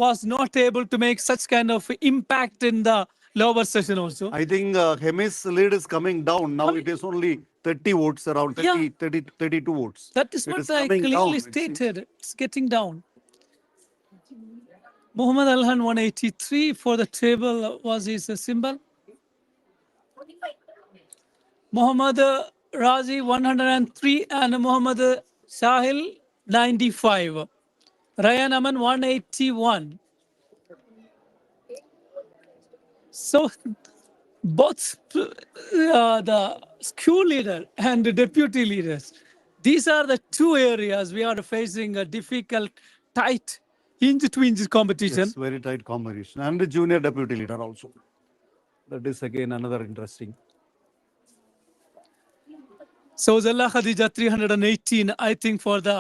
B: was not able to make such kind of impact in the lower session also.
E: I think Hemis lead is coming down. Now it is only 30 votes, around 32 votes.
B: That is what I clearly stated. It's getting down. Muhammad Alhan 183 for the table was his symbol. Muhammad Razi 103 and Muhammad Sahil 95. Ryan Aman 181. So both the school leader and the deputy leaders, these are the two areas we are facing a difficult, tight inch-to-inch competition.
E: Yes, very tight competition. And the junior deputy leader also. That is again another interesting.
B: So Zalla Khadija 318, I think for the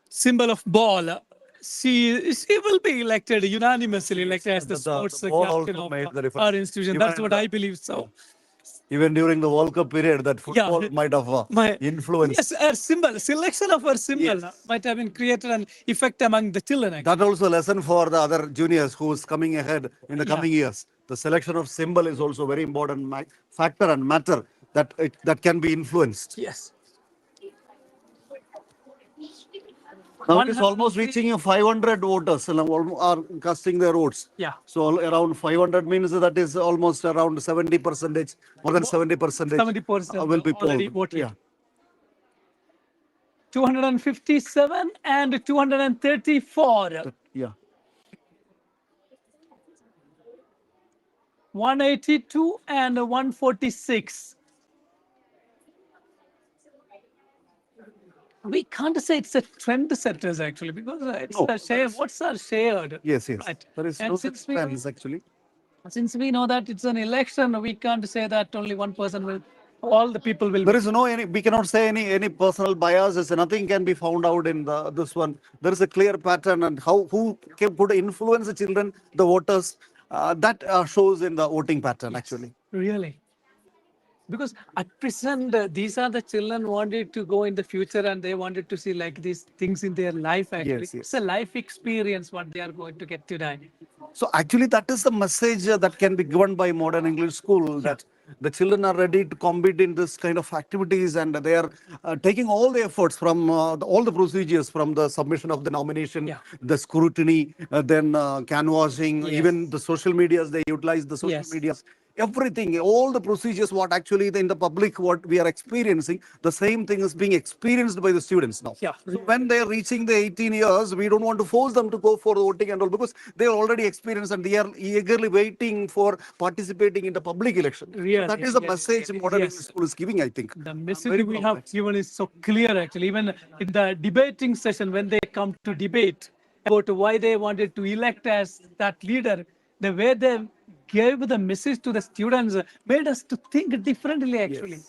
B: symbol of ball, she will be elected, unanimously elected as the sports captain of our institution. That's what I believe so.
E: Even during the World Cup period, that football might have influenced.
B: Yes, her symbol, selection of her symbol might have been created an effect among the children. Actually.
E: That also a lesson for the other juniors who is coming ahead in the coming years. The selection of symbol is also very important factor and matter that can be influenced.
B: Yes.
E: Now it is almost reaching 500 voters are casting their votes.
B: Yeah.
E: So around 500 means that is almost around 70%, more than 70%.
B: 70%
E: will be
B: already
E: polled.
B: voted. Yeah. 257 and 234.
E: Yeah.
B: 182 and 146. We can't say it's a trend setters actually because it's a share. What's our shared?
E: Yes.
B: Right.
E: There is
B: And
E: no
B: since
E: trends actually.
B: Since we know that it's an election, we can't say that only one person will. All the people will.
E: There is we cannot say any personal biases. Nothing can be found out in this one. There is a clear pattern and who could influence the children, the voters. That shows in the voting pattern actually.
B: Really. Because at present, these are the children wanted to go in the future and they wanted to see like these things in their life actually.
E: Yes.
B: It's a life experience what they are going to get today.
E: So actually that is the message that can be given by modern English school, that the children are ready to compete in this kind of activities and they are taking all the efforts from all the procedures from the submission of the nomination, the scrutiny, then canvassing, even the social medias, they utilize the social medias. Everything, all the procedures, what actually in the public, what we are experiencing, the same thing is being experienced by the students now.
B: Yeah.
E: So when they are reaching the 18 years, we don't want to force them to go for the voting and all because they are already experienced and they are eagerly waiting for participating in the public election.
B: Really,
E: that is the message modern English school is giving, I think.
B: The message we have given is so clear actually. Even in the debating session, when they come to debate about why they wanted to elect as that leader, the way they gave the message to the students made us to think differently actually.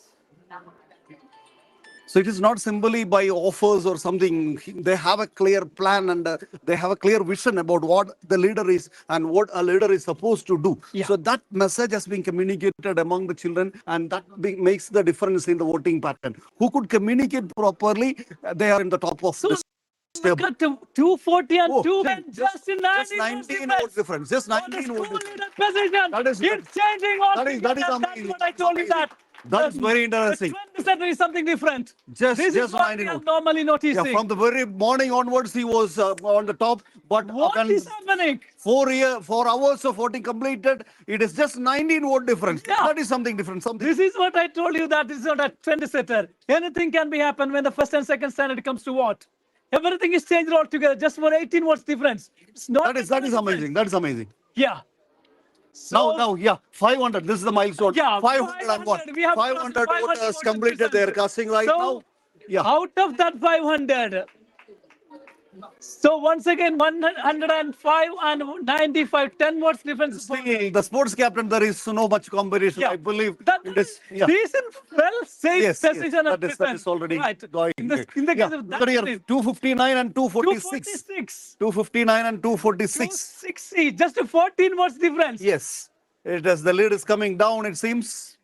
E: So it is not simply by offers or something. They have a clear plan and they have a clear vision about what the leader is and what a leader is supposed to do. So that message has been communicated among the children and that makes the difference in the voting pattern. Who could communicate properly, they are in the top of the
B: Look at 240 and 2 and just
E: 19 votes difference. Just 19 votes difference.
B: Position.
E: That is
B: it's changing all.
E: that is
B: That's what I told you that.
L: That is very interesting.
B: The trend is something different.
L: This
B: is what
L: 19
B: we are
L: votes.
B: normally noticing.
L: Yeah, from the very morning onwards, he was on the top. But
B: what is happening?
L: 4 hours of voting completed. It is just 19 vote difference.
B: Yeah.
L: That is something different.
B: This is what I told you, that is not a trend setter. Anything can be happen when the first and second standard comes to what? Everything is changed altogether just for 18 votes difference. It's not
L: That is amazing. That is amazing.
B: Yeah. So,
L: Now, 500. This is the milestone.
B: Yeah,
L: 501.
B: We have
L: 500 voters completed their casting right
B: so,
L: now. Yeah.
B: Out of that 500, so once again 105 and 95, 10 votes difference.
L: Still, the sports captain, there is no much competition.
B: Yeah.
L: I believe
B: That
L: it is. Yeah.
B: decent, well safe decision of
L: that is already
B: right.
L: going.
B: In the case of that,
L: Look at here, 259 and 246. 259 and 246.
B: 260, just a 14 votes difference.
L: Yes. It is, the lead is coming down, it seems.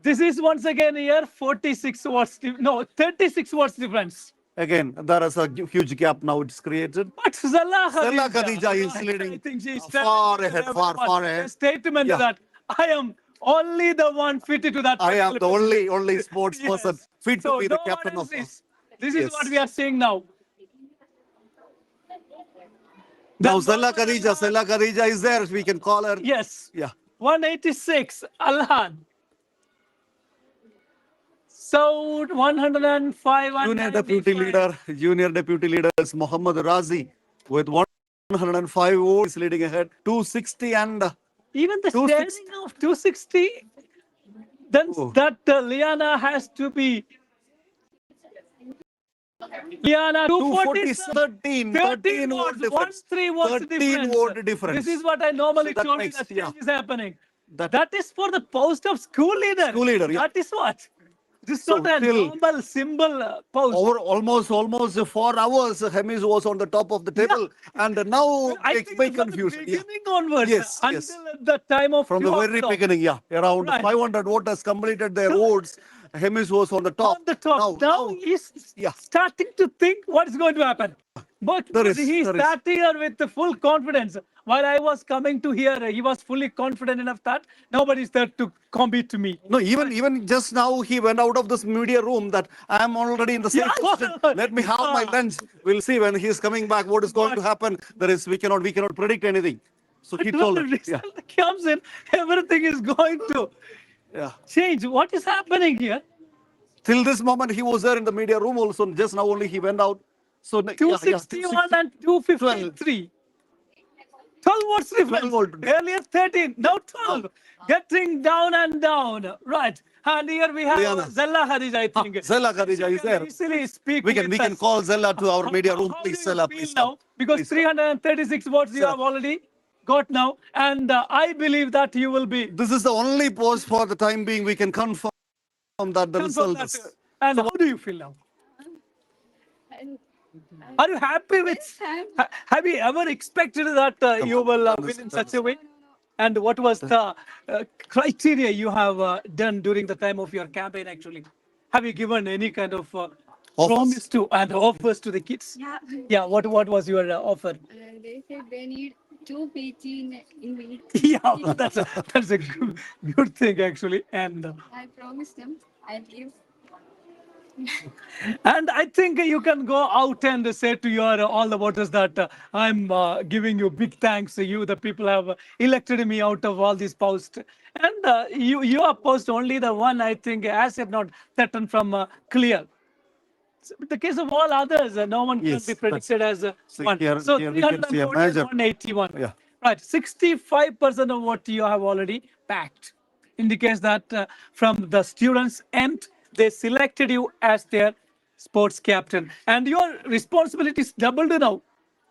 B: This is once again here 46 votes, no, 36 votes difference.
L: Again, there is a huge gap now it's created.
B: But Zalla
L: Khadija is leading.
B: I think she's
L: far ahead, far ahead.
B: A statement that I am only the one fitted to that.
L: I am the only sports
B: Yes.
L: person fit
B: So
L: to be the
B: no
L: captain
B: one
L: of
B: else is. This is what we are seeing now.
L: Now Zalla Khadija is there. We can call her.
B: Yes.
L: Yeah.
B: 186, Alhan. So 105 and
L: Junior deputy leader is Mohammad Razi with 105 votes leading ahead. 260 and
B: even the standing of 260, then that Liana has to be Liana 240, 13 votes, 13 votes difference. This is what I normally told you that change is happening. That is for the post of school leader.
L: Yeah.
B: That is what. This is not a normal symbol post.
L: Over almost 4 hours, Hemis was on the top of the table, and now it's very confusing.
B: Beginning onwards,
L: Yes,
B: until the time of
L: from the very beginning, around 500 voters completed their votes. Hemis was on the top.
B: On the top. Now he's starting to think what is going to happen. But he's starting here with the full confidence. While I was coming to here, he was fully confident enough that nobody's there to compete to me.
L: No, even just now he went out of this media room that I am already in the same position. Let me have my lunch. We'll see when he's coming back what is going to happen. We cannot predict anything. So he told
B: us. Result comes in, everything is going to change. What is happening here?
L: Till this moment he was there in the media room also. Just now only he went out. So
B: 261 and 253. 12 votes difference. Earlier 13, now 12. Getting down and down. Right. And here we have Zalla Khadija, I think.
L: Zalla Khadija is there.
B: Easily speak
L: we can call Zalla to our media room. Please, Zalla, please.
B: Now, because 336 votes you have already got now. And I believe that you will be.
L: This is the only post for the time being. We can confirm that the results.
B: And how do you feel now? Are you happy with? Have you ever expected that you will win in such a way? And what was the criteria you have done during the time of your campaign? Actually, have you given any kind of promise to and offers to the kids?
H: Yeah.
B: Yeah. What was your offer?
H: They said they need 2 PT in week.
B: Yeah, that's a good thing actually. And
H: I promised them I'll give.
B: And I think you can go out and say to your all the voters that I'm giving you big thanks. The people have elected me out of all these posts, and your post only the one I think has yet not threatened from clear. In the case of all others, no one can be predicted as one. So 181.
L: Yeah.
B: Right, 65% of what you have already packed indicates that from the students' end, they selected you as their sports captain. And your responsibility is doubled now.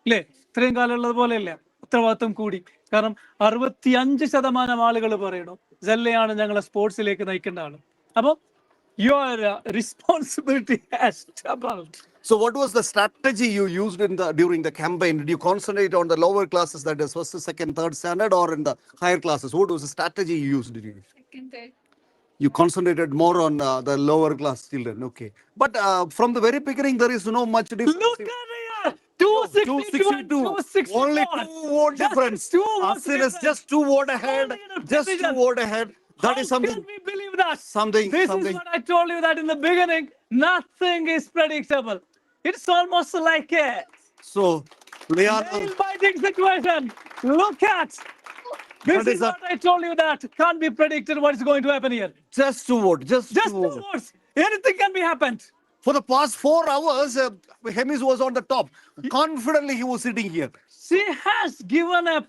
B: അല്ലേ ഇത്രയും കാലമുള്ളത് പോലെയല്ല ഉത്തരവാദിത്വം കൂടി കാരണം 65% ആളുകൾ പറയണു ജല്ലയാണ് ഞങ്ങളെ സ്പോർട്സിലേക്ക് നയിക്കേണ്ട ആള് അപ്പോൾ your responsibility has doubled.
L: So what was the strategy you used during the campaign? Did you concentrate on the lower classes, that is first, second, third standard, or in the higher classes? What was the strategy you used?
H: Second, third.
L: You concentrated more on the lower class children. Okay. But from the very beginning, there is no much difference.
B: Look at it! 262.
L: Only 2 vote difference. Asin is just 2 vote ahead. Just 2 vote ahead. That
B: How
L: is something.
B: can we believe that?
L: Something.
B: This
L: something.
B: is what I told you that in the beginning, nothing is predictable. It's almost like a
L: So, Liana,
B: nail-biting situation. Look at. This
L: That is
B: is what I told you that can't be predicted what is going to happen here.
L: just to vote. Just
B: Just
L: to
B: two
L: vote.
B: votes. Anything can be happened.
L: For the past 4 hours, Hemis was on the top. Confidently, he was sitting here.
B: She has given a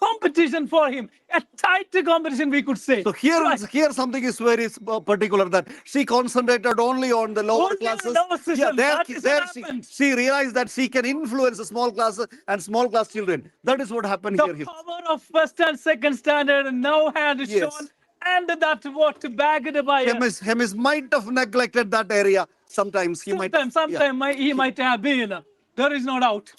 B: competition for him, a tight competition, we could say.
L: So here,
B: Right.
L: here something is very particular, that she concentrated only on the lower
B: Only
L: classes.
B: lower section.
L: there,
B: That is
L: there
B: what happened.
L: she realized that she can influence the small classes and small class children. That is what happened
B: The
L: here.
B: power of first and second standard now had
L: Yes.
B: shown, and that what bagged by
L: Hemis might have neglected that area sometimes. He might.
B: sometime he might have been. There is no doubt.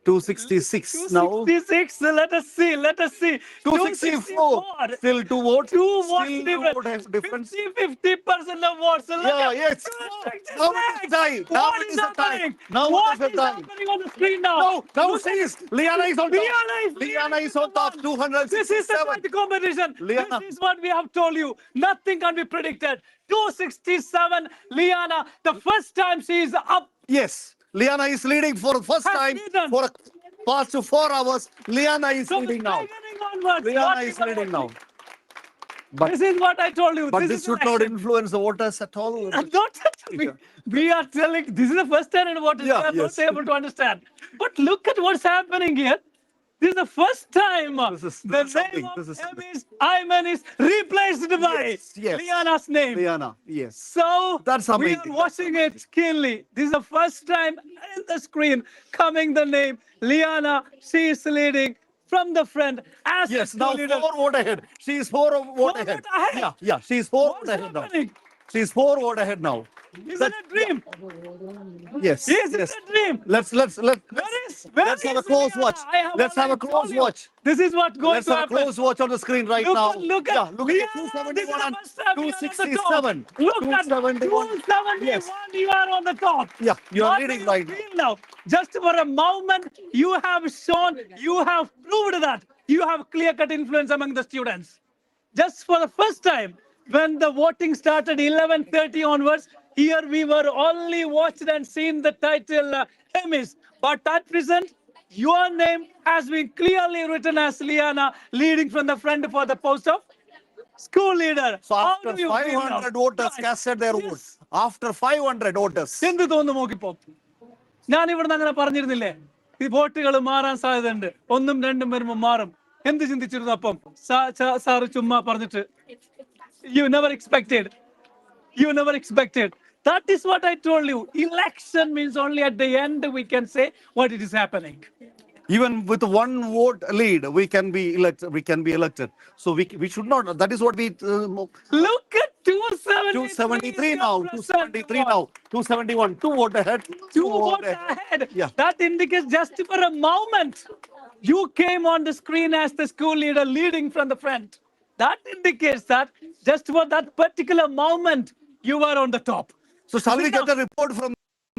L: 266 now.
B: 266. Let us see.
L: 264. Still 2 votes.
B: Two
L: Still
B: votes
L: difference.
B: 50% of votes. Look
L: Yeah,
B: at
L: yes.
B: 266.
L: Now it is time. Now
B: What
L: it
B: is
L: is the time.
B: happening?
L: Now
B: What
L: it is
B: is
L: the time.
B: happening on the screen now?
L: Now
B: Look
L: she
B: at-
L: is. Liana is on top.
B: Liana
L: is on top.
B: This is
L: 267.
B: the tight competition.
L: Liana.
B: This is what we have told you. Nothing can be predicted. 267. Liana, the first time she is up.
L: Yes. Liana is leading for the first
B: Has
L: time
B: beaten.
L: for past 4 hours. Liana is
B: From the
L: leading now.
B: beginning onwards,
L: Liana
B: what
L: is
B: we were
L: leading now.
B: watching.
L: But,
B: This is what I told you.
L: but
B: this
L: this
B: is
L: should
B: an
L: not
B: action.
L: influence the voters at all.
B: Not we are telling this is the first time in what we
L: Yeah,
B: are
L: yes.
B: not able to understand. But look at what's happening here. This is the first time
L: This is
B: the
L: something.
B: name of
L: This is something.
B: Emis Ayman is replaced by
L: Yes.
B: Liana's name.
L: Liana, yes.
B: So
L: That's
B: we
L: amazing.
B: are watching it keenly. This is the first time in the screen coming the name Liana. She is leading from the front as
L: Yes,
B: a
L: now
B: leader.
L: 4 vote ahead. She is 4 vote
B: Four
L: ahead.
B: vote ahead.
L: Yeah, she is 4
B: What's
L: vote ahead now.
B: happening?
L: She is 4 vote ahead now.
B: Is it a dream?
L: Yes.
B: Is
L: yes.
B: it a dream?
L: Let's
B: Where
L: let's have a
B: is
L: close
B: Liana?
L: watch.
B: I have
L: Let's have a
B: already
L: close
B: told you.
L: watch.
B: This is what's going
L: Let's
B: to
L: have a
B: happen.
L: close watch on the screen right
B: Look
L: now.
B: at- look at-
L: yeah, look
B: Liana,
L: at
B: this is
L: 271
B: the
L: and
B: first time you are on the top.
L: 267.
B: Look at 271.
L: Yes.
B: You are on the top.
L: Yeah, you are
B: What
L: leading
B: do you
L: right now.
B: feel now? Just for a moment, you have shown, you have proved that you have clear-cut influence among the students. Just for the first time, when the voting started 11:30 onwards, here we were only watched and seen the title Hemis. But at present, your name has been clearly written as Liana, leading from the front for the post of school leader.
L: So
B: How
L: after
B: do you feel now?
L: 500 voters
B: Right.
L: casted their
B: Yes.
L: vote, after 500 voters,
B: എന്ത് തോന്നുന്നു നോക്കിപ്പോ ഞാൻ ഇവിടുന്ന് അങ്ങനെ പറഞ്ഞിരുന്നില്ലേ ഈ വോട്ടുകൾ മാറാൻ സാധ്യതയുണ്ട് 1ഉം 2ഉം വരുമ്പോ മാറും എന്ത് ചിന്തിച്ചിരുന്നു അപ്പം സാറ് ചുമ്മാ പറഞ്ഞിട്ട് you never expected that is what I told you. Election means only at the end we can say what it is happening.
L: even with 1 vote lead, we can be elected. So we should not. That is what we.
B: Look at
L: 273 now. 273 now. 271. 2 vote ahead.
B: 2 votes ahead.
L: Yeah.
B: That indicates just for a moment you came on the screen as the school leader leading from the front. That indicates that just for that particular moment you were on the top.
L: So shall we get a report from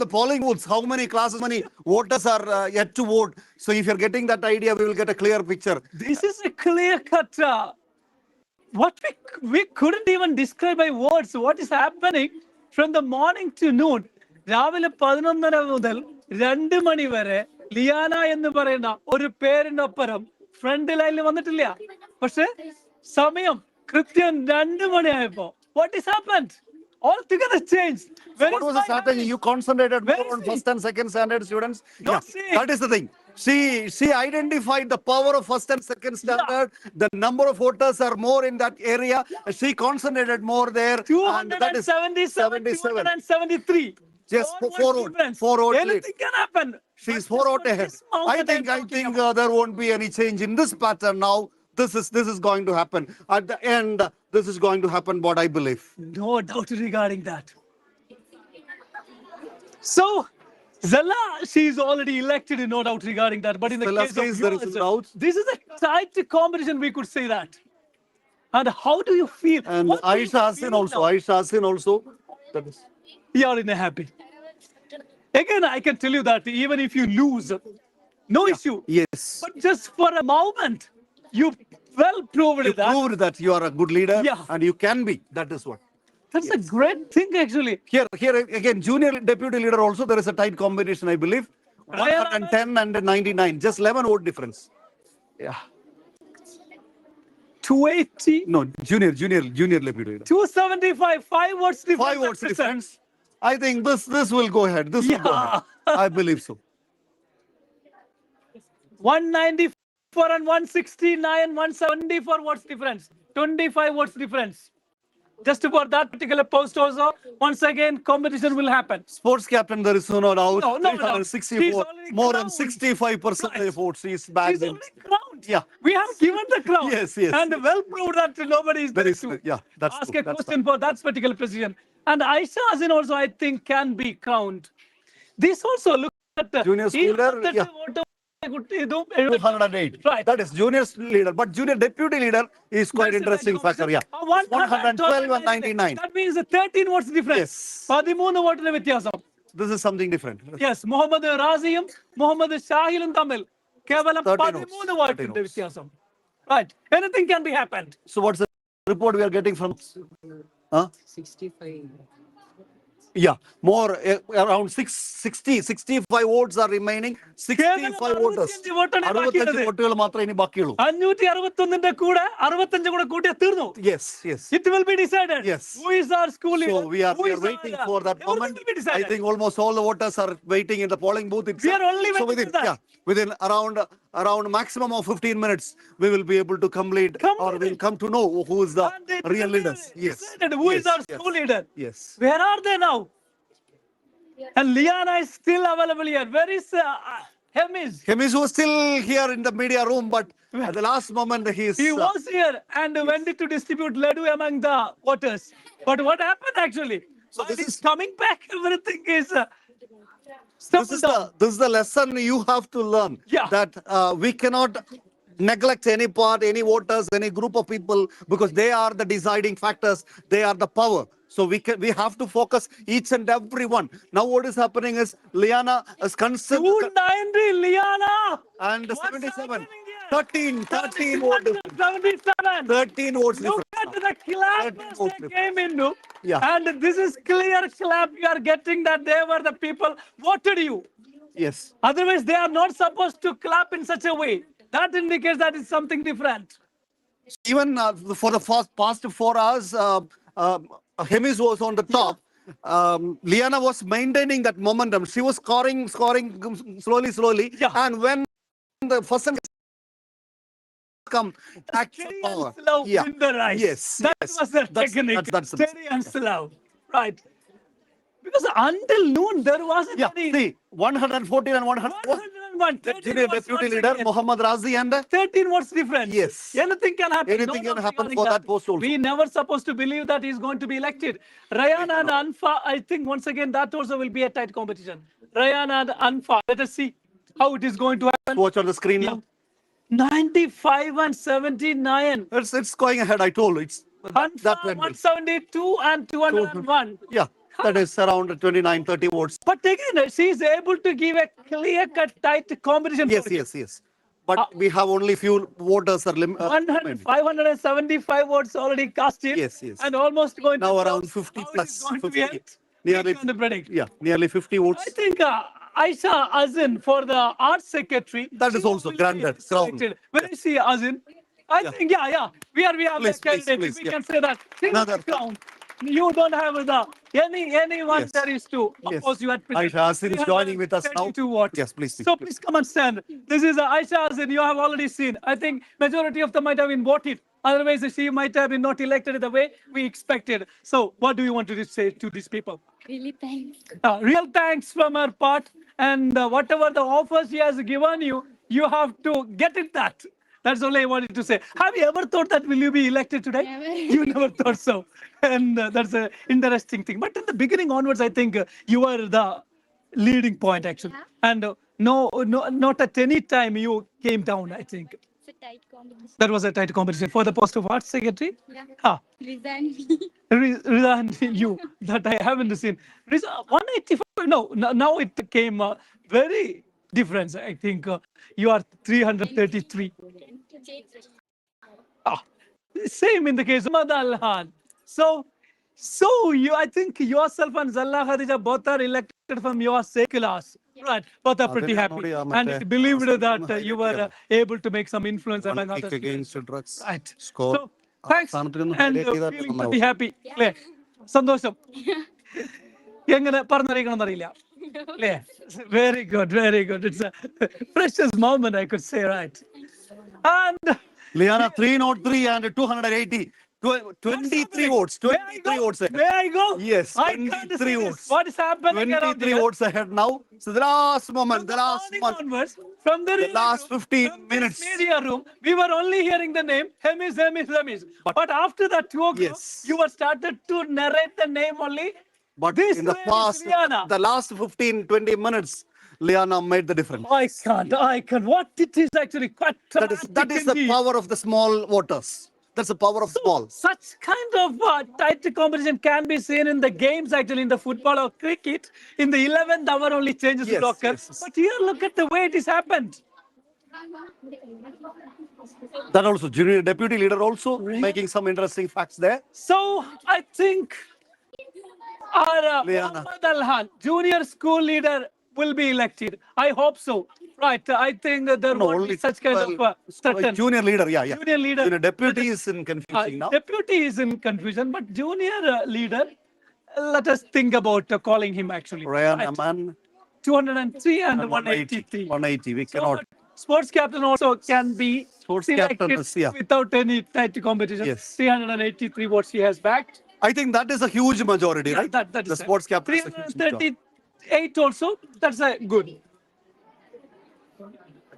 L: the polling booths? How many classes, many voters are yet to vote? So if you're getting that idea, we will get a clear picture.
B: This is a clear cut. What we couldn't even describe by words what is happening from the morning to noon. രാവിലെ 11:30 മുതൽ 2 മണി വരെ ലിയാന എന്ന് പറയുന്ന ഒരു പേരിനൊപ്പരം front ലൈനിൽ വന്നിട്ടില്ല. പക്ഷെ സമയം കൃത്യം 2 മണിയായപ്പോ what is happened? Altogether changed.
L: What was the strategy? You concentrated more on first and second standard students. That is the thing. She identified the power of first and second standard. The number of voters are more in that area. She concentrated more there.
B: 277, 273.
L: Yes, 4 vote.
B: Anything can happen.
L: She's 4 vote ahead. I think there won't be any change in this pattern now. This is going to happen. At the end, this is going to happen, what I believe.
B: No doubt regarding that. So, Zala, she is already elected, no doubt regarding that. But in the
L: Zala's
B: case of
L: there is
B: yours,
L: no doubt.
B: this is a tight competition, we could say that. And how do you feel?
L: And
B: What do you
L: Aisha Hassan
B: feel
L: also.
B: now?
L: Aisha Hassan also. That is.
B: You are in a happy. Again, I can tell you that even if you lose, no issue.
L: Yes.
B: But just for a moment, you
M: well proved
L: You
M: that.
L: proved that you are a good leader,
M: Yeah.
L: and you can be. That is what.
M: That's a great thing, actually.
L: Here again, junior deputy leader also, there is a tight competition, I believe. 110 and 99, just 11 vote difference. Yeah.
M: 280.
L: No, junior deputy leader.
M: 275. 5 votes difference.
L: 5 votes difference. I think this will go ahead. This will go ahead. I believe so.
M: 194 and 169, 174 votes difference. 25 votes difference. Just for that particular post also, once again, competition will happen.
L: Sports captain, there is no doubt.
M: No doubt.
L: 364,
M: He's already
L: more than
M: crowned.
L: 65% of votes. He's back.
M: He's already crowned.
L: Yeah.
M: We have given the crown.
L: Yes.
M: And well proved that nobody is there to
L: that's
M: ask
L: true.
M: a
L: That's
M: question for that particular position. And Aisha Azin also, I think, can be crowned. This also, look at the
L: Junior school leader, yeah. 208.
M: Right.
L: That is junior leader. But junior deputy leader is quite interesting factor. Yeah. 112 and 99.
M: That means 13 votes difference.
L: Yes.
M: 13 voട്ടിന്റെ വ്യത്യാസം.
L: This is something different.
M: Yes, Muhammad റാസിയും Muhammad ഷാഹിലും തമ്മിൽ കേവലം 13 വോട്ടിന്റെ വ്യത്യാസം. Right. Anything can be happened.
L: So what's the report we are getting from?
C: 65.
L: Yeah, more around 65 votes are remaining. 65 voters. 65 വോട്ടുകൾ മാത്രമേ ഇനി ബാക്കിയുള്ളൂ.
M: 561ന്റെ കൂടെ 65 കൂടെ കൂട്ടിയാൽ തീർന്നു.
L: Yes.
M: It will be decided.
L: Yes.
M: Who is our school leader?
L: So we are waiting for that moment. I think almost all the voters are waiting in the polling booth itself.
M: We are only waiting for that.
L: Within around maximum of 15 minutes, we will be able to complete or we'll come to know who is the real leaders. Yes.
M: Who is our school leader?
L: Yes.
M: Where are they now? And Liana is still available here. Where is Hemis?
L: Hemis was still here in the media room, but at the last moment he
M: was here and went to distribute laddu among the voters. But what happened actually? So this is coming back. Everything is.
L: This is the lesson you have to learn.
M: Yeah.
L: That we cannot neglect any part, any voters, any group of people, because they are the deciding factors. They are the power. So we have to focus each and every one. Now what is happening is Liana is concerned.
M: 290 Liana
L: and 77. 13 votes.
M: 77.
L: 13 votes.
M: Look at the clap they came into.
L: Yeah.
M: And this is clear clap you are getting that they were the people voted you.
L: Yes.
M: Otherwise, they are not supposed to clap in such a way. That indicates that it's something different.
L: Even for the past 4 hours, Hemis was on the top. Liana was maintaining that momentum. She was scoring slowly.
M: Yeah.
L: And when the first come,
M: Steady and slow in the rise.
L: Yes.
M: That was the technique.
L: That's
M: steady and slow. Right. Because until noon, there wasn't any.
L: See, 114 and 101. The junior deputy leader, Muhammad Razi, and
M: 13 votes difference.
L: Yes.
M: Anything can happen.
L: Anything can happen for that post also.
M: We never supposed to believe that he's going to be elected. Rayan and Anfa, I think once again that also will be a tight competition. Rayan and Anfa, let us see how it is going to happen.
L: Watch on the screen now.
M: 95 and 79.
L: It's going ahead, I told you. It's
M: Anfa, 172 and 201.
L: Yeah. That is around 29-30 votes.
M: But again, she is able to give a clear-cut, tight competition.
L: Yes. But we have only few voters are
M: 575 votes already casted.
L: Yes.
M: And almost going
L: now
M: to
L: around 50 plus.
M: 50.
L: Nearly, nearly 50 votes.
M: I think Aisha Azin for the art secretary.
L: That is also granted.
M: Where is she, Azin? I think, we have the candidate. We can say that.
L: Another
M: crown. You don't have anyone there is to oppose you at present.
L: Aisha Azin is joining with us now.
M: Votes.
L: Yes, please.
M: So please come and stand. This is Aisha Azin. You have already seen. I think majority of them might have been voted. Otherwise, she might have been not elected the way we expected. So what do you want to say to these people?
H: Really thanks.
M: Real thanks from her part. And whatever the offers she has given you, you have to get it that. That's only I wanted to say. Have you ever thought that will you be elected today?
H: Never.
M: You never thought so. And that's an interesting thing. But in the beginning onwards, I think you were the leading point actually.
H: Yeah.
M: And not at any time you came down, I think.
H: It's a tight competition.
M: That was a tight competition for the post of arts secretary.
H: Yeah. Resign me.
M: Resign you that I haven't seen. 185. No, now it came very difference. I think you are 333. Ah, same in the case of Muhammad Alhan. So, I think yourself and Zalla Khadija both are elected from your same class. Right, both are pretty happy. And it believed that you were able to make some influence among other students.
L: against drugs.
M: Right.
L: Score.
M: So, thanks. And feeling pretty happy. അല്ലേ സന്തോഷം എങ്ങനെ പറഞ്ഞറിയിക്കണം അറിയില്ല അല്ലേ very good it's A precious moment I could say, right? And
L: Liana 303 and 280. 23 votes. 23 votes ahead.
M: May I go?
L: Yes,
M: I can't
L: 23
M: see
L: votes.
M: this. What is happening around
L: 23
M: here?
L: votes ahead now. So the last moment, the last
M: Morning
L: month,
M: onwards, from the
L: last 15
M: from
L: minutes.
M: this media room, we were only hearing the name Hemis. But after that 2 o'clock,
L: Yes.
M: you were started to narrate the name only.
L: But
M: This
L: in the
M: lady,
L: past,
M: Liana.
L: the last 15, 20 minutes, Liana made the difference.
M: I can't. What it is actually quite
L: That is
M: dramatic
L: the
M: indeed.
L: power of the small voters. That's the power of small.
M: Such kind of tight competition can be seen in the games, actually, in the football or cricket. In the 11th hour, only changes
L: Yes,
M: to occur.
L: yes.
M: But here, look at the way it has happened.
L: That also, junior deputy leader also making some interesting facts there.
M: So, I think our
L: Liana.
M: Muhammad Alhan, junior school leader, will be elected. I hope so. Right. I think there
L: No,
M: won't
L: only
M: be such kind of certain
L: junior leader, yeah.
M: junior leader.
L: Junior deputy is in confusing now.
M: Deputy is in confusion, but junior leader, let us think about calling him actually.
L: Ryan
M: Right.
L: Aman
M: 203 and
L: 180.
M: 183.
L: 180. We
M: So,
L: cannot.
M: sports captain also can be
L: Sports
M: selected
L: captain is, yeah.
M: without any tight competition.
L: Yes.
M: 383 votes he has backed.
L: I think that is a huge majority,
M: Yeah,
L: right?
M: that is
L: The sports captain is a huge majority.
M: 338 also. That's a good.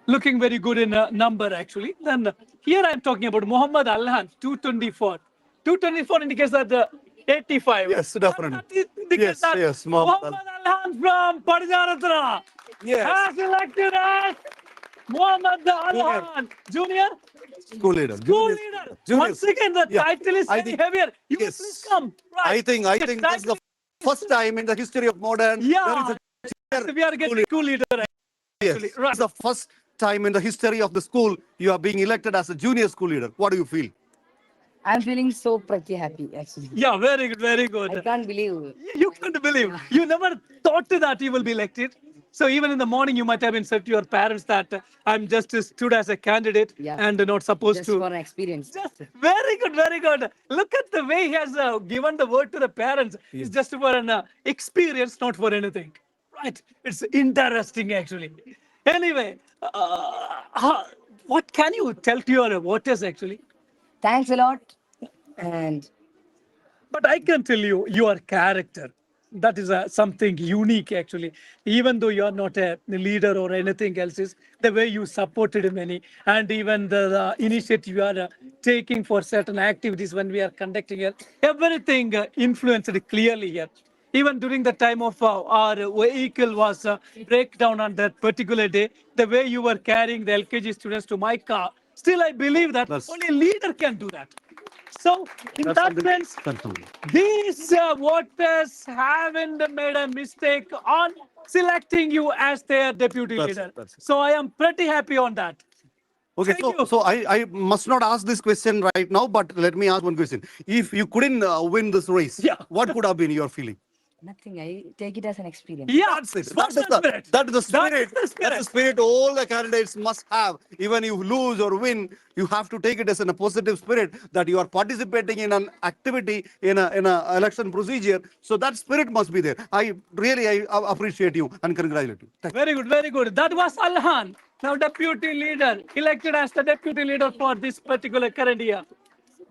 M: Looking very good in a number actually. Then here I'm talking about Muhammad Alhan 224. 224 indicates that 85.
L: Yes, definitely.
M: That indicates
L: Yes,
M: that
L: yes, Muhammad
M: Muhammad Alhan from Padijaratra
L: Yes.
M: has elected as Muhammad Alhan Junior
L: School leader.
M: School
L: Junior
M: leader.
L: Junior
M: Once again, the
L: Yeah.
M: title is
L: I
M: very
L: think-
M: heavier. You
L: Yes.
M: please come. Right.
L: I think that's the first time in the history of modern.
M: Yeah.
L: There is a
M: We are getting school leader.
L: Yes.
M: Actually. Right.
L: It's the first time in the history of the school you are being elected as a junior school leader. What do you feel?
F: I'm feeling so pretty happy, actually.
M: Yeah, very good, very good.
F: I can't believe.
M: You can't believe. You never thought that you will be elected. So even in the morning, you might have been said to your parents that I'm just stood as a candidate
F: Yeah.
M: and not supposed
F: Just
M: to.
F: for an experience.
M: Just very good, very good. Look at the way he has given the word to the parents. It's just for an experience, not for anything. Right? It's interesting, actually. Anyway, what can you tell to your voters, actually?
F: Thanks a lot. And
M: But I can tell you, your character, that is something unique, actually. Even though you are not a leader or anything else, is the way you supported many, and even the initiative you are taking for certain activities when we are conducting here, everything influenced clearly here. Even during the time of our vehicle was breakdown on that particular day, the way you were carrying the LKG students to my car, still I believe that only a leader can do that. So, in
L: That's
M: that
L: something-
M: sense,
L: Certainly.
M: these voters haven't made a mistake on selecting you as their deputy leader.
L: that's it.
M: So, I am pretty happy on that.
L: Okay,
M: Thank you.
L: so I must not ask this question right now, but let me ask one question. If you couldn't win this race,
M: Yeah.
L: what could have been your feeling?
F: nothing. I take it as an experience.
M: Yeah,
L: That's it.
M: sportsman spirit.
L: That is the spirit.
M: That is the spirit.
L: That's the spirit all the candidates must have. Even if you lose or win, you have to take it as a positive spirit that you are participating in an activity in a election procedure. So that spirit must be there. I appreciate you and congratulate you. Thank you.
M: Very good, very good. That was Alhan, now deputy leader, elected as the deputy leader for this particular current year.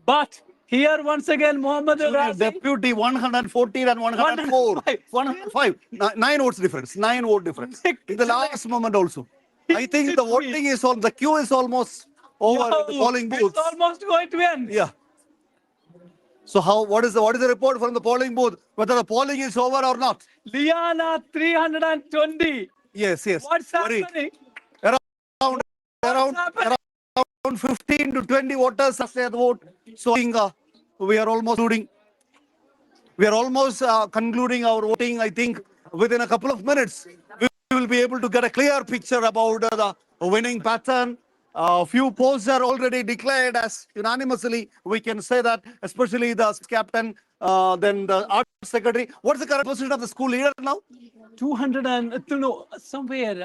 M: But here once again, Muhammad
L: Junior
M: Razi,
L: Deputy 114 and 104. 105. 9 votes difference. 9 vote difference. In the last moment also. I think the voting is all, the queue is almost over at the polling
M: it's
L: booths.
M: almost going to end.
L: Yeah. So what is the report from the polling booth? Whether the polling is over or not?
M: Liana 320.
L: Yes.
M: What's
L: Very-
M: happening?
L: Around 15 to 20 voters have their vote. So I think, we are almost concluding our voting. I think within a couple of minutes we will be able to get a clear picture about the winning pattern Few posts are already declared as unanimously. We can say that, especially the captain, then the art secretary. What's the current position of the school leader now?
M: 200 and no, somewhere.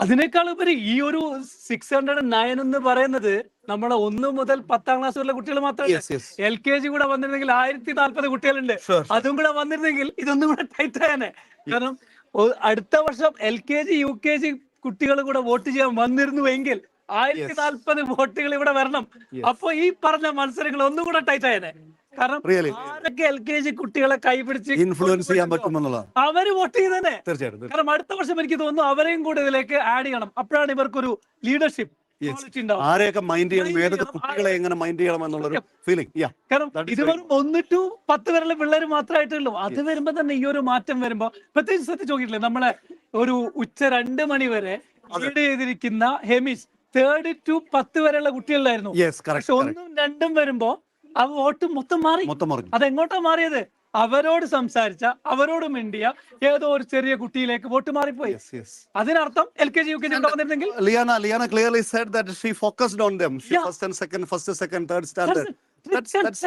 M: അതിനേക്കാൾ ഉപരി ഈ ഒരു 609 എന്ന് പറയുന്നത് നമ്മളെ 1 മുതൽ 10ാം class വരെയുള്ള കുട്ടികൾ മാത്രമല്ല. LKG കൂടെ വന്നിരുന്നെങ്കിൽ 1040 കുട്ടികളുണ്ട്. അതും കൂടെ വന്നിരുന്നെങ്കിൽ ഇതൊന്നും കൂടെ ടൈറ്റ് ആയനെ. കാരണം അടുത്ത വർഷം LKG UKG കുട്ടികൾ കൂടെ വോട്ട് ചെയ്യാൻ വന്നിരുന്നുവെങ്കിൽ 1040 വോട്ടുകൾ ഇവിടെ വരണം. അപ്പൊ ഈ പറഞ്ഞ മത്സരങ്ങൾ ഒന്നും കൂടെ ടൈറ്റ് ആയനെ. കാരണം ആരൊക്കെ LKG കുട്ടികളെ കൈപിടിച്ച്
L: ഇൻഫ്ലുവൻസ് ചെയ്യാൻ പറ്റുമെന്നുള്ളതാണ്
M: അവര് വോട്ട് ചെയ്തന്നെ.
L: തീർച്ചയായിട്ടും.
M: കാരണം അടുത്ത വർഷം എനിക്ക് തോന്നുന്നു അവരെയും കൂടെ ഇതിലേക്ക് ആഡ് ചെയ്യണം. അപ്പോഴാണ് ഇവർക്കൊരു ലീഡർഷിപ്പ്
L: ആരെയൊക്കെ മൈൻഡ് ചെയ്യണം, ഏതൊക്കെ കുട്ടികളെ എങ്ങനെ മൈൻഡ് ചെയ്യണം എന്നുള്ളൊരു ഫീലിംഗ്.
M: കാരണം ഇത് വെറും 1 to 10 വരെയുള്ള പിള്ളേർ മാത്രമായിട്ടുള്ളൂ. അത് വരുമ്പോ തന്നെ ഈ ഒരു മാറ്റം വരുമ്പോ പ്രത്യേകിച്ച് ശ്രദ്ധിച്ച് നോക്കിയിട്ടില്ലേ, നമ്മളെ ഒരു ഉച്ച 2 മണി വരെ ലീഡ് ചെയ്തിരിക്കുന്ന ഹെമിസ് 3rd to 10 വരെയുള്ള കുട്ടികളിലായിരുന്നു. പക്ഷെ 1ഉം 2ഉം വരുമ്പോ ആ വോട്ട് മൊത്തം മാറി. അതെങ്ങോട്ടാ മാറിയത്? അവരോട് സംസാരിച്ച, അവരോട് മിണ്ടിയ ഏതോ ഒരു ചെറിയ കുട്ടിയിലേക്ക് വോട്ട് മാറിപ്പോയി. അതിനർത്ഥം LKG UKG വന്നിരുന്നെങ്കിൽ
L: Liana clearly said that she focused on them. She first and second, third standard. That's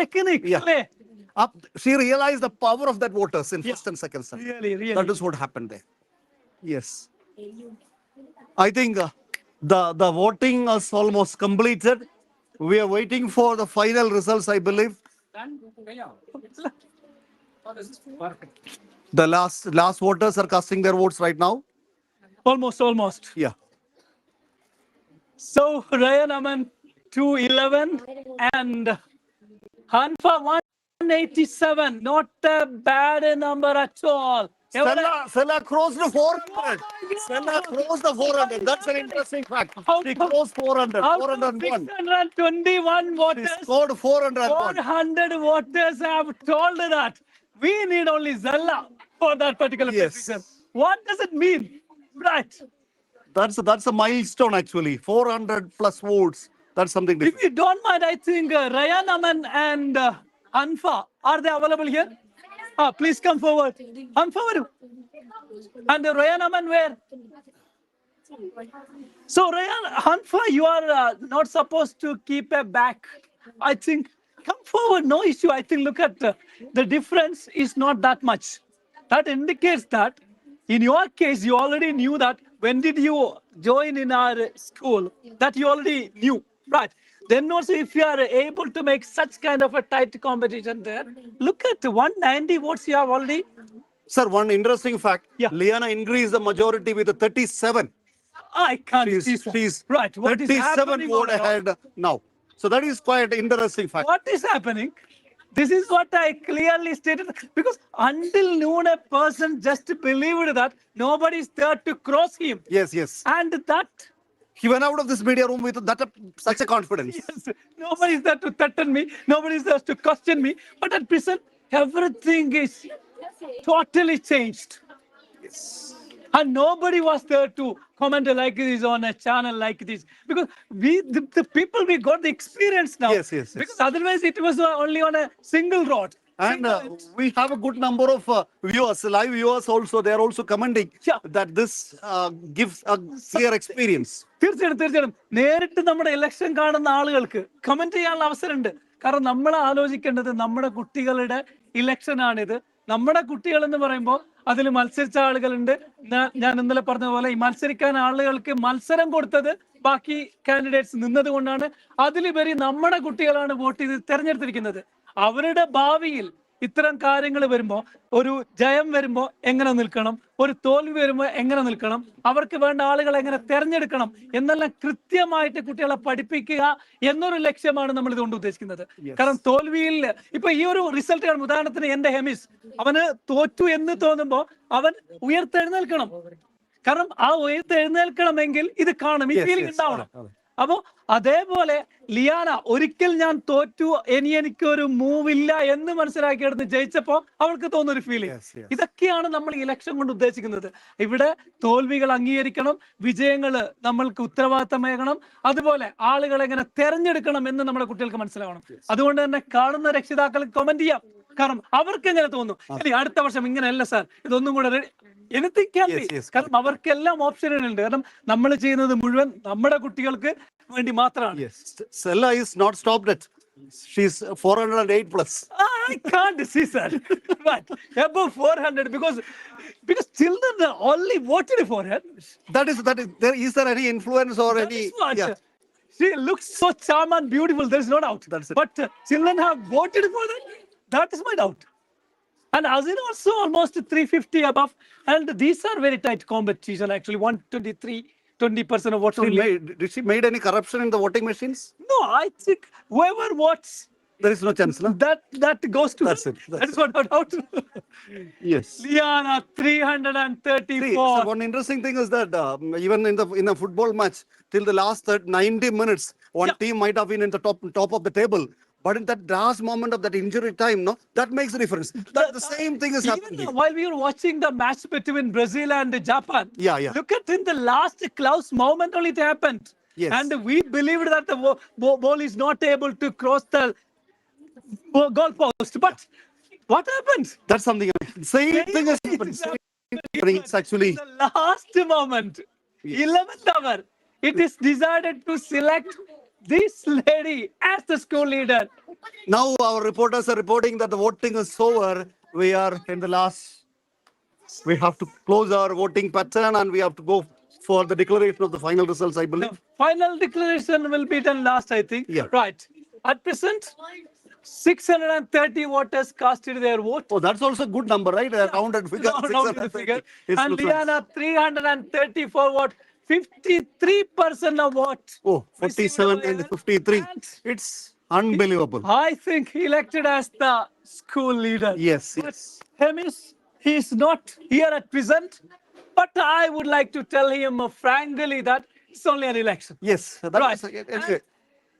L: she realized the power of that voters in first and second standard. Really. That is what happened there. Yes. I think the voting is almost completed. We are waiting for the final results, I believe. The last voters are casting their votes right now.
M: Almost.
L: Yeah.
M: So Ryan Aman 211 and Hanfa 187. Not a bad number at all.
L: Stella crossed the 400. Stella crossed the 400. That's an interesting fact. She crossed 400. 401.
M: 621 voters.
L: She scored 401.
M: 400 voters have told that we need only Zella for that particular position. What does it mean? Right.
L: That's a milestone actually. 400 plus votes. That's something different.
M: If you don't mind, I think Ryan Aman and Hanfa, are they available here? Please come forward. Hanfa, and Ryan Aman, where? So Ryan, Hanfa, you are not supposed to keep a back. I think come forward, no issue. I think look at the difference is not that much. That indicates that in your case, you already knew that when did you join in our school, that you already knew, right? Then also, if you are able to make such kind of a tight competition there, look at 190 votes you have already.
L: Sir, one interesting fact. Liana increased the majority with 37.
M: I can't see.
L: She's
M: right. What
L: 37 vote ahead now. So that is quite interesting fact.
M: What is happening? This is what I clearly stated. Because until noon, a person just believed that nobody is there to cross him.
L: Yes.
M: And that
L: he went out of this media room with such a confidence.
M: Yes. Nobody is there to threaten me. Nobody is there to question me. But at present, everything is totally changed.
L: Yes.
M: And nobody was there to comment like this on a channel like this. Because the people, we got the experience now.
L: Yes.
M: Because otherwise it was only on a single rod.
L: And we have a good number of viewers, live viewers also. They are also commenting that this gives a clear experience.
M: തീർച്ചയായിട്ടും നേരിട്ട് നമ്മുടെ election കാണുന്ന ആളുകൾക്ക് comment ചെയ്യാനുള്ള അവസരമുണ്ട്. കാരണം നമ്മൾ ആലോചിക്കേണ്ടത് നമ്മുടെ കുട്ടികളുടെ ഇലക്ഷൻ ആണിത്. നമ്മുടെ കുട്ടികൾ എന്ന് പറയുമ്പോൾ അതിൽ മത്സരിച്ച ആളുകളുണ്ട്. ഞാൻ ഇന്നലെ പറഞ്ഞ പോലെ ഈ മത്സരിക്കാൻ ആളുകൾക്ക് മത്സരം കൊടുത്തത് ബാക്കി കാൻഡിഡേറ്റ്സ് നിന്നത് കൊണ്ടാണ്. അതിലുപരി നമ്മുടെ കുട്ടികളാണ് വോട്ട് ചെയ്ത് തെരഞ്ഞെടുത്തിരിക്കുന്നത്. അവരുടെ ഭാവിയിൽ ഇത്തരം കാര്യങ്ങൾ വരുമ്പോൾ, ഒരു ജയം വരുമ്പോൾ എങ്ങനെ നിൽക്കണം, ഒരു തോൽവി വരുമ്പോൾ എങ്ങനെ നിൽക്കണം, അവർക്ക് വേണ്ട ആളുകളെ എങ്ങനെ തെരഞ്ഞെടുക്കണം എന്നെല്ലാം കൃത്യമായിട്ട് കുട്ടികളെ പഠിപ്പിക്കുക എന്നൊരു ലക്ഷ്യമാണ് നമ്മൾ ഇതുകൊണ്ട് ഉദ്ദേശിക്കുന്നത്. കാരണം തോൽവിയിൽ ഇപ്പൊ ഈ ഒരു റിസൾട്ട് കാണും. ഉദാഹരണത്തിന് എന്റെ ഹെമിസ്, അവന് തോറ്റു എന്ന് തോന്നുമ്പോൾ അവൻ ഉയർത്തെഴുന്നേൽക്കണം. കാരണം ആ ഉയർത്തെഴുന്നേൽക്കണമെങ്കിൽ ഇത് കാണും, ഈ ഫീലിംഗ് ഉണ്ടാവണം. അപ്പോ അതേപോലെ ലിയാന ഒരിക്കൽ ഞാൻ തോറ്റു, എനിക്കൊരു മൂവ് ഇല്ല എന്ന് മനസ്സിലാക്കിയെടുത്ത് ജയിച്ചപ്പോ അവൾക്ക് തോന്നുന്നൊരു ഫീലിംഗ്. ഇതൊക്കെയാണ് നമ്മൾ ഇലക്ഷൻ കൊണ്ട് ഉദ്ദേശിക്കുന്നത്. ഇവിടെ തോൽവികൾ അംഗീകരിക്കണം, വിജയങ്ങള് നമ്മൾക്ക് ഉത്തരവാദിത്തമേകണം, അതുപോലെ ആളുകളെ എങ്ങനെ തെരഞ്ഞെടുക്കണം എന്ന് നമ്മുടെ കുട്ടികൾക്ക് മനസ്സിലാവണം. അതുകൊണ്ട് തന്നെ കാണുന്ന രക്ഷിതാക്കൾക്ക് കമന്റ് ചെയ്യാം. കാരണം അവർക്ക് എങ്ങനെ തോന്നുന്നു, ഇനി അടുത്ത വർഷം ഇങ്ങനെയല്ല സാർ, ഇതൊന്നും കൂടെ എനിത്തിങ് ക്യാൻ ബി. കാരണം അവർക്കെല്ലാം ഓപ്ഷനുകളുണ്ട്. കാരണം നമ്മൾ ചെയ്യുന്നത് മുഴുവൻ നമ്മുടെ കുട്ടികൾക്ക് വേണ്ടി മാത്രമാണ്.
L: Stella is not stopped at. She's 408 plus.
M: I can't see, sir. But above 400 because children only voted for her.
L: That is. Is there any influence or
M: That
L: any?
M: is what.
L: Yeah.
M: She looks so charming and beautiful. There is no doubt.
L: That's it.
M: But children have voted for that. That is my doubt. And Azin also almost 350 above. And these are very tight competition actually. 123, 20% of votes.
L: So did she made any corruption in the voting machines?
M: No, I think whoever votes,
L: there is no chance, no?
M: That goes to.
L: That's it.
M: That's what no doubt.
L: Yes.
M: Liana 334.
L: See, so one interesting thing is that even in a football match, till the last 90 minutes, one team might have been in the top of the table. But in that last moment of that injury time, no, that makes a difference. That the same thing is happening.
M: While we were watching the match between Brazil and Japan, look at in the last close moment only it happened.
L: Yes.
M: And we believed that the ball is not able to cross the goal post. But what happened?
L: That's something. Same thing is happening. It's actually
M: the last moment, 11th hour. It is decided to select this lady as the school leader.
L: Now our reporters are reporting that the voting is over. We are in the last. We have to close our voting pattern and we have to go for the declaration of the final results, I believe.
M: The final declaration will be done last, I think.
L: Yeah.
M: Right. At present, 630 voters casted their vote.
L: Oh, that's also a good number, right? Rounded figure.
M: And Liana 334 vote. 53% of votes.
L: Oh, 47 and 53. It's unbelievable.
M: I think he elected as the school leader.
L: Yes.
M: He is not here at present, but I would like to tell him frankly that it's only an election.
L: Yes.
M: Right.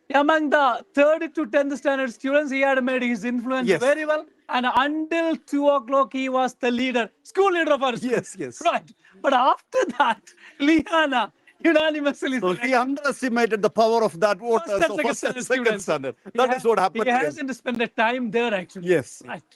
M: Among the 3rd to 10th standard students, he had made his influence very well. And until 2 o'clock, he was the leader, school leader of our school.
L: Yes.
M: Right. But after that, Liana unanimously.
L: So he underestimated the power of that vote. Second standard. That is what happened.
M: He hasn't spent the time there actually.
L: Yes.
M: Right.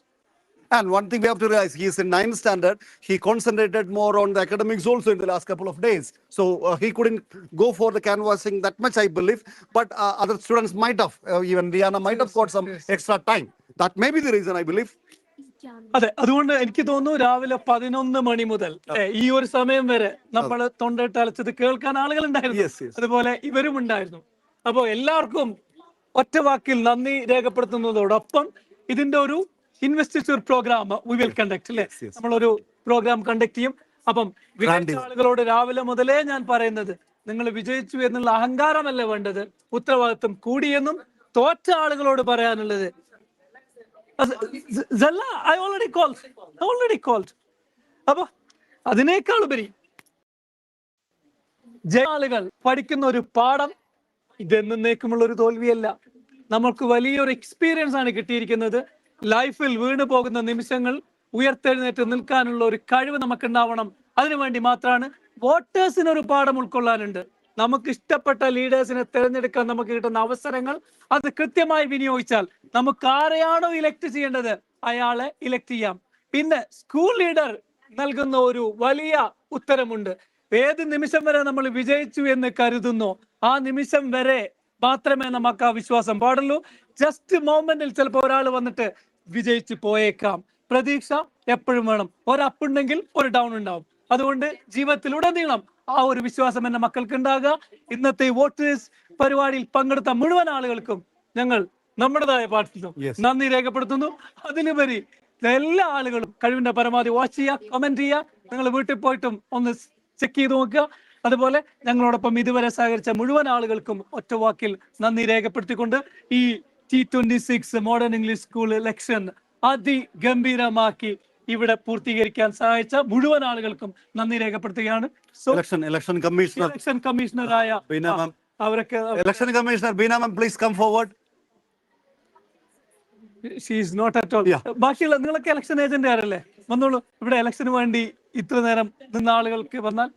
L: And one thing we have to realize, he is in 9th standard. He concentrated more on the academics also in the last couple of days. So he couldn't go for the canvassing that much, I believe. But other students might have, even Diana might have got some extra time. That may be the reason, I believe.
M: അതെ, അതുകൊണ്ട് എനിക്ക് തോന്നുന്നു രാവിലെ 11 മണി മുതൽ ഈ ഒരു സമയം വരെ നമ്മൾ തൊണ്ടയിട്ട് അലച്ചത് കേൾക്കാൻ ആളുകൾ ഉണ്ടായിരുന്നു. അതുപോലെ ഇവരും ഉണ്ടായിരുന്നു. അപ്പോ എല്ലാവർക്കും ഒറ്റ വാക്കിൽ നന്ദി രേഖപ്പെടുത്തുന്നതോടൊപ്പം ഇതിന്റെ ഒരു investiture program we will conduct അല്ലേ, നമ്മളൊരു പ്രോഗ്രാം കണ്ടക്ട് ചെയ്യും. അപ്പം വിജയിച്ച ആളുകളോട് രാവിലെ മുതലേ ഞാൻ പറയുന്നത്, നിങ്ങൾ വിജയിച്ചു എന്നുള്ള അഹങ്കാരമല്ല വേണ്ടത്, ഉത്തരവാദിത്വം കൂടിയെന്നും തോറ്റ ആളുകളോട് പറയാനുള്ളത് I already called. അപ്പൊ അതിനേക്കാളുപരി ആളുകൾ പഠിക്കുന്ന ഒരു പാഠം ഇതെന്നേക്കുമുള്ള ഒരു തോൽവിയല്ല. നമ്മൾക്ക് വലിയൊരു എക്സ്പീരിയൻസ് ആണ് കിട്ടിയിരിക്കുന്നത്. ലൈഫിൽ വീണു പോകുന്ന നിമിഷങ്ങൾ ഉയർത്തെഴുന്നേറ്റ് നിൽക്കാനുള്ള ഒരു കഴിവ് നമുക്കുണ്ടാവണം. അതിനുവേണ്ടി മാത്രമാണ് വോട്ടേഴ്സിന് ഒരു പാഠം ഉൾക്കൊള്ളാനുണ്ട്. നമുക്ക് ഇഷ്ടപ്പെട്ട ലീഡേഴ്സിനെ തിരഞ്ഞെടുക്കാൻ നമുക്ക് കിട്ടുന്ന അവസരങ്ങൾ അത് കൃത്യമായി വിനിയോഗിച്ചാൽ നമുക്ക് ആരെയാണോ ഇലക്ട് ചെയ്യേണ്ടത് അയാളെ ഇലക്ട് ചെയ്യാം. പിന്നെ സ്കൂൾ ലീഡർ നൽകുന്ന ഒരു വലിയ ഉത്തരമുണ്ട്. ഏത് നിമിഷം വരെ നമ്മൾ വിജയിച്ചു എന്ന് കരുതുന്നോ ആ നിമിഷം വരെ മാത്രമേ നമുക്ക് ആ വിശ്വാസം പാടുള്ളൂ. ജസ്റ്റ് മൊമെന്റിൽ ചിലപ്പോൾ ഒരാൾ വന്നിട്ട് വിജയിച്ചു പോയേക്കാം. പ്രതീക്ഷ എപ്പോഴും വേണം. ഒരപ്പ് ഉണ്ടെങ്കിൽ ഒരു ഡൗൺ ഉണ്ടാവും. അതുകൊണ്ട് ജീവിതത്തിലുടനീളം ആ ഒരു വിശ്വാസം എന്റെ മക്കൾക്ക് ഉണ്ടാകുക. ഇന്നത്തെ വോട്ടേഴ്സ് പരിപാടിയിൽ പങ്കെടുത്ത മുഴുവൻ ആളുകൾക്കും ഞങ്ങൾ നമ്മുടേതായ പാർട്ടിയിലും നന്ദി രേഖപ്പെടുത്തുന്നു. അതിനുപരി എല്ലാ ആളുകളും കഴിവിന്റെ പരമാവധി വാച്ച് ചെയ്യുക, കമന്റ് ചെയ്യുക. നിങ്ങൾ വീട്ടിൽ പോയിട്ടും ഒന്ന് ചെക്ക് ചെയ്ത് നോക്കുക. അതുപോലെ ഞങ്ങളോടൊപ്പം ഇതുവരെ സഹകരിച്ച മുഴുവൻ ആളുകൾക്കും ഒറ്റ വാക്കിൽ നന്ദി രേഖപ്പെടുത്തിക്കൊണ്ട് ഈ T26 modern English school election അതിഗംഭീരമാക്കി ഇവിടെ പൂർത്തീകരിക്കാൻ സഹായിച്ച മുഴുവൻ ആളുകൾക്കും നന്ദി രേഖപ്പെടുത്തുകയാണ്.
L: ഇലക്ഷൻ
M: കമ്മീഷണറായ അവരൊക്കെ
L: election commissioner Beena ma'am, please come forward.
M: She is not at all. ബാക്കിയുള്ള നിങ്ങളൊക്കെ ഇലക്ഷൻ ഏജന്റ് ആരല്ലേ, വന്നോളൂ. ഇവിടെ ഇലക്ഷന് വേണ്ടി ഇത്ര നേരം നിന്ന ആളുകൾക്ക് വന്നാൽ,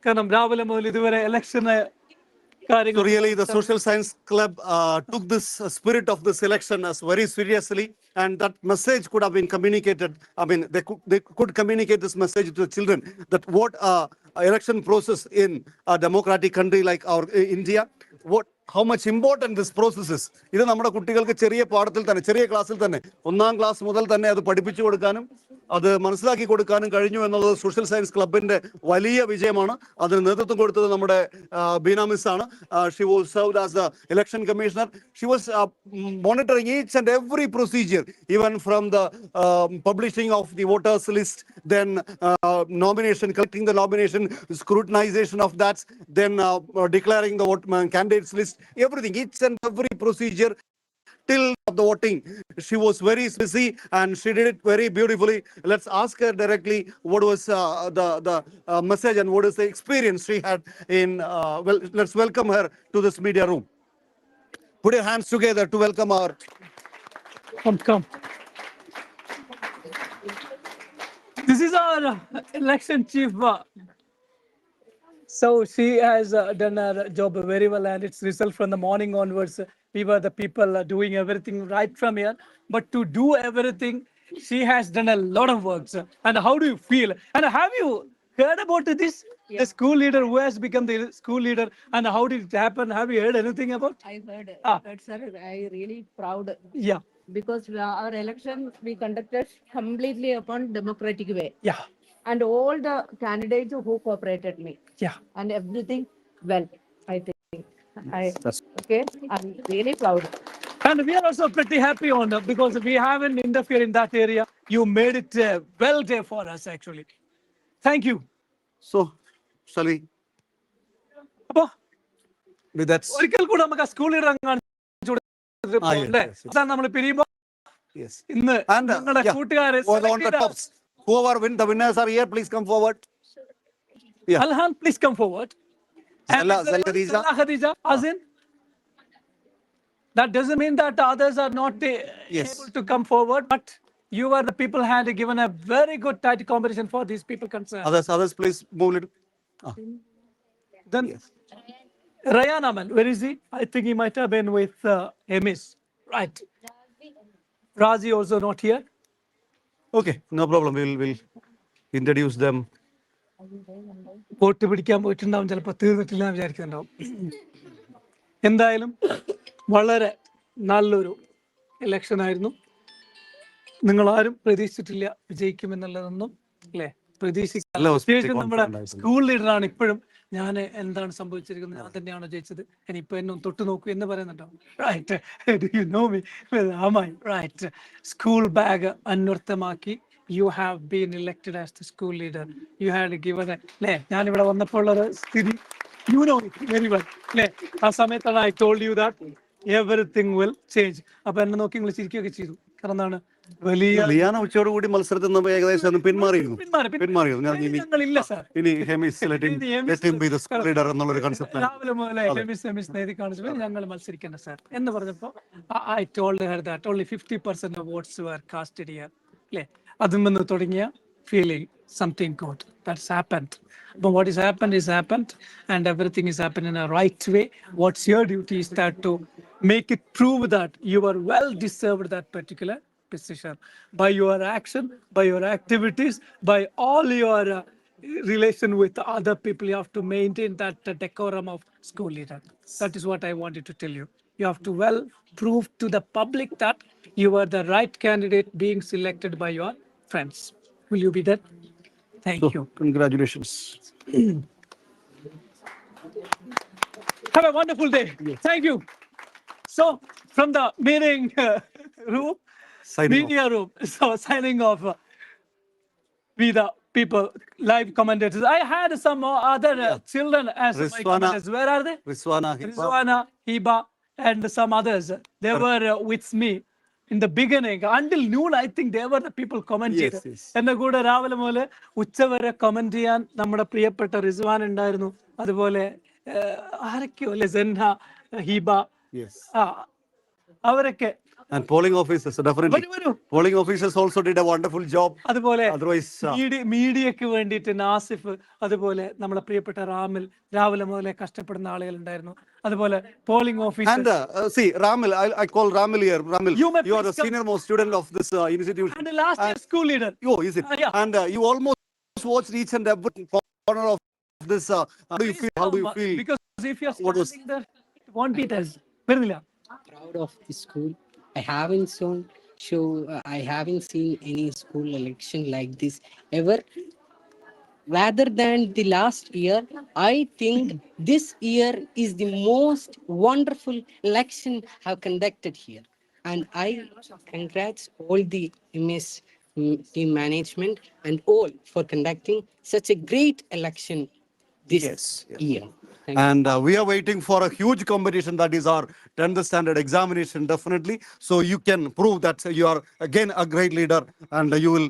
M: കാരണം രാവിലെ മുതൽ ഇതുവരെ ഇലക്ഷന്
L: So really, the Social Science Club took this spirit of this election as very seriously, and that message could have been communicated. I mean, they could communicate this message to the children that what election process in a democratic country like our India, how much important this process is. ഇത് നമ്മുടെ കുട്ടികൾക്ക് ചെറിയ പാഠത്തിൽ തന്നെ, ചെറിയ ക്ലാസ്സിൽ തന്നെ, 1ാം class മുതൽ തന്നെ അത് പഠിപ്പിച്ചു കൊടുക്കാനും അത് മനസ്സിലാക്കി കൊടുക്കാനും കഴിഞ്ഞു എന്നുള്ളത് സോഷ്യൽ സയൻസ് ക്ലബിന്റെ വലിയ വിജയമാണ്. അതിന് നേതൃത്വം കൊടുത്തത് നമ്മുടെ ബീന മിസ് ആണ്. She was served as the election commissioner. She was monitoring each and every procedure, even from the publishing of the voters list, then nomination, collecting the nomination, scrutinization of that, then declaring the candidates list, everything, each and every procedure till the voting. She was very busy and she did it very beautifully. Let's ask her directly what was the message and what is the experience she had in well, let's welcome her to this media room. Put your hands together to welcome our
M: Come. This is our election chief. So she has done her job very well, and its result from the morning onwards, we were the people doing everything right from here. But to do everything, she has done a lot of works. And how do you feel? And have you heard about this? Yeah. The school leader who has become the school leader, and how did it happen? Have you heard anything about?
D: I heard. But sir, I really proud.
M: Yeah.
D: Because our election we conducted completely upon democratic way.
M: Yeah.
D: And all the candidates who cooperated me.
M: Yeah.
D: And everything well, I think. Okay, I'm really proud.
M: And we are also pretty happy on that because we haven't interfered in that area. You made it well there for us, actually. Thank you.
L: So, shall we? With that.
M: ഒരിക്കൽ കൂടെ നമുക്ക് school leader നമ്മൾ പിരിയുമ്പോൾ ഇന്ന് നിങ്ങളുടെ കൂട്ടുകാരെ
L: whoever win the winners are here, please come forward.
M: Yeah. Alhan, please come forward. Khadija, Azin. That doesn't mean that others are not able to come forward, but you are the people had given a very good tight competition for these people concerned.
L: Others, please move little.
M: Then Rayan Aman, where is he? I think he might have been with Emis. Right. Razi also not here.
L: Okay, no problem. We'll introduce them.
M: Vote പിടിക്കാൻ പോയിട്ടുണ്ടാവും, ചിലപ്പോൾ തീർന്നിട്ടില്ല എന്ന് വിചാരിക്കുന്നുണ്ടാവും. എന്തായാലും വളരെ നല്ലൊരു election ആയിരുന്നു. നിങ്ങളാരും പ്രതീക്ഷിച്ചിട്ടില്ല വിജയിക്കുമെന്നുള്ളതൊന്നും, അല്ലേ? പ്രതീക്ഷിക്കും. നമ്മുടെ സ്കൂൾ ലീഡറാണ് ഇപ്പോഴും ഞാൻ എന്താണ് സംഭവിച്ചിരിക്കുന്നത്, ഞാൻ തന്നെയാണോ ജയിച്ചത്, ഇനിയിപ്പോ എന്നെ തൊട്ട് നോക്കൂ എന്ന് പറയുന്നുണ്ടോ? Right. Do you know me? Right. School bag അന്വർത്ഥമാക്കി you have been elected as the school leader. You had given a ഞാൻ ഇവിടെ വന്നപ്പോൾ ഉള്ള സ്ഥിതി you know it very well. ആ സമയത്താണ് I told you that everything will change. അപ്പൊ എന്നെ നോക്കി നിങ്ങൾ ചിരിക്കുകയൊക്കെ ചെയ്തു. കാരണം എന്താണ്, വലിയ
L: ലിയാന ഉച്ചയോടുകൂടി മത്സരത്തിൽ നിന്ന് ഏകദേശം പിന്മാറിയിരുന്നു.
M: ഞങ്ങളില്ല സാർ. രാവിലെ മുതലേ ഹെമിസ് നേതി കാണിച്ചപ്പോൾ ഞങ്ങൾ മത്സരിക്കേണ്ട സാർ എന്ന് പറഞ്ഞപ്പോ I told her that only 50% of votes were casted here. അല്ലേ? അതിൽ നിന്ന് തുടങ്ങിയ feeling something good that's happened. But what has happened and everything is happening in a right way. What's your duty is that to make it prove that you are well deserved that particular position by your action, by your activities, by all your relation with other people. You have to maintain that decorum of school leader. That is what I wanted to tell you. You have to well prove to the public that you are the right candidate being selected by your friends. Will you be there? Thank you.
L: Congratulations.
M: Have a wonderful day. Yes. Thank you. So, from the meeting room, media room, so signing off. We the people, live commentators. I had some other children as my commentators. Where are they? Rizwana, Hiba, and some others. They were with me in the beginning. Until noon, I think they were the people commenting. എന്റെ കൂടെ രാവിലെ മുതൽ ഉച്ചവരെ comment ചെയ്യാൻ നമ്മുടെ പ്രിയപ്പെട്ട റിസ്വാൻ ഉണ്ടായിരുന്നു. അതുപോലെ ആരൊക്കെയോ അല്ലെ, സെൻഹ, ഹീബ, അവരൊക്കെ.
L: And polling officers, definitely. Polling officers also did a wonderful job.
M: അതുപോലെ മീഡിയക്ക് വേണ്ടിയിട്ട് നാസിഫ്, അതുപോലെ നമ്മുടെ പ്രിയപ്പെട്ട റാമിൽ, രാവിലെ മുതലേ കഷ്ടപ്പെടുന്ന ആളുകൾ ഉണ്ടായിരുന്നു. അതുപോലെ polling
L: And
M: officer.
L: see, Ramil, I call Ramil here. Ramil,
M: You may
L: you are the
M: please come.
L: senior most student of this institution.
M: And the last year school leader.
L: Oh, is it?
M: Yeah.
L: And you almost watched each and every corner of this. How do you feel? How do you feel?
M: Because if you're
L: What was-
M: standing there, it won't be as വരുന്നില്ല.
N: Proud of the school. I haven't seen any school election like this ever. Rather than the last year, I think this year is the most wonderful election have conducted here. And I congrats all the MS team management and all for conducting such a great election this year. Thank you.
L: And we are waiting for a huge competition, that is our 10th standard examination, definitely. So you can prove that you are again a great leader, and you will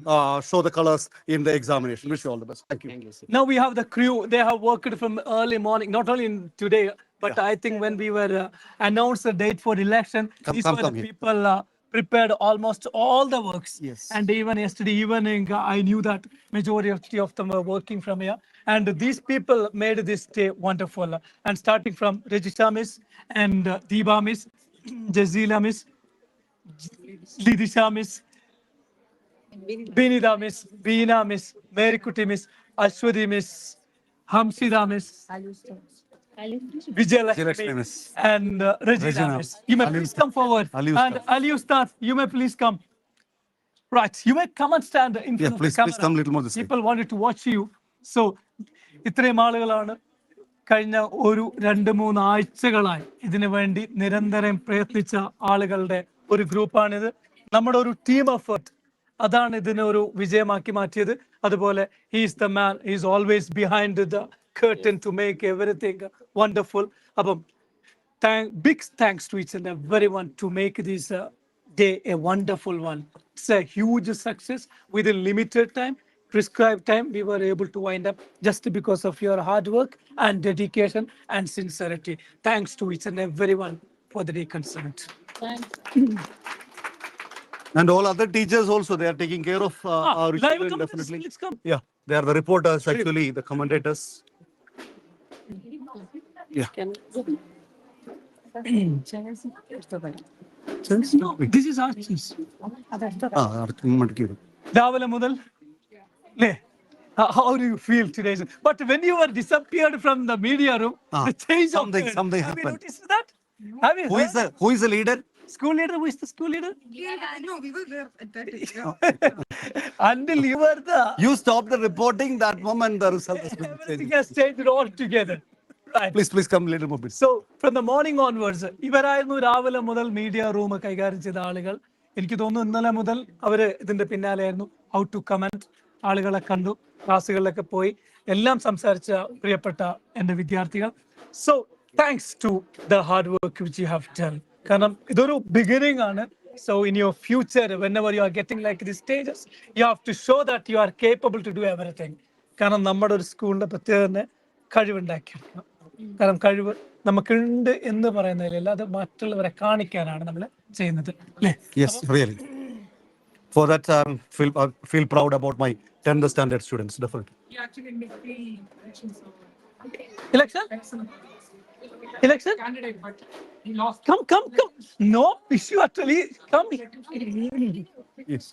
L: show the colors in the examination. Wish you all the best. Thank you.
N: Thank you, sir.
M: Now we have the crew. They have worked from early morning, not only in today, but I think when we were announced the date for election, these were the
L: here.
M: people prepared almost all the works.
L: Yes.
M: And even yesterday evening, I knew that majority of them were working from here. And these people made this day wonderful. And starting from Regista Miss and Deeba Miss, Jazila Miss, Lidisha Miss, Binida Miss, Beena Miss, Mary Kuti Miss, Ashwadi Miss, Hamsida Miss, Vijayalakshmi
L: Miss.
M: and Regina Miss. You may please come forward. And Ali Ustad, you may please come. Right, you may come and stand in front of
L: please,
M: the camera.
L: please come little more this way.
M: People wanted to watch you. So, ഇത്രയും ആളുകളാണ് കഴിഞ്ഞ ഒരു 2-3 ആഴ്ചകളായി ഇതിനു വേണ്ടി നിരന്തരം പ്രയത്നിച്ച ആളുകളുടെ ഒരു ഗ്രൂപ്പാണിത്. നമ്മുടെ ഒരു ടീം എഫേർട്ട് അതാണ് ഇതിനെ ഒരു വിജയമാക്കി മാറ്റിയത്. അതുപോലെ he's the man, he's always behind the curtain to make everything wonderful. അപ്പം big thanks to each and everyone to make this day a wonderful one. It's a huge success within limited time, prescribed time. We were able to wind up just because of your hard work and dedication and sincerity. Thanks to each and everyone for the day concerned.
L: And all other teachers also, they are taking care of our
M: live
L: children,
M: commentators,
L: definitely.
M: please come.
L: Yeah, they are the reporters, actually, the commentators. Yeah.
M: This is our cheese. രാവിലെ മുതൽ അല്ലേ? How do you feel today? But when you were disappeared from the media room, the change
L: something
M: Have you
L: happened.
M: noticed that? Have you
L: Who is the leader?
M: School leader? Who is the school leader?
K: No, we were there at that time.
M: Until you were the
L: You stopped the reporting that moment, the result has been
M: everything
L: changed.
M: has changed altogether. Right.
L: Please come a little more bit.
M: So from the morning onwards, ഇവരായിരുന്നു രാവിലെ മുതൽ media room കൈകാര്യം ചെയ്ത ആളുകൾ. എനിക്ക് തോന്നുന്നു ഇന്നലെ മുതൽ അവര് ഇതിന്റെ പിന്നാലെയായിരുന്നു. ഹൗ ടു കമന്റ്, ആളുകളെ കണ്ടു, ക്ലാസ്സുകളിലൊക്കെ പോയി എല്ലാം സംസാരിച്ച പ്രിയപ്പെട്ട എൻ്റെ വിദ്യാർത്ഥികൾ. So thanks to the hard work which you have done. കാരണം ഇതൊരു ബിഗിനിങ് ആണ്. So in your future, whenever you are getting like these stages, you have to show that you are capable to do everything. കാരണം നമ്മുടെ ഒരു സ്കൂളിന്റെ പ്രത്യേകത തന്നെ കഴിവുണ്ടാക്കിയെടുക്കണം. കാരണം കഴിവ് നമുക്കുണ്ട് എന്ന് പറയുന്നതിലല്ല, അത് മറ്റുള്ളവരെ കാണിക്കാനാണ് നമ്മൾ ചെയ്യുന്നത് അല്ലേ?
L: Yes, really. For that, feel proud about my 10th standard students, definitely.
M: Election?
B: Candidate, but he lost.
M: Come. No issue actually. Come.
L: Yes.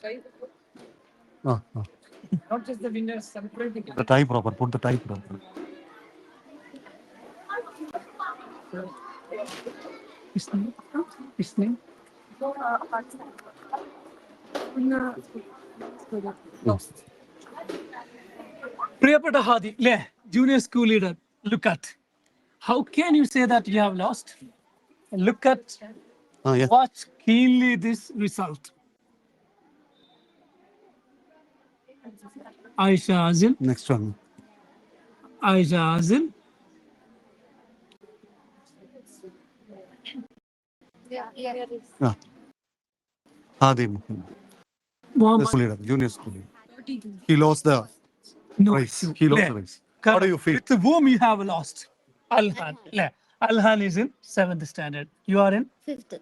B: Not just the winners celebrating.
L: The tie proper, put the tie proper.
M: His name? പ്രിയപ്പെട്ട ഹാദി അല്ലേ, junior school leader, look at how can you say that you have lost? Look at
L: Yeah.
M: watch keenly this result. Aisha Azil,
L: Next one.
M: Aisha Azil,
L: Hadi
M: Muhammad.
L: school leader, junior school leader. He lost the
M: No
L: race.
M: issue.
L: He lost
M: Yeah.
L: the race. How do you feel?
M: With whom you have lost? Alhan. Yeah. Alhan is in 7th standard. You are in
H: 5th.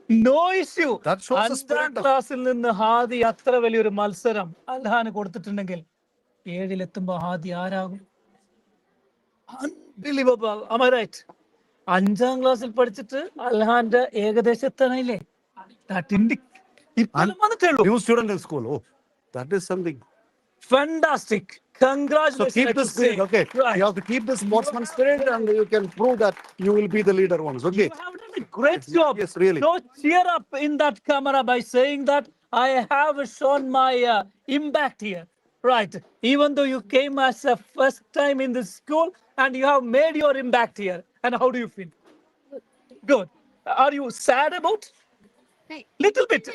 M: No issue.
L: That shows the
M: 5th
L: spirit of-
M: ക്ലാസ്സിൽ നിന്ന് ഹാദി അത്ര വലിയൊരു മത്സരം അൽഹാന് കൊടുത്തിട്ടുണ്ടെങ്കിൽ 7ൽ എത്തുമ്പോ Hadi ആരാകും? Unbelievable. Am I right? 5ാം ക്ലാസ്സിൽ പഠിച്ചിട്ട് അൽഹാന്റെ ഏകദേശം എത്തണയില്ലേ?
L: New student in school. Oh, that is something.
M: Fantastic.
L: So
M: Congratulations.
L: keep this spirit, okay?
M: Right.
L: You have to keep this sportsman spirit, and you can prove that you will be the leader once. Okay?
M: You have done a great job.
L: Yes, really.
M: So cheer up in that camera by saying that I have shown my impact here. Right. Even though you came as a first time in this school and you have made your impact here. And how do you feel? Good. Are you sad about? Little bit.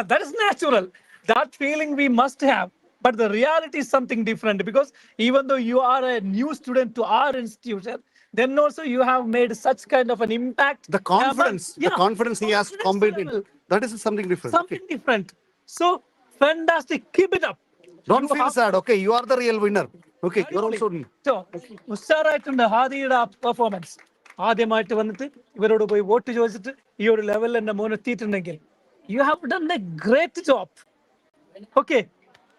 M: That is natural. That feeling we must have. But the reality is something different, because even though you are a new student to our institution, then also you have made such kind of an impact.
L: The confidence,
M: Yeah,
L: the confidence he has
M: confidence
L: competed,
M: level.
L: that is something different.
M: Something different. So fantastic. Keep it up.
L: Don't
M: You
L: feel
M: have-
L: sad, okay? You are the real winner. Okay, you're also.
M: So, ഉഷാറായിട്ടുണ്ട് ഹാദിയുടെ ആ performance. ആദ്യമായിട്ട് വന്നിട്ട് ഇവരോട് പോയി vote ചോദിച്ചിട്ട് ഈ ഒരു ലെവലിൽ എന്റെ മോൻ എത്തിയിട്ടുണ്ടെങ്കിൽ you have done a great job. Okay,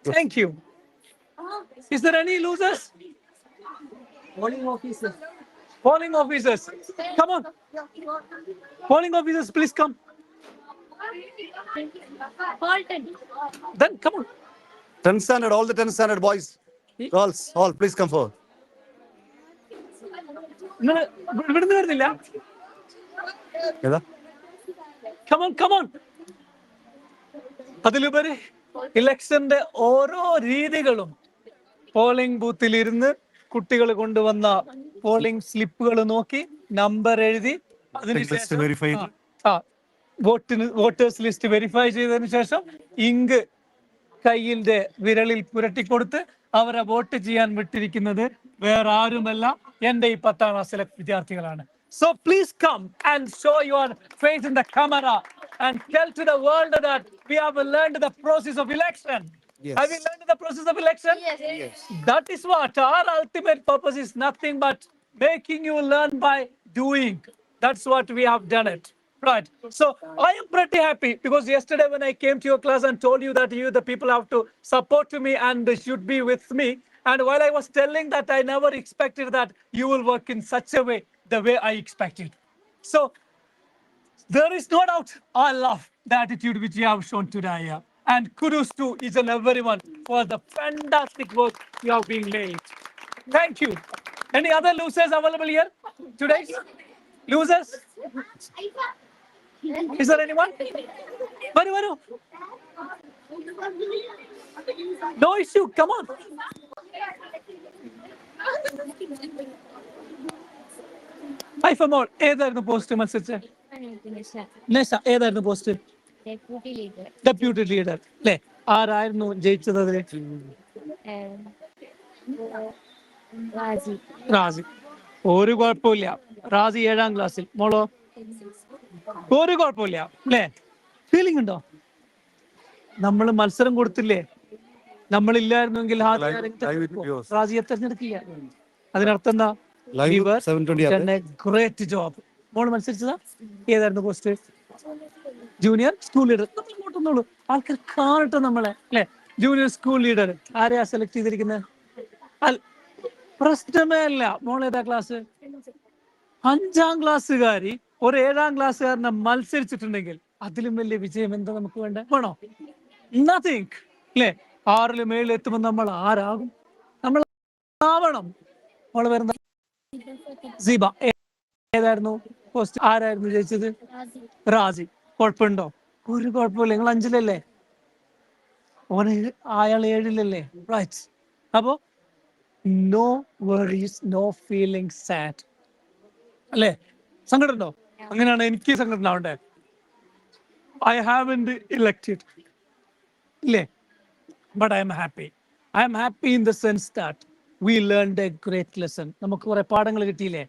M: thank you. Is there any losers?
N: Polling officers.
M: Polling officers, come on. Polling officers, please come. Then come on.
L: 10 standard, all the 10 standard boys, girls, all please come forward.
M: നിങ്ങൾ ഇവിടുന്ന് വരുന്നില്ല?
L: ഏതാ?
M: Come on, come on. അതിലുപരി ഇലക്ഷന്റെ ഓരോ രീതികളും, polling ബൂത്തിൽ ഇരുന്ന് കുട്ടികൾ കൊണ്ടുവന്ന പോളിംഗ് സ്ലിപ്പുകൾ നോക്കി നമ്പർ എഴുതി അതിനുശേഷം വോട്ടേഴ്സ് ലിസ്റ്റ് വെരിഫൈ ചെയ്തതിനു ശേഷം ഇങ്ക് കയ്യിന്റെ വിരലിൽ പുരട്ടിക്കൊടുത്ത് അവരെ വോട്ട് ചെയ്യാൻ വിട്ടിരിക്കുന്നത് വേറെ ആരുമല്ല, എന്റെ ഈ 10ാം ക്ലാസ്സിലെ വിദ്യാർത്ഥികളാണ്. So please come and show your face in the camera and tell to the world that we have learned the process of election.
L: Yes.
M: Have you learned the process of election?
L: Yes.
M: That is what our ultimate purpose is, nothing but making you learn by doing. That's what we have done it. Right. So I am pretty happy, because yesterday when I came to your class and told you that you, the people, have to support me and they should be with me. And while I was telling that, I never expected that you will work in such a way, the way I expected. So there is no doubt I love the attitude which you have shown today. And kudos to each and everyone for the fantastic work you have been made. Thank you. Any other losers available here today? Losers? Is there anyone? Varu. No issue. Come on. Hi for more. ഏതായിരുന്നു post മത്സരിച്ചത്? നെസ ഏതായിരുന്നു post? Deputy leader അല്ലേ? ആരായിരുന്നു ജയിച്ചത് അതിൽ? റാസി. ഒരു കുഴപ്പമില്ല. റാസി 7ാം ക്ലാസ്സിൽ. മോളോ? ഒരു കുഴപ്പമില്ല അല്ലേ? ഫീലിംഗ് ഉണ്ടോ? നമ്മൾ മത്സരം കൊടുത്തില്ലേ? നമ്മളില്ലായിരുന്നെങ്കിൽ റാസിയെ തെരഞ്ഞെടുക്കില്ല. അതിനർത്ഥം എന്താ? Great job. മോള് മത്സരിച്ചതാ? ഏതായിരുന്നു പോസ്റ്റ്? Junior school leader. നമ്മൾ ഇങ്ങോട്ട് വന്നോളൂ, ആൾക്കാർ കാണട്ടെ നമ്മളെ അല്ലെ? ജൂനിയർ സ്കൂൾ ലീഡർ ആരെയാ സെലക്ട് ചെയ്തിരിക്കുന്നത്? പ്രശ്നമേ അല്ല. മോളേതാ ക്ലാസ്? 5ാം ക്ലാസ്സുകാരി ഒരു 7ാം ക്ലാസ്സുകാരനെ മത്സരിച്ചിട്ടുണ്ടെങ്കിൽ അതിലും വലിയ വിജയം എന്താ നമുക്ക് വേണ്ട? വേണോ? നത്തിങ് അല്ലേ? 6ലും 7ലും എത്തുമ്പോൾ നമ്മൾ ആരാകും? നമ്മൾ ആവണം. മോളെ വരുന്ന സീബ. ഏതായിരുന്നു പോസ്റ്റ്? ആരായിരുന്നു ജയിച്ചത്? റാസി. കുഴപ്പമുണ്ടോ? ഒരു കുഴപ്പമില്ല. നിങ്ങൾ 5ലല്ലേ? അയാൾ 7ലല്ലേ? റൈറ്റ്. അപ്പോ no worries, no feeling sad അല്ലേ? സങ്കടം ഉണ്ടോ? അങ്ങനെയാണ് എനിക്ക് സങ്കടം ഉണ്ടാവണ്ടേ? ഐ ഹാവന്റ് ഇലക്റ്റഡ് ഇല്ലേ? But I am happy. I am happy in the sense that we learned a great lesson. നമുക്ക് കുറെ പാഠങ്ങൾ കിട്ടിയില്ലേ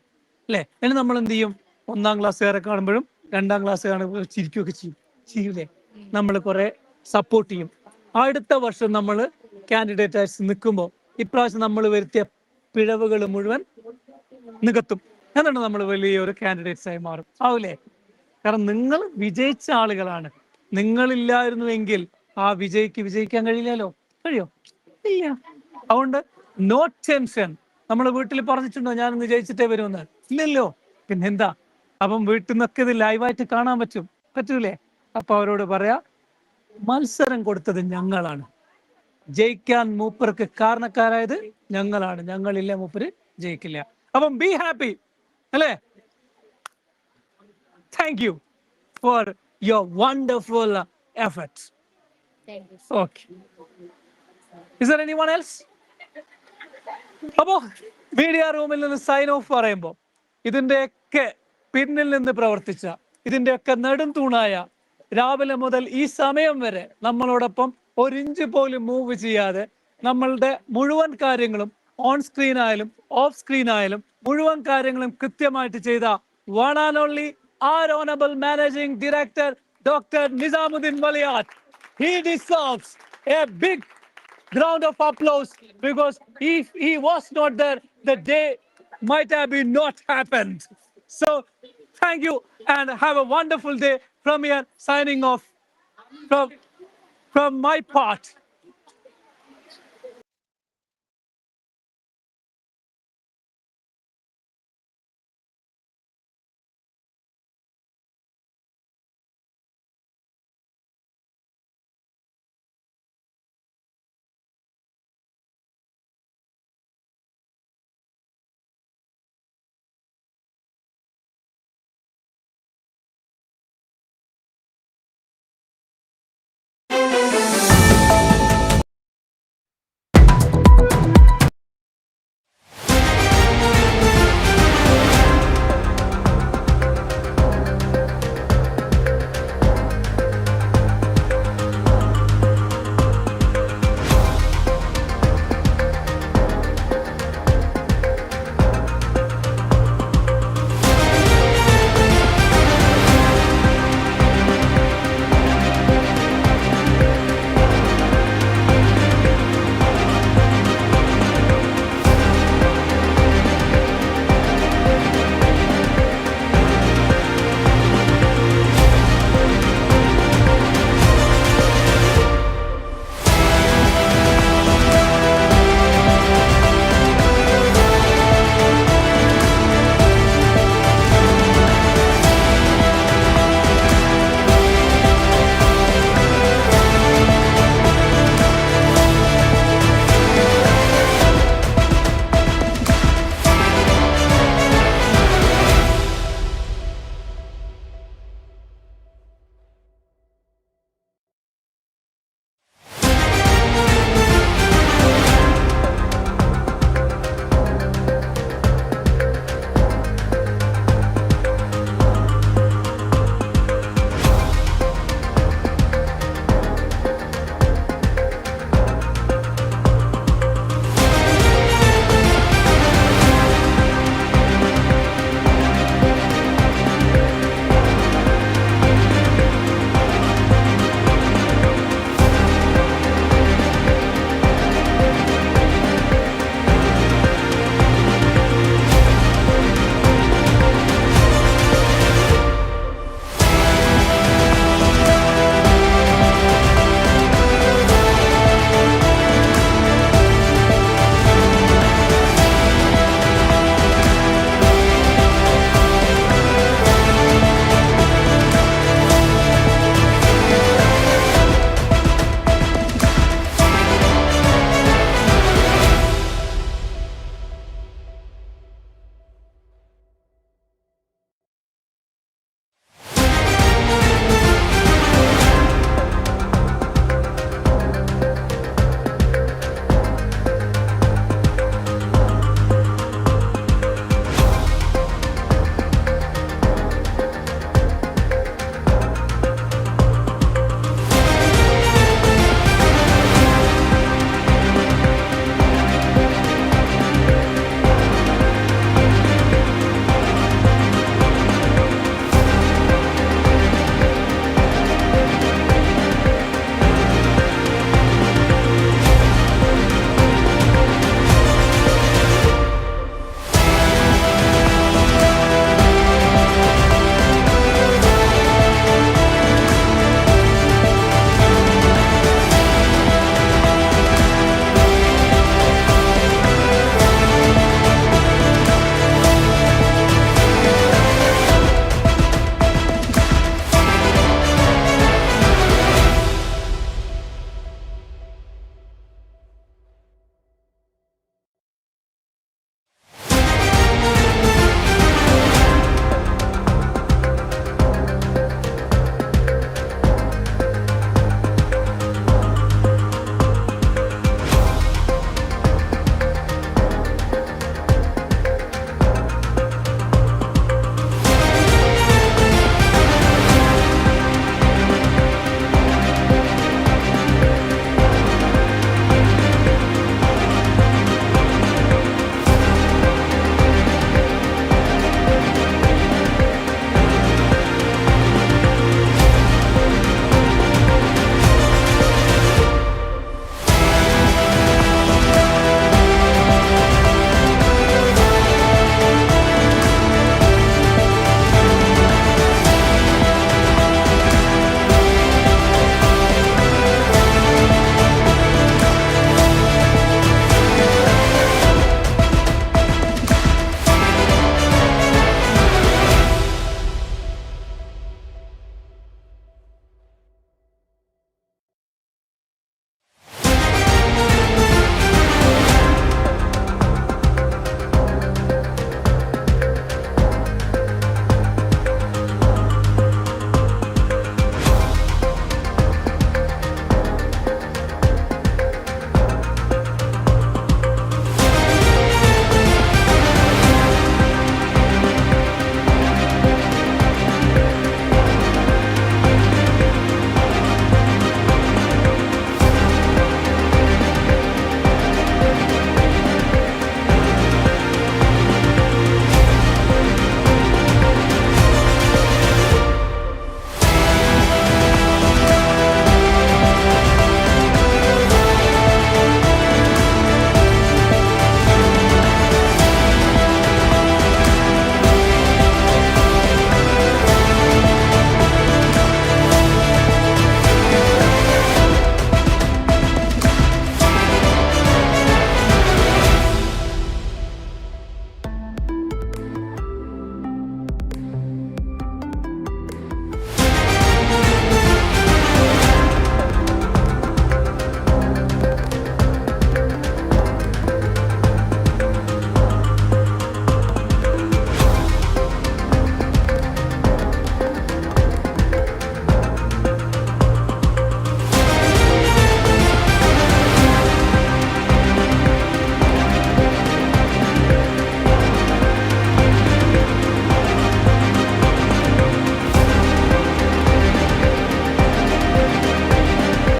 M: അല്ലേ? ഇനി നമ്മൾ എന്ത് ചെയ്യും? 1ാം ക്ലാസ്സുകാരെ കാണുമ്പോഴും 2ാം ക്ലാസ് കാണുമ്പോൾ ചിരിക്കുകയൊക്കെ ചെയ്യൂലേ? നമ്മൾ കുറെ സപ്പോർട്ട് ചെയ്യും. അടുത്ത വർഷം നമ്മൾ കാൻഡിഡേറ്റ് ആയിട്ട് നിൽക്കുമ്പോൾ ഇപ്രാവശ്യം നമ്മൾ വരുത്തിയ പിഴവുകൾ മുഴുവൻ നികത്തും. എന്നിട്ട് നമ്മൾ വലിയൊരു കാൻഡിഡേറ്റ്സ് ആയി മാറും. ആവൂലേ? കാരണം നിങ്ങൾ വിജയിച്ച ആളുകളാണ്. നിങ്ങളില്ലായിരുന്നുവെങ്കിൽ ആ വിജയിക്കാൻ കഴിയില്ലല്ലോ. കഴിയോ? ഇല്ല. അതുകൊണ്ട് നോ ടെൻഷൻ. നമ്മൾ വീട്ടിൽ പറഞ്ഞിട്ടുണ്ടോ ഞാനിന്ന് ജയിച്ചിട്ടേ വരുമെന്ന്? ഇല്ലല്ലോ. പിന്നെന്താ? അപ്പം വീട്ടിൽ നിന്നൊക്കെ ഇത് ലൈവായിട്ട് കാണാൻ പറ്റൂലേ? അപ്പൊ അവരോട് പറയാ, മത്സരം കൊടുത്തത് ഞങ്ങളാണ്, ജയിക്കാൻ മൂപ്പർക്ക് കാരണക്കാരായത് ഞങ്ങളാണ്, ഞങ്ങളില്ല മൂപ്പര് ജയിക്കില്ല. അപ്പം ബി ഹാപ്പി അല്ലേ? Thank you for your wonderful efforts. Okay, is there anyone else? അപ്പോ മീഡിയ റൂമിൽ നിന്ന് സൈൻ ഓഫ് പറയുമ്പോൾ ഇതിന്റെയൊക്കെ പിന്നിൽ നിന്ന് പ്രവർത്തിച്ച, ഇതിന്റെയൊക്കെ നെടും തൂണായ, രാവിലെ മുതൽ ഈ സമയം വരെ നമ്മളോടൊപ്പം ഒരിഞ്ച് പോലും മൂവ് ചെയ്യാതെ നമ്മളുടെ മുഴുവൻ കാര്യങ്ങളും ഓൺ സ്ക്രീൻ ആയാലും ഓഫ് സ്ക്രീൻ ആയാലും മുഴുവൻ കാര്യങ്ങളും കൃത്യമായിട്ട് ചെയ്ത one and only our honorable managing director Dr. Nizamuddin Waliyat. He deserves a big round of applause, because if he was not there, the day might have been not happened. So thank you and have a wonderful day. From here, signing off from my part.